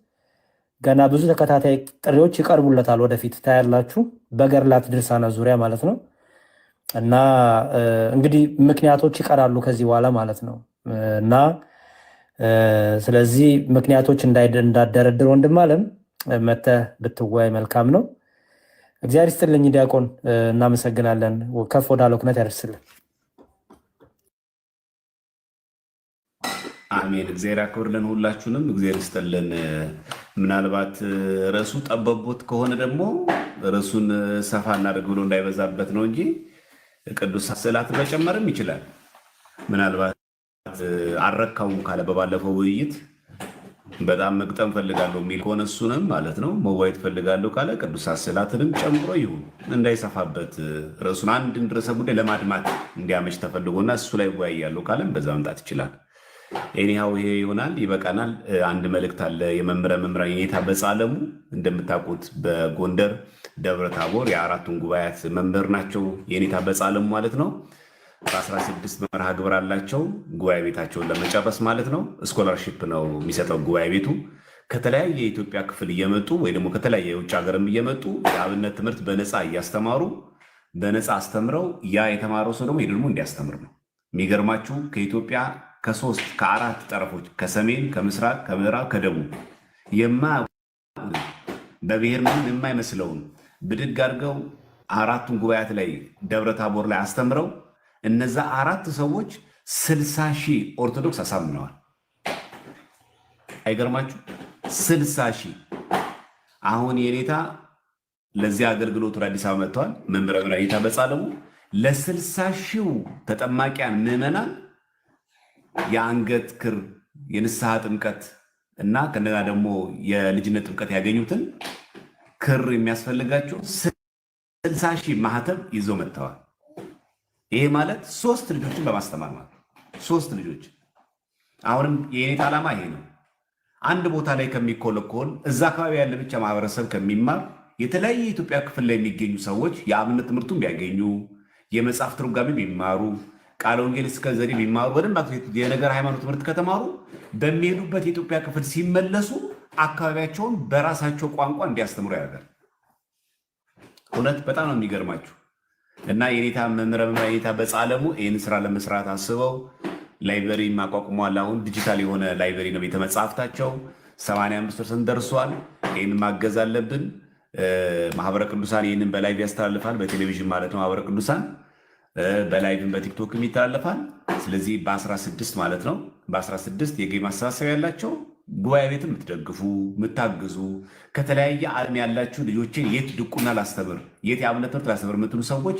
ገና ብዙ ተከታታይ ጥሪዎች ይቀርቡለታል ወደፊት ታያላችሁ፣ በገድላት ድርሳና ዙሪያ ማለት ነው። እና እንግዲህ ምክንያቶች ይቀራሉ ከዚህ በኋላ ማለት ነው። እና ስለዚህ ምክንያቶች እንዳደረድር ወንድም አለም መተህ ብትወያይ መልካም ነው። እግዚአብሔር ይስጥልኝ ዲያቆን፣ እናመሰግናለን። ከፍ ወዳለው ክነት ያደርስልን። አሜን። እግዚአብሔር ያክብርልን ሁላችሁንም፣ እግዚአብሔር ይስጥልን። ምናልባት ርዕሱ ጠበቦት ከሆነ ደግሞ ርዕሱን ሰፋ እናድርግ ብሎ እንዳይበዛበት ነው እንጂ ቅዱስ ስዕላትን መጨመርም ይችላል። ምናልባት አልረካውም ካለ በባለፈው ውይይት በጣም መግጠም ፈልጋለሁ የሚል ከሆነ እሱንም ማለት ነው መዋየት ፈልጋለሁ ካለ ቅዱሳት ስዕላትንም ጨምሮ ይሁን፣ እንዳይሰፋበት ርዕሱን አንድን ርዕሰ ጉዳይ ለማድማት እንዲያመች ተፈልጎና እሱ ላይ እወያያለሁ ካለም በዛ መምጣት ይችላል። ኤኒሃው ይሄ ይሆናል፣ ይበቃናል። አንድ መልእክት አለ። የመምህረ መምህራን የኔታ በጻለሙ እንደምታውቁት በጎንደር ደብረ ታቦር የአራቱን ጉባኤያት መምህር ናቸው። የኔታ በጻለሙ ማለት ነው። በ16 መርሃ ግብር አላቸው ጉባኤ ቤታቸውን ለመጨረስ ማለት ነው። ስኮላርሺፕ ነው የሚሰጠው ጉባኤ ቤቱ። ከተለያየ የኢትዮጵያ ክፍል እየመጡ ወይ ደግሞ ከተለያየ የውጭ ሀገርም እየመጡ የአብነት ትምህርት በነፃ እያስተማሩ በነፃ አስተምረው ያ የተማረው ሰው ደግሞ ደግሞ እንዲያስተምር ነው። የሚገርማችሁ ከኢትዮጵያ ከ3 ከ4 ጠረፎች ከሰሜን፣ ከምስራቅ፣ ከምዕራብ፣ ከደቡብ በብሔር ምንም የማይመስለውን ብድግ አድርገው አራቱን ጉባኤያት ላይ ደብረ ታቦር ላይ አስተምረው እነዛ 4 ሰዎች 60,000 ኦርቶዶክስ አሳምነዋል። አይገርማችሁ? 60,000። አሁን የኔታ ለዚህ አገልግሎት ወደ አዲስ አበባ መጥተዋል። መምህረ ኔታ በጻለሙ ለ60,000 ተጠማቂያን ምዕመናን የአንገት ክር፣ የንስሐ ጥምቀት እና ከነጋ ደግሞ የልጅነት ጥምቀት ያገኙትን ክር የሚያስፈልጋቸው 60,000 ማህተም ይዘው መጥተዋል። ይሄ ማለት 3 ልጆችን በማስተማር ማለት 3 ልጆች። አሁንም የኔታ ዓላማ ይሄ ነው። አንድ ቦታ ላይ ከሚኮለኮል እዛ አካባቢ ያለ ብቻ ማህበረሰብ ከሚማር የተለያየ የኢትዮጵያ ክፍል ላይ የሚገኙ ሰዎች የአብነት ትምህርቱን ቢያገኙ፣ የመጽሐፍ ትርጓሜ ቢማሩ፣ ቃለ ወንጌል እስከ ዘዴ ቢማሩ፣ በደንብ የነገር ሃይማኖት ትምህርት ከተማሩ በሚሄዱበት የኢትዮጵያ ክፍል ሲመለሱ አካባቢያቸውን በራሳቸው ቋንቋ እንዲያስተምሩ ያደርጋል። እውነት በጣም ነው የሚገርማችሁ። እና የኔታ መምህረ የኔታ በጻለሙ ይህን ስራ ለመስራት አስበው ላይብረሪ ማቋቁሟል። አሁን ዲጂታል የሆነ ላይብረሪ ነው ቤተ መጽሐፍታቸው 85% ደርሷል። ይህን ማገዝ አለብን። ማህበረ ቅዱሳን ይህንን በላይቭ ያስተላልፋል፣ በቴሌቪዥን ማለት ነው። ማህበረ ቅዱሳን በላይቭን በቲክቶክም ይተላለፋል። ስለዚህ በ16 ማለት ነው በ16 የገቢ ማሰባሰቢያ ያላቸው ጉባኤ ቤት የምትደግፉ የምታግዙ ከተለያየ ዓለም ያላችሁ ልጆችን የት ድቁና ላስተምር የት የአብነት ትምህርት ላስተምር የምትሉ ሰዎች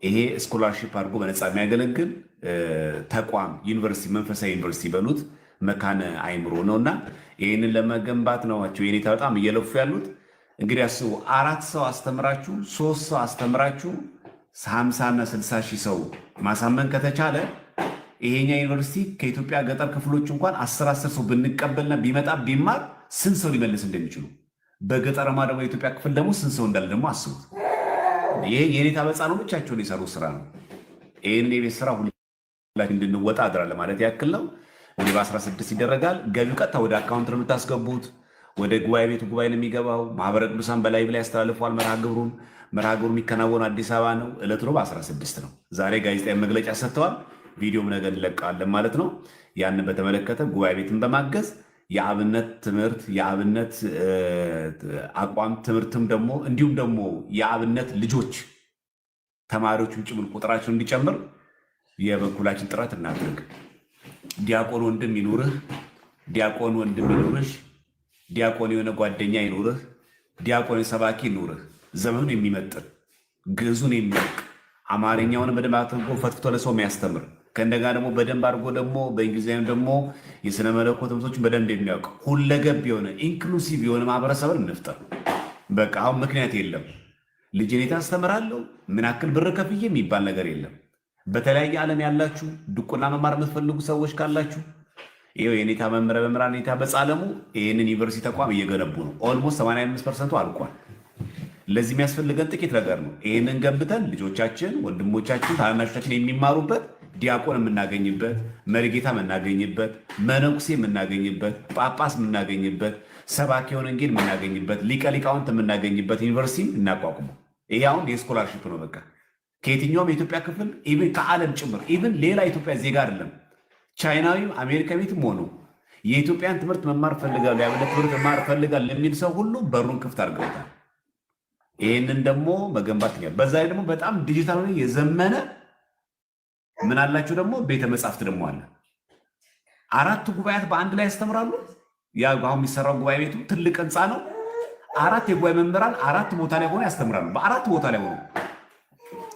ይሄ ስኮላርሺፕ አድርጎ በነፃ የሚያገለግል ተቋም ዩኒቨርሲቲ፣ መንፈሳዊ ዩኒቨርሲቲ በሉት መካነ አይምሮ ነው እና ይህንን ለመገንባት ነዋቸው የኔታ በጣም እየለፉ ያሉት። እንግዲህ አስቡ 4 ሰው አስተምራችሁ 3 ሰው አስተምራችሁ 50 እና 60 ሺህ ሰው ማሳመን ከተቻለ ይሄኛ ዩኒቨርሲቲ ከኢትዮጵያ ገጠር ክፍሎች እንኳን 10 ሰው ብንቀበልና ቢመጣ ቢማር ስንት ሰው ሊመልስ እንደሚችሉ በገጠርማ ደግሞ የኢትዮጵያ ክፍል ደግሞ ስንት ሰው እንዳለ ደግሞ አስቡት። ይሄ የኔታ በጻሉ ብቻቸውን የሰሩ ስራ ነው። ይህንን የቤት ስራ ሁላችን እንድንወጣ አድራ ለማለት ያክል ነው። እንግዲህ በ16 ይደረጋል። ገቢው ቀጥታ ወደ አካውንት ነው የምታስገቡት። ወደ ጉባኤ ቤቱ ጉባኤ ነው የሚገባው። ማህበረ ቅዱሳን በላይ ብላይ ያስተላልፈዋል መርሃ ግብሩ የሚከናወኑ አዲስ አበባ ነው። ዕለቱ ነው በ16 ነው። ዛሬ ጋዜጣዊ መግለጫ ሰጥተዋል። ቪዲዮም ነገር እንለቃለን ማለት ነው። ያንን በተመለከተ ጉባኤ ቤትን በማገዝ የአብነት ትምህርት የአብነት አቋም ትምህርትም ደግሞ እንዲሁም ደግሞ የአብነት ልጆች ተማሪዎቹን ጭምር ቁጥራቸው እንዲጨምር የበኩላችን ጥረት እናድርግ። ዲያቆን ወንድም ይኑርህ፣ ዲያቆን ወንድም ይኑርሽ፣ ዲያቆን የሆነ ጓደኛ ይኑርህ፣ ዲያቆን ሰባኪ ይኑርህ። ዘመኑን የሚመጥን ግዕዙን የሚያውቅ አማርኛውን በደንብ አድርጎ ፈትፍቶ ለሰው የሚያስተምር ከእንደጋ ደግሞ በደንብ አድርጎ ደግሞ በእንግሊዝኛም ደግሞ የስነ መለኮት ትምህርቶችን በደንብ የሚያውቅ ሁለገብ የሆነ ኢንክሉሲቭ የሆነ ማህበረሰብን እንፍጠር። በቃ አሁን ምክንያት የለም። ልጄን ታስተምራለሁ ምን ያክል ብር ከፍዬ የሚባል ነገር የለም። በተለያየ ዓለም ያላችሁ ድቁና መማር የምትፈልጉ ሰዎች ካላችሁ ይኸው የኔታ መምህራን ኔታ በጻለሙ ይህንን ዩኒቨርሲቲ ተቋም እየገነቡ ነው። ኦልሞስት 85% አልቋል። ለዚህ የሚያስፈልገን ጥቂት ነገር ነው። ይህንን ገንብተን ልጆቻችን፣ ወንድሞቻችን፣ ታናናሾቻችን የሚማሩበት ዲያቆን የምናገኝበት፣ መሪጌታ የምናገኝበት፣ መነኩሴ የምናገኝበት፣ ጳጳስ የምናገኝበት፣ ሰባኪ ወንጌል የምናገኝበት፣ ሊቀ ሊቃውንት የምናገኝበት ዩኒቨርሲቲ እናቋቁመው። ይሄ አሁን የስኮላርሺፕ ነው። በቃ ከየትኛውም የኢትዮጵያ ክፍል ኢቭን ከዓለም ጭምር ኢቭን ሌላ ኢትዮጵያ ዜጋ አይደለም ቻይናዊም አሜሪካ ቤትም ሆኖ የኢትዮጵያን ትምህርት መማር ፈልጋሉ የአብነት ትምህርት መማር ፈልጋል ለሚል ሰው ሁሉ በሩን ክፍት አድርገውታል። ይህንን ደግሞ መገንባት በዛ ላይ ደግሞ በጣም ዲጂታል የዘመነ ምን አላችሁ ደግሞ ቤተ መጻሕፍት ደግሞ አለ። 4 ጉባኤያት በአንድ ላይ ያስተምራሉ። ያ አሁን የሚሰራው ጉባኤ ቤቱ ትልቅ ህንፃ ነው። 4 የጉባኤ መምህራን 4 ቦታ ላይ ሆነው ያስተምራሉ። በ4 ቦታ ላይ ሆነው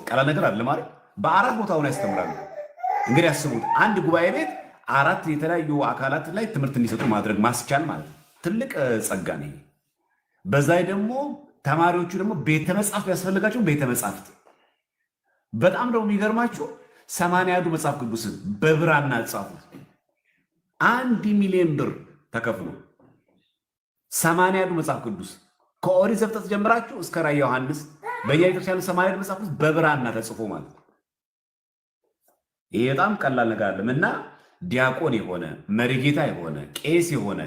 ቀላል ነገር አለ ማለት በ4 ቦታ ሆነው ያስተምራሉ። እንግዲህ ያስቡት አንድ ጉባኤ ቤት 4 የተለያዩ አካላት ላይ ትምህርት እንዲሰጡ ማድረግ ማስቻል ማለት ትልቅ ጸጋ ነው። በዛ ላይ ደግሞ ተማሪዎቹ ደግሞ ቤተ መጻሕፍት ያስፈልጋቸው ቤተ መጻሕፍት በጣም ደግሞ የሚገርማችሁ 80 መጽሐፍ ቅዱስን በብራና ጻፉት። 1 ሚሊዮን ብር ተከፍሎ 80 መጽሐፍ ቅዱስ ከኦሪት ዘፍጥረት ጀምራችሁ እስከ ራዕየ ዮሐንስ በየቤተክርስቲያኑ 80 መጽሐፍ ቅዱስ በብራና ተጽፎ ማለት ይሄ በጣም ቀላል ነገር አይደለም እና ዲያቆን የሆነ መሪጌታ የሆነ ቄስ የሆነ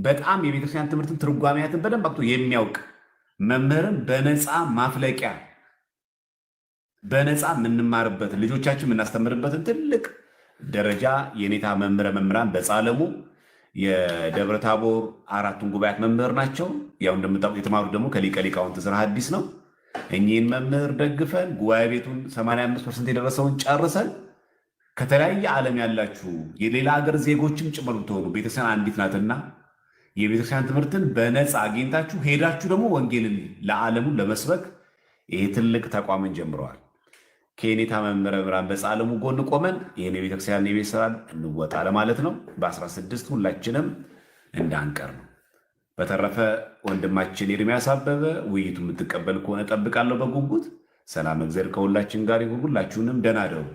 በጣም የቤተክርስቲያን ትምህርትን ትርጓሜያትን በደንብ አቅቶ የሚያውቅ መምህርን በነፃ ማፍለቂያ በነፃ የምንማርበት ልጆቻችን የምናስተምርበትን ትልቅ ደረጃ የኔታ መምህራን በጻለሙ የደብረ ታቦር 4ቱን ጉባኤያት መምህር ናቸው። ያው እንደምታውቁት የተማሩት ደግሞ ከሊቀ ሊቃውንት ዕዝራ ሐዲስ ነው። እኚህን መምህር ደግፈን ጉባኤ ቤቱን 85% የደረሰውን ጨርሰን ከተለያየ ዓለም ያላችሁ የሌላ ሀገር ዜጎችም ጭምር ብትሆኑ ቤተክርስቲያን አንዲት ናትና የቤተክርስቲያን ትምህርትን በነፃ አግኝታችሁ ሄዳችሁ ደግሞ ወንጌልን ለዓለሙ ለመስበክ ይሄ ትልቅ ተቋምን ጀምረዋል። ከኔታ መምህራን በጻለሙ ጎን ቆመን ይህን የቤተክርስቲያን የቤት ስራ እንወጣ ለማለት ነው። በ16 ሁላችንም እንዳንቀር ነው። በተረፈ ወንድማችን ኤርሚያስ አበበ ውይይቱ የምትቀበል ከሆነ ጠብቃለሁ በጉጉት። ሰላም እግዚአብሔር ከሁላችን ጋር ይሁን። ሁላችሁንም ደህና እደሩ።